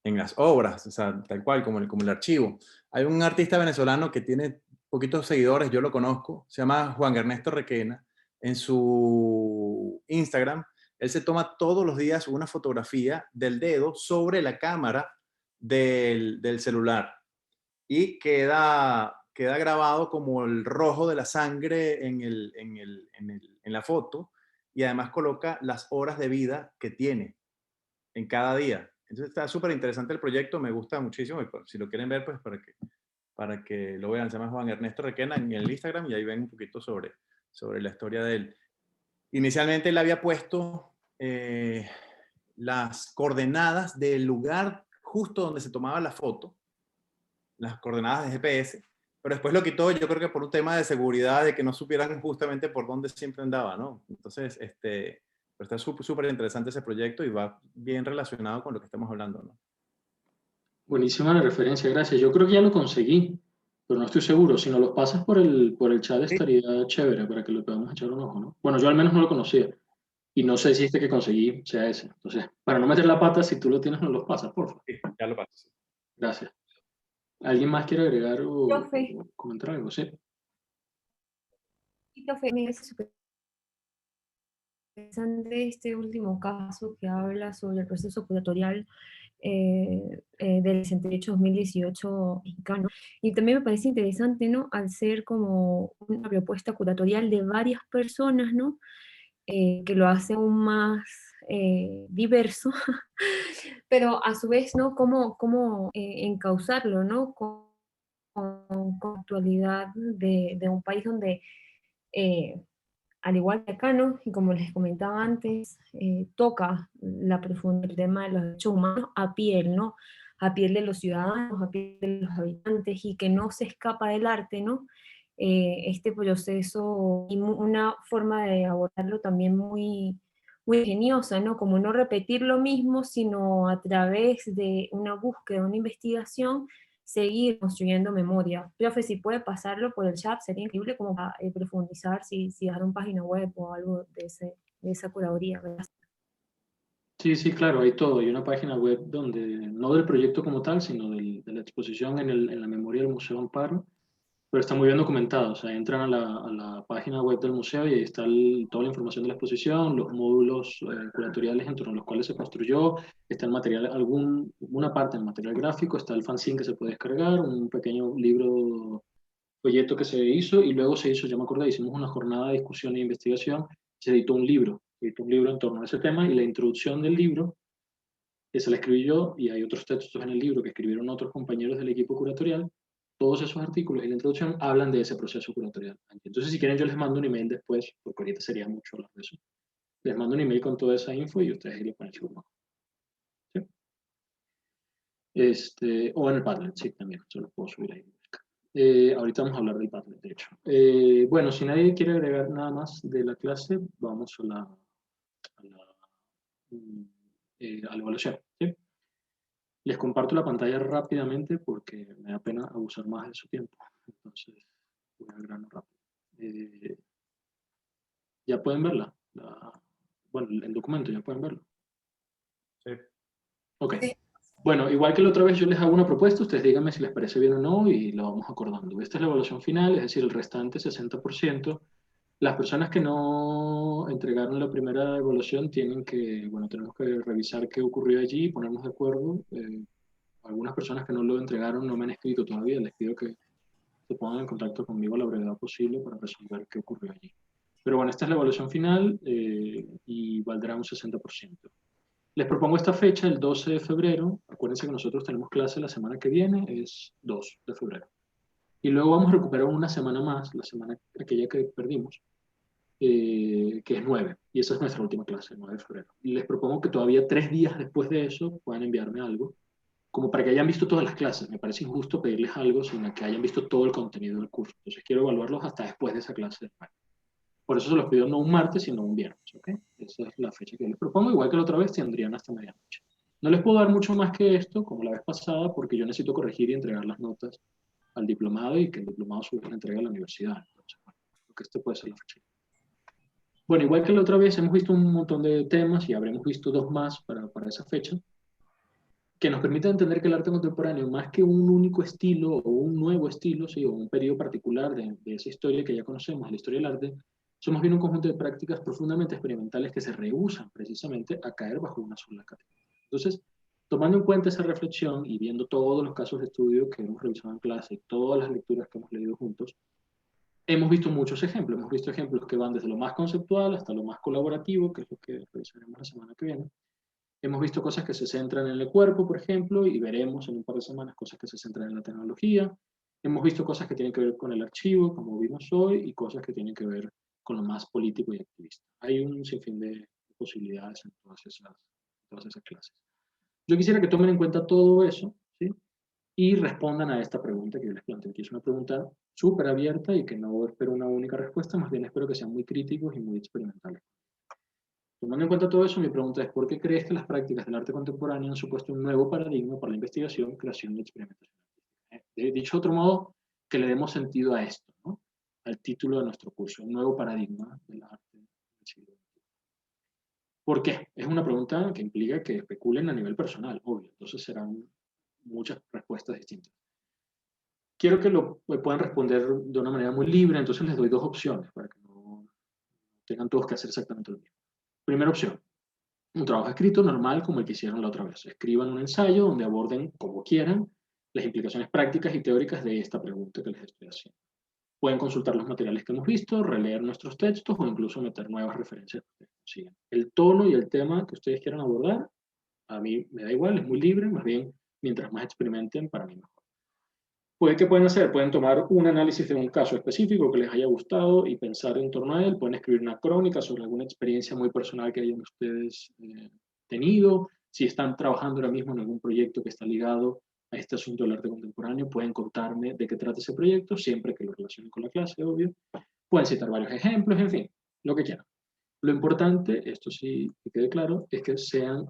las obras, o sea, tal cual, como el archivo. Hay un artista venezolano que tiene poquitos seguidores, yo lo conozco, se llama Juan Ernesto Requena. En su Instagram, él se toma todos los días una fotografía del dedo sobre la cámara del celular y queda grabado como el rojo de la sangre en la foto, y además coloca las horas de vida que tiene en cada día. Entonces está súper interesante el proyecto, me gusta muchísimo, y si lo quieren ver, pues para que para que lo vean. Se llama Juan Ernesto Requena en el Instagram y ahí ven un poquito sobre la historia de él. Inicialmente él había puesto las coordenadas del lugar justo donde se tomaba la foto, las coordenadas de GPS, pero después lo quitó, yo creo que por un tema de seguridad, de que no supieran justamente por dónde siempre andaba, ¿no? Entonces, pero está súper interesante ese proyecto y va bien relacionado con lo que estamos hablando, ¿no? Buenísima la referencia, gracias. Yo creo que ya lo conseguí, pero no estoy seguro. Si nos los pasas por el chat estaría chévere para que lo podamos echar un ojo, ¿no? Bueno, yo al menos no lo conocía y no sé si este que conseguí sea ese. Entonces, para no meter la pata, si tú lo tienes, nos los pasas, por favor. Sí, ya lo paso. Gracias. ¿Alguien más quiere agregar o comentar algo? Sí. Profe, me parece súper interesante este último caso que habla sobre el proceso curatorial del 68-2018 mexicano. Y también me parece interesante, ¿no? Al ser como una propuesta curatorial de varias personas, ¿no? Que lo hace aún más diverso, pero a su vez, ¿no? Cómo encauzarlo, ¿no? Con actualidad de un país donde, al igual que acá, ¿no? Y como les comentaba antes, toca la profundidad del tema de los derechos humanos a piel, ¿no? A piel de los ciudadanos, a piel de los habitantes, y que no se escapa del arte, ¿no? Este proceso y una forma de abordarlo también muy ingeniosa, ¿no? Como no repetir lo mismo, sino a través de una búsqueda, una investigación, seguir construyendo memoria. Profe, si puede pasarlo por el chat, sería increíble como para profundizar, si dejar una página web o algo de esa curaduría, ¿verdad? Sí, claro, hay todo. Hay una página web donde, no del proyecto como tal, sino de la exposición en la memoria del Museo Amparo, pero está muy bien documentado. O sea, entran a la página web del museo y ahí está toda la información de la exposición, los módulos curatoriales en torno a los cuales se construyó, está el material, una parte del material gráfico, está el fanzine que se puede descargar, un pequeño libro, folleto que se hizo, y luego se hizo, ya me acordé, hicimos una jornada de discusión e investigación, se editó un libro en torno a ese tema, y la introducción del libro, que se la escribí yo, y hay otros textos en el libro que escribieron otros compañeros del equipo curatorial. Todos esos artículos y la introducción hablan de ese proceso curatorial. Entonces, si quieren, yo les mando un email después, porque ahorita sería mucho hablar de eso. Les mando un email con toda esa info y ustedes ahí le ponen su mano. ¿Sí? O en el Padlet, sí, también, se lo puedo subir ahí. Ahorita vamos a hablar del Padlet, de hecho. Bueno, si nadie quiere agregar nada más de la clase, vamos a la evaluación. ¿Sí? Les comparto la pantalla rápidamente porque me da pena abusar más de su tiempo. Entonces, voy al grano rápido. ¿Ya pueden verla? Bueno, el documento, ¿ya pueden verlo? Sí. Ok. Bueno, igual que la otra vez, yo les hago una propuesta, ustedes díganme si les parece bien o no y lo vamos acordando. Esta es la evaluación final, es decir, el restante 60%. Las personas que no entregaron la primera evaluación tienen que, bueno, tenemos que revisar qué ocurrió allí, ponernos de acuerdo. Algunas personas que no lo entregaron no me han escrito todavía, les pido que se pongan en contacto conmigo a la brevedad posible para resolver qué ocurrió allí. Pero bueno, esta es la evaluación final y valdrá un 60%. Les propongo esta fecha, el 12 de febrero. Acuérdense que nosotros tenemos clase la semana que viene, es 2 de febrero. Y luego vamos a recuperar una semana más, la semana aquella que perdimos, que es 9. Y esa es nuestra última clase, 9 de febrero. Y les propongo que todavía 3 días después de eso puedan enviarme algo, como para que hayan visto todas las clases. Me parece injusto pedirles algo sin que hayan visto todo el contenido del curso. Entonces quiero evaluarlos hasta después de esa clase de 9. Por eso se los pido no un martes, sino un viernes, ¿ok? Esa es la fecha que les propongo. Igual que la otra vez, tendrían hasta medianoche. No les puedo dar mucho más que esto, como la vez pasada, porque yo necesito corregir y entregar las notas al diplomado y que el diplomado su vez la entregue a la universidad. Entonces, bueno, creo que este puede ser la fecha. Bueno, igual que la otra vez, hemos visto un montón de temas y habremos visto 2 más para esa fecha, que nos permiten entender que el arte contemporáneo, más que un único estilo o un nuevo estilo, ¿sí? O un periodo particular de esa historia que ya conocemos, la historia del arte, somos bien un conjunto de prácticas profundamente experimentales que se rehúsan precisamente a caer bajo una sola categoría. Entonces, tomando en cuenta esa reflexión y viendo todos los casos de estudio que hemos revisado en clase y todas las lecturas que hemos leído juntos, hemos visto muchos ejemplos. Hemos visto ejemplos que van desde lo más conceptual hasta lo más colaborativo, que es lo que revisaremos la semana que viene. Hemos visto cosas que se centran en el cuerpo, por ejemplo, y veremos en un par de semanas cosas que se centran en la tecnología. Hemos visto cosas que tienen que ver con el archivo, como vimos hoy, y cosas que tienen que ver con lo más político y activista. Hay un sinfín de posibilidades en todas esas clases. Yo quisiera que tomen en cuenta todo eso, ¿sí? Y respondan a esta pregunta que yo les planteo, que es una pregunta súper abierta y que no espero una única respuesta, más bien espero que sean muy críticos y muy experimentales. Tomando en cuenta todo eso, mi pregunta es, ¿por qué crees que las prácticas del arte contemporáneo han supuesto un nuevo paradigma para la investigación, creación y experimentación? Dicho de otro modo, que le demos sentido a esto, ¿no? Al título de nuestro curso, un nuevo paradigma del arte del siglo XXI. ¿Por qué? Es una pregunta que implica que especulen a nivel personal, obvio, entonces serán muchas respuestas distintas. Quiero que lo puedan responder de una manera muy libre, entonces les doy dos opciones para que no tengan todos que hacer exactamente lo mismo. Primera opción, un trabajo escrito normal como el que hicieron la otra vez. Escriban un ensayo donde aborden como quieran las implicaciones prácticas y teóricas de esta pregunta que les estoy haciendo. Pueden consultar los materiales que hemos visto, releer nuestros textos o incluso meter nuevas referencias que ustedes consigan. El tono y el tema que ustedes quieran abordar, a mí me da igual, es muy libre, más bien, mientras más experimenten, para mí mejor. ¿Qué pueden hacer? Pueden tomar un análisis de un caso específico que les haya gustado y pensar en torno a él. Pueden escribir una crónica sobre alguna experiencia muy personal que hayan ustedes tenido. Si están trabajando ahora mismo en algún proyecto que está ligado a este asunto del arte contemporáneo, pueden contarme de qué trata ese proyecto, siempre que lo relacionen con la clase, obvio. Pueden citar varios ejemplos, en fin, lo que quieran. Lo importante, esto sí que quede claro, es que sean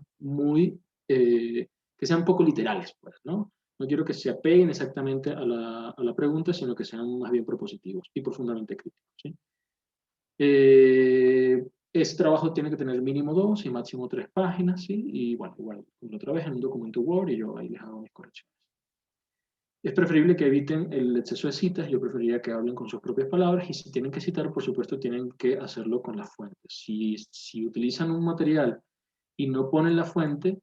que sean poco literales, pues, ¿no? No quiero que se apeguen exactamente a la pregunta, sino que sean más bien propositivos y profundamente críticos, ¿sí? Ese trabajo tiene que tener mínimo 2 y máximo 3 páginas, ¿sí? Y bueno, igual, otra vez en un documento Word y yo ahí les hago mis correcciones. Es preferible que eviten el exceso de citas, yo preferiría que hablen con sus propias palabras y si tienen que citar, por supuesto, tienen que hacerlo con las fuentes. Si utilizan un material y no ponen la fuente,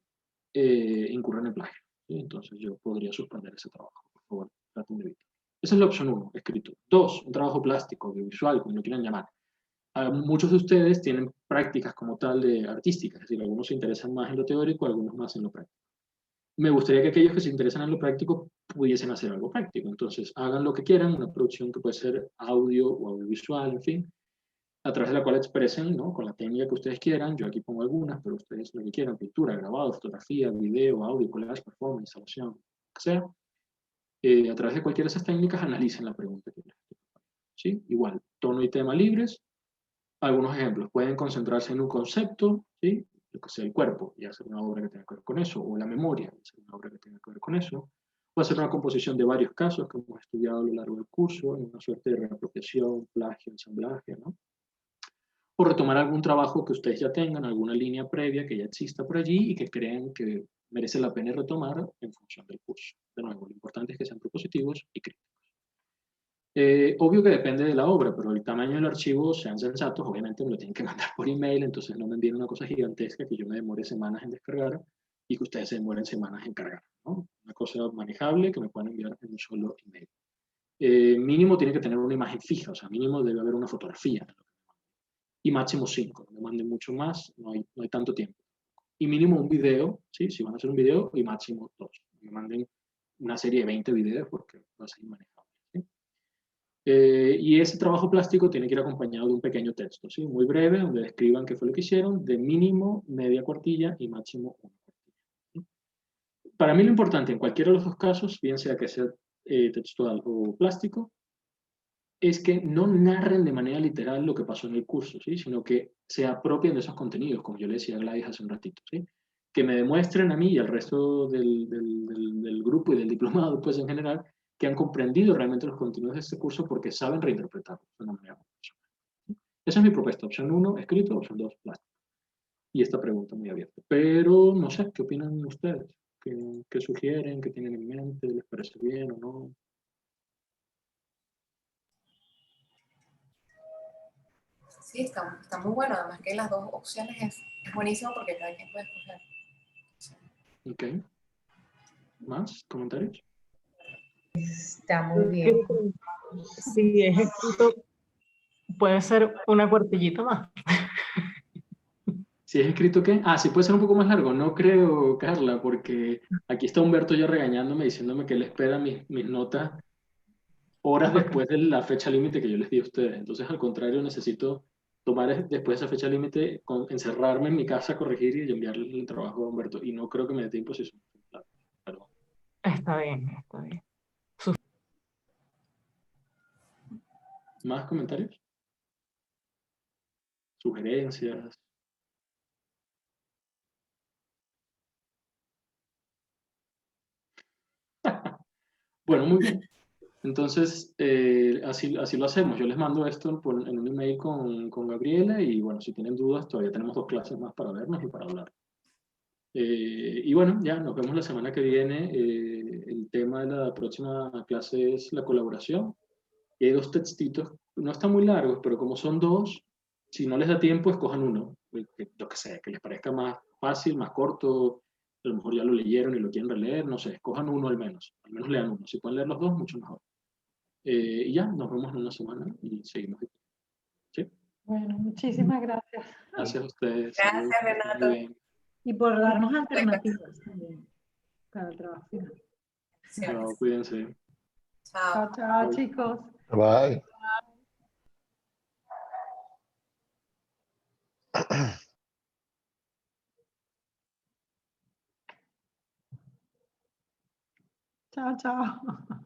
incurren en plagio. ¿Sí? Entonces yo podría suspender ese trabajo, por favor, traten de evitar. Esa es la opción 1, escrito. 2, un trabajo plástico, audiovisual, como lo quieran llamar. Muchos de ustedes tienen prácticas como tal de artísticas, es decir, algunos se interesan más en lo teórico, algunos más en lo práctico. Me gustaría que aquellos que se interesan en lo práctico pudiesen hacer algo práctico. Entonces, hagan lo que quieran, una producción que puede ser audio o audiovisual, en fin, a través de la cual expresen, ¿no? Con la técnica que ustedes quieran. Yo aquí pongo algunas, pero ustedes lo que quieran, pintura, grabado, fotografía, video, audio, collage, performance, instalación, lo que sea. A través de cualquiera de esas técnicas analicen la pregunta que les estoy poniendo, ¿sí? Igual, tono y tema libres. Algunos ejemplos, pueden concentrarse en un concepto, ¿sí? Lo que sea el cuerpo, y hacer una obra que tenga que ver con eso, o la memoria, y hacer una obra que tenga que ver con eso. Puede ser una composición de varios casos que hemos estudiado a lo largo del curso, en una suerte de reapropiación, plagio, ensamblaje, ¿no? O retomar algún trabajo que ustedes ya tengan, alguna línea previa que ya exista por allí y que crean que merece la pena retomar en función del curso. De nuevo, lo importante es que sean propositivos y críticos. Obvio que depende de la obra, pero el tamaño del archivo, sean sensatos, obviamente me lo tienen que mandar por email, entonces no me envíen una cosa gigantesca que yo me demore semanas en descargar y que ustedes se demoren semanas en cargar, ¿no? Una cosa manejable que me puedan enviar en un solo email. Mínimo tiene que tener una imagen fija, o sea, mínimo debe haber una fotografía. Y máximo 5, no me manden mucho más, no hay tanto tiempo. Y mínimo un video, ¿sí? Si van a hacer un video, y máximo 2. No me manden una serie de 20 videos porque va a ser inmanejable. ¿Sí? Y ese trabajo plástico tiene que ir acompañado de un pequeño texto, ¿sí? Muy breve, donde describan qué fue lo que hicieron, de mínimo media cuartilla y máximo una cuartilla. ¿Sí? Para mí lo importante en cualquiera de los dos casos, bien sea que sea textual o plástico, es que no narren de manera literal lo que pasó en el curso, ¿sí? Sino que se apropien de esos contenidos, como yo le decía a Gladys hace un ratito, ¿sí? Que me demuestren a mí y al resto del grupo y del diplomado, pues en general, que han comprendido realmente los contenidos de este curso porque saben reinterpretarlos de una manera personal. ¿Sí? Esa es mi propuesta, opción 1, escrito, opción 2, plástico. Y esta pregunta muy abierta. Pero no sé, ¿qué opinan ustedes? ¿Qué sugieren? ¿Qué tienen en mente? ¿Les parece bien o no? Sí, está muy bueno. Además que las dos opciones es buenísimo porque cada quien puede escoger. Sí. Ok. ¿Más comentarios? Está muy bien. Si es escrito, puede ser una cuartillita más. Si es escrito, ¿qué? Ah, sí puede ser un poco más largo. No creo, Carla, porque aquí está Humberto ya regañándome, diciéndome que él espera mis notas horas después de la fecha límite que yo les di a ustedes. Entonces, al contrario, necesito tomar después de esa fecha límite, encerrarme en mi casa, corregir y enviarle el trabajo a Humberto. Y no creo que me dé tiempo si claro, pero Está bien, está bien. ¿más comentarios? ¿Sugerencias? Bueno, muy bien. Entonces, así lo hacemos. Yo les mando esto en un email con Gabriela y bueno, si tienen dudas, todavía tenemos 2 clases más para vernos y para hablar. Y bueno, ya nos vemos la semana que viene. El tema de la próxima clase es la colaboración. Y hay 2 textitos, no están muy largos, pero como son 2, si no les da tiempo, escojan uno. Yo qué sé, que les parezca más fácil, más corto. A lo mejor ya lo leyeron y lo quieren releer, no sé, escojan uno al menos. Al menos lean uno. Si pueden leer los 2, mucho mejor. Y ya, nos vemos en una semana y seguimos. ¿Sí? Bueno, muchísimas gracias. Gracias a ustedes. Gracias, Saludos, Renato. muy bien. Y por darnos alternativas también para el trabajo final. Chao, cuídense. Chao. Chao, chao, chicos. Bye. Chao, chao.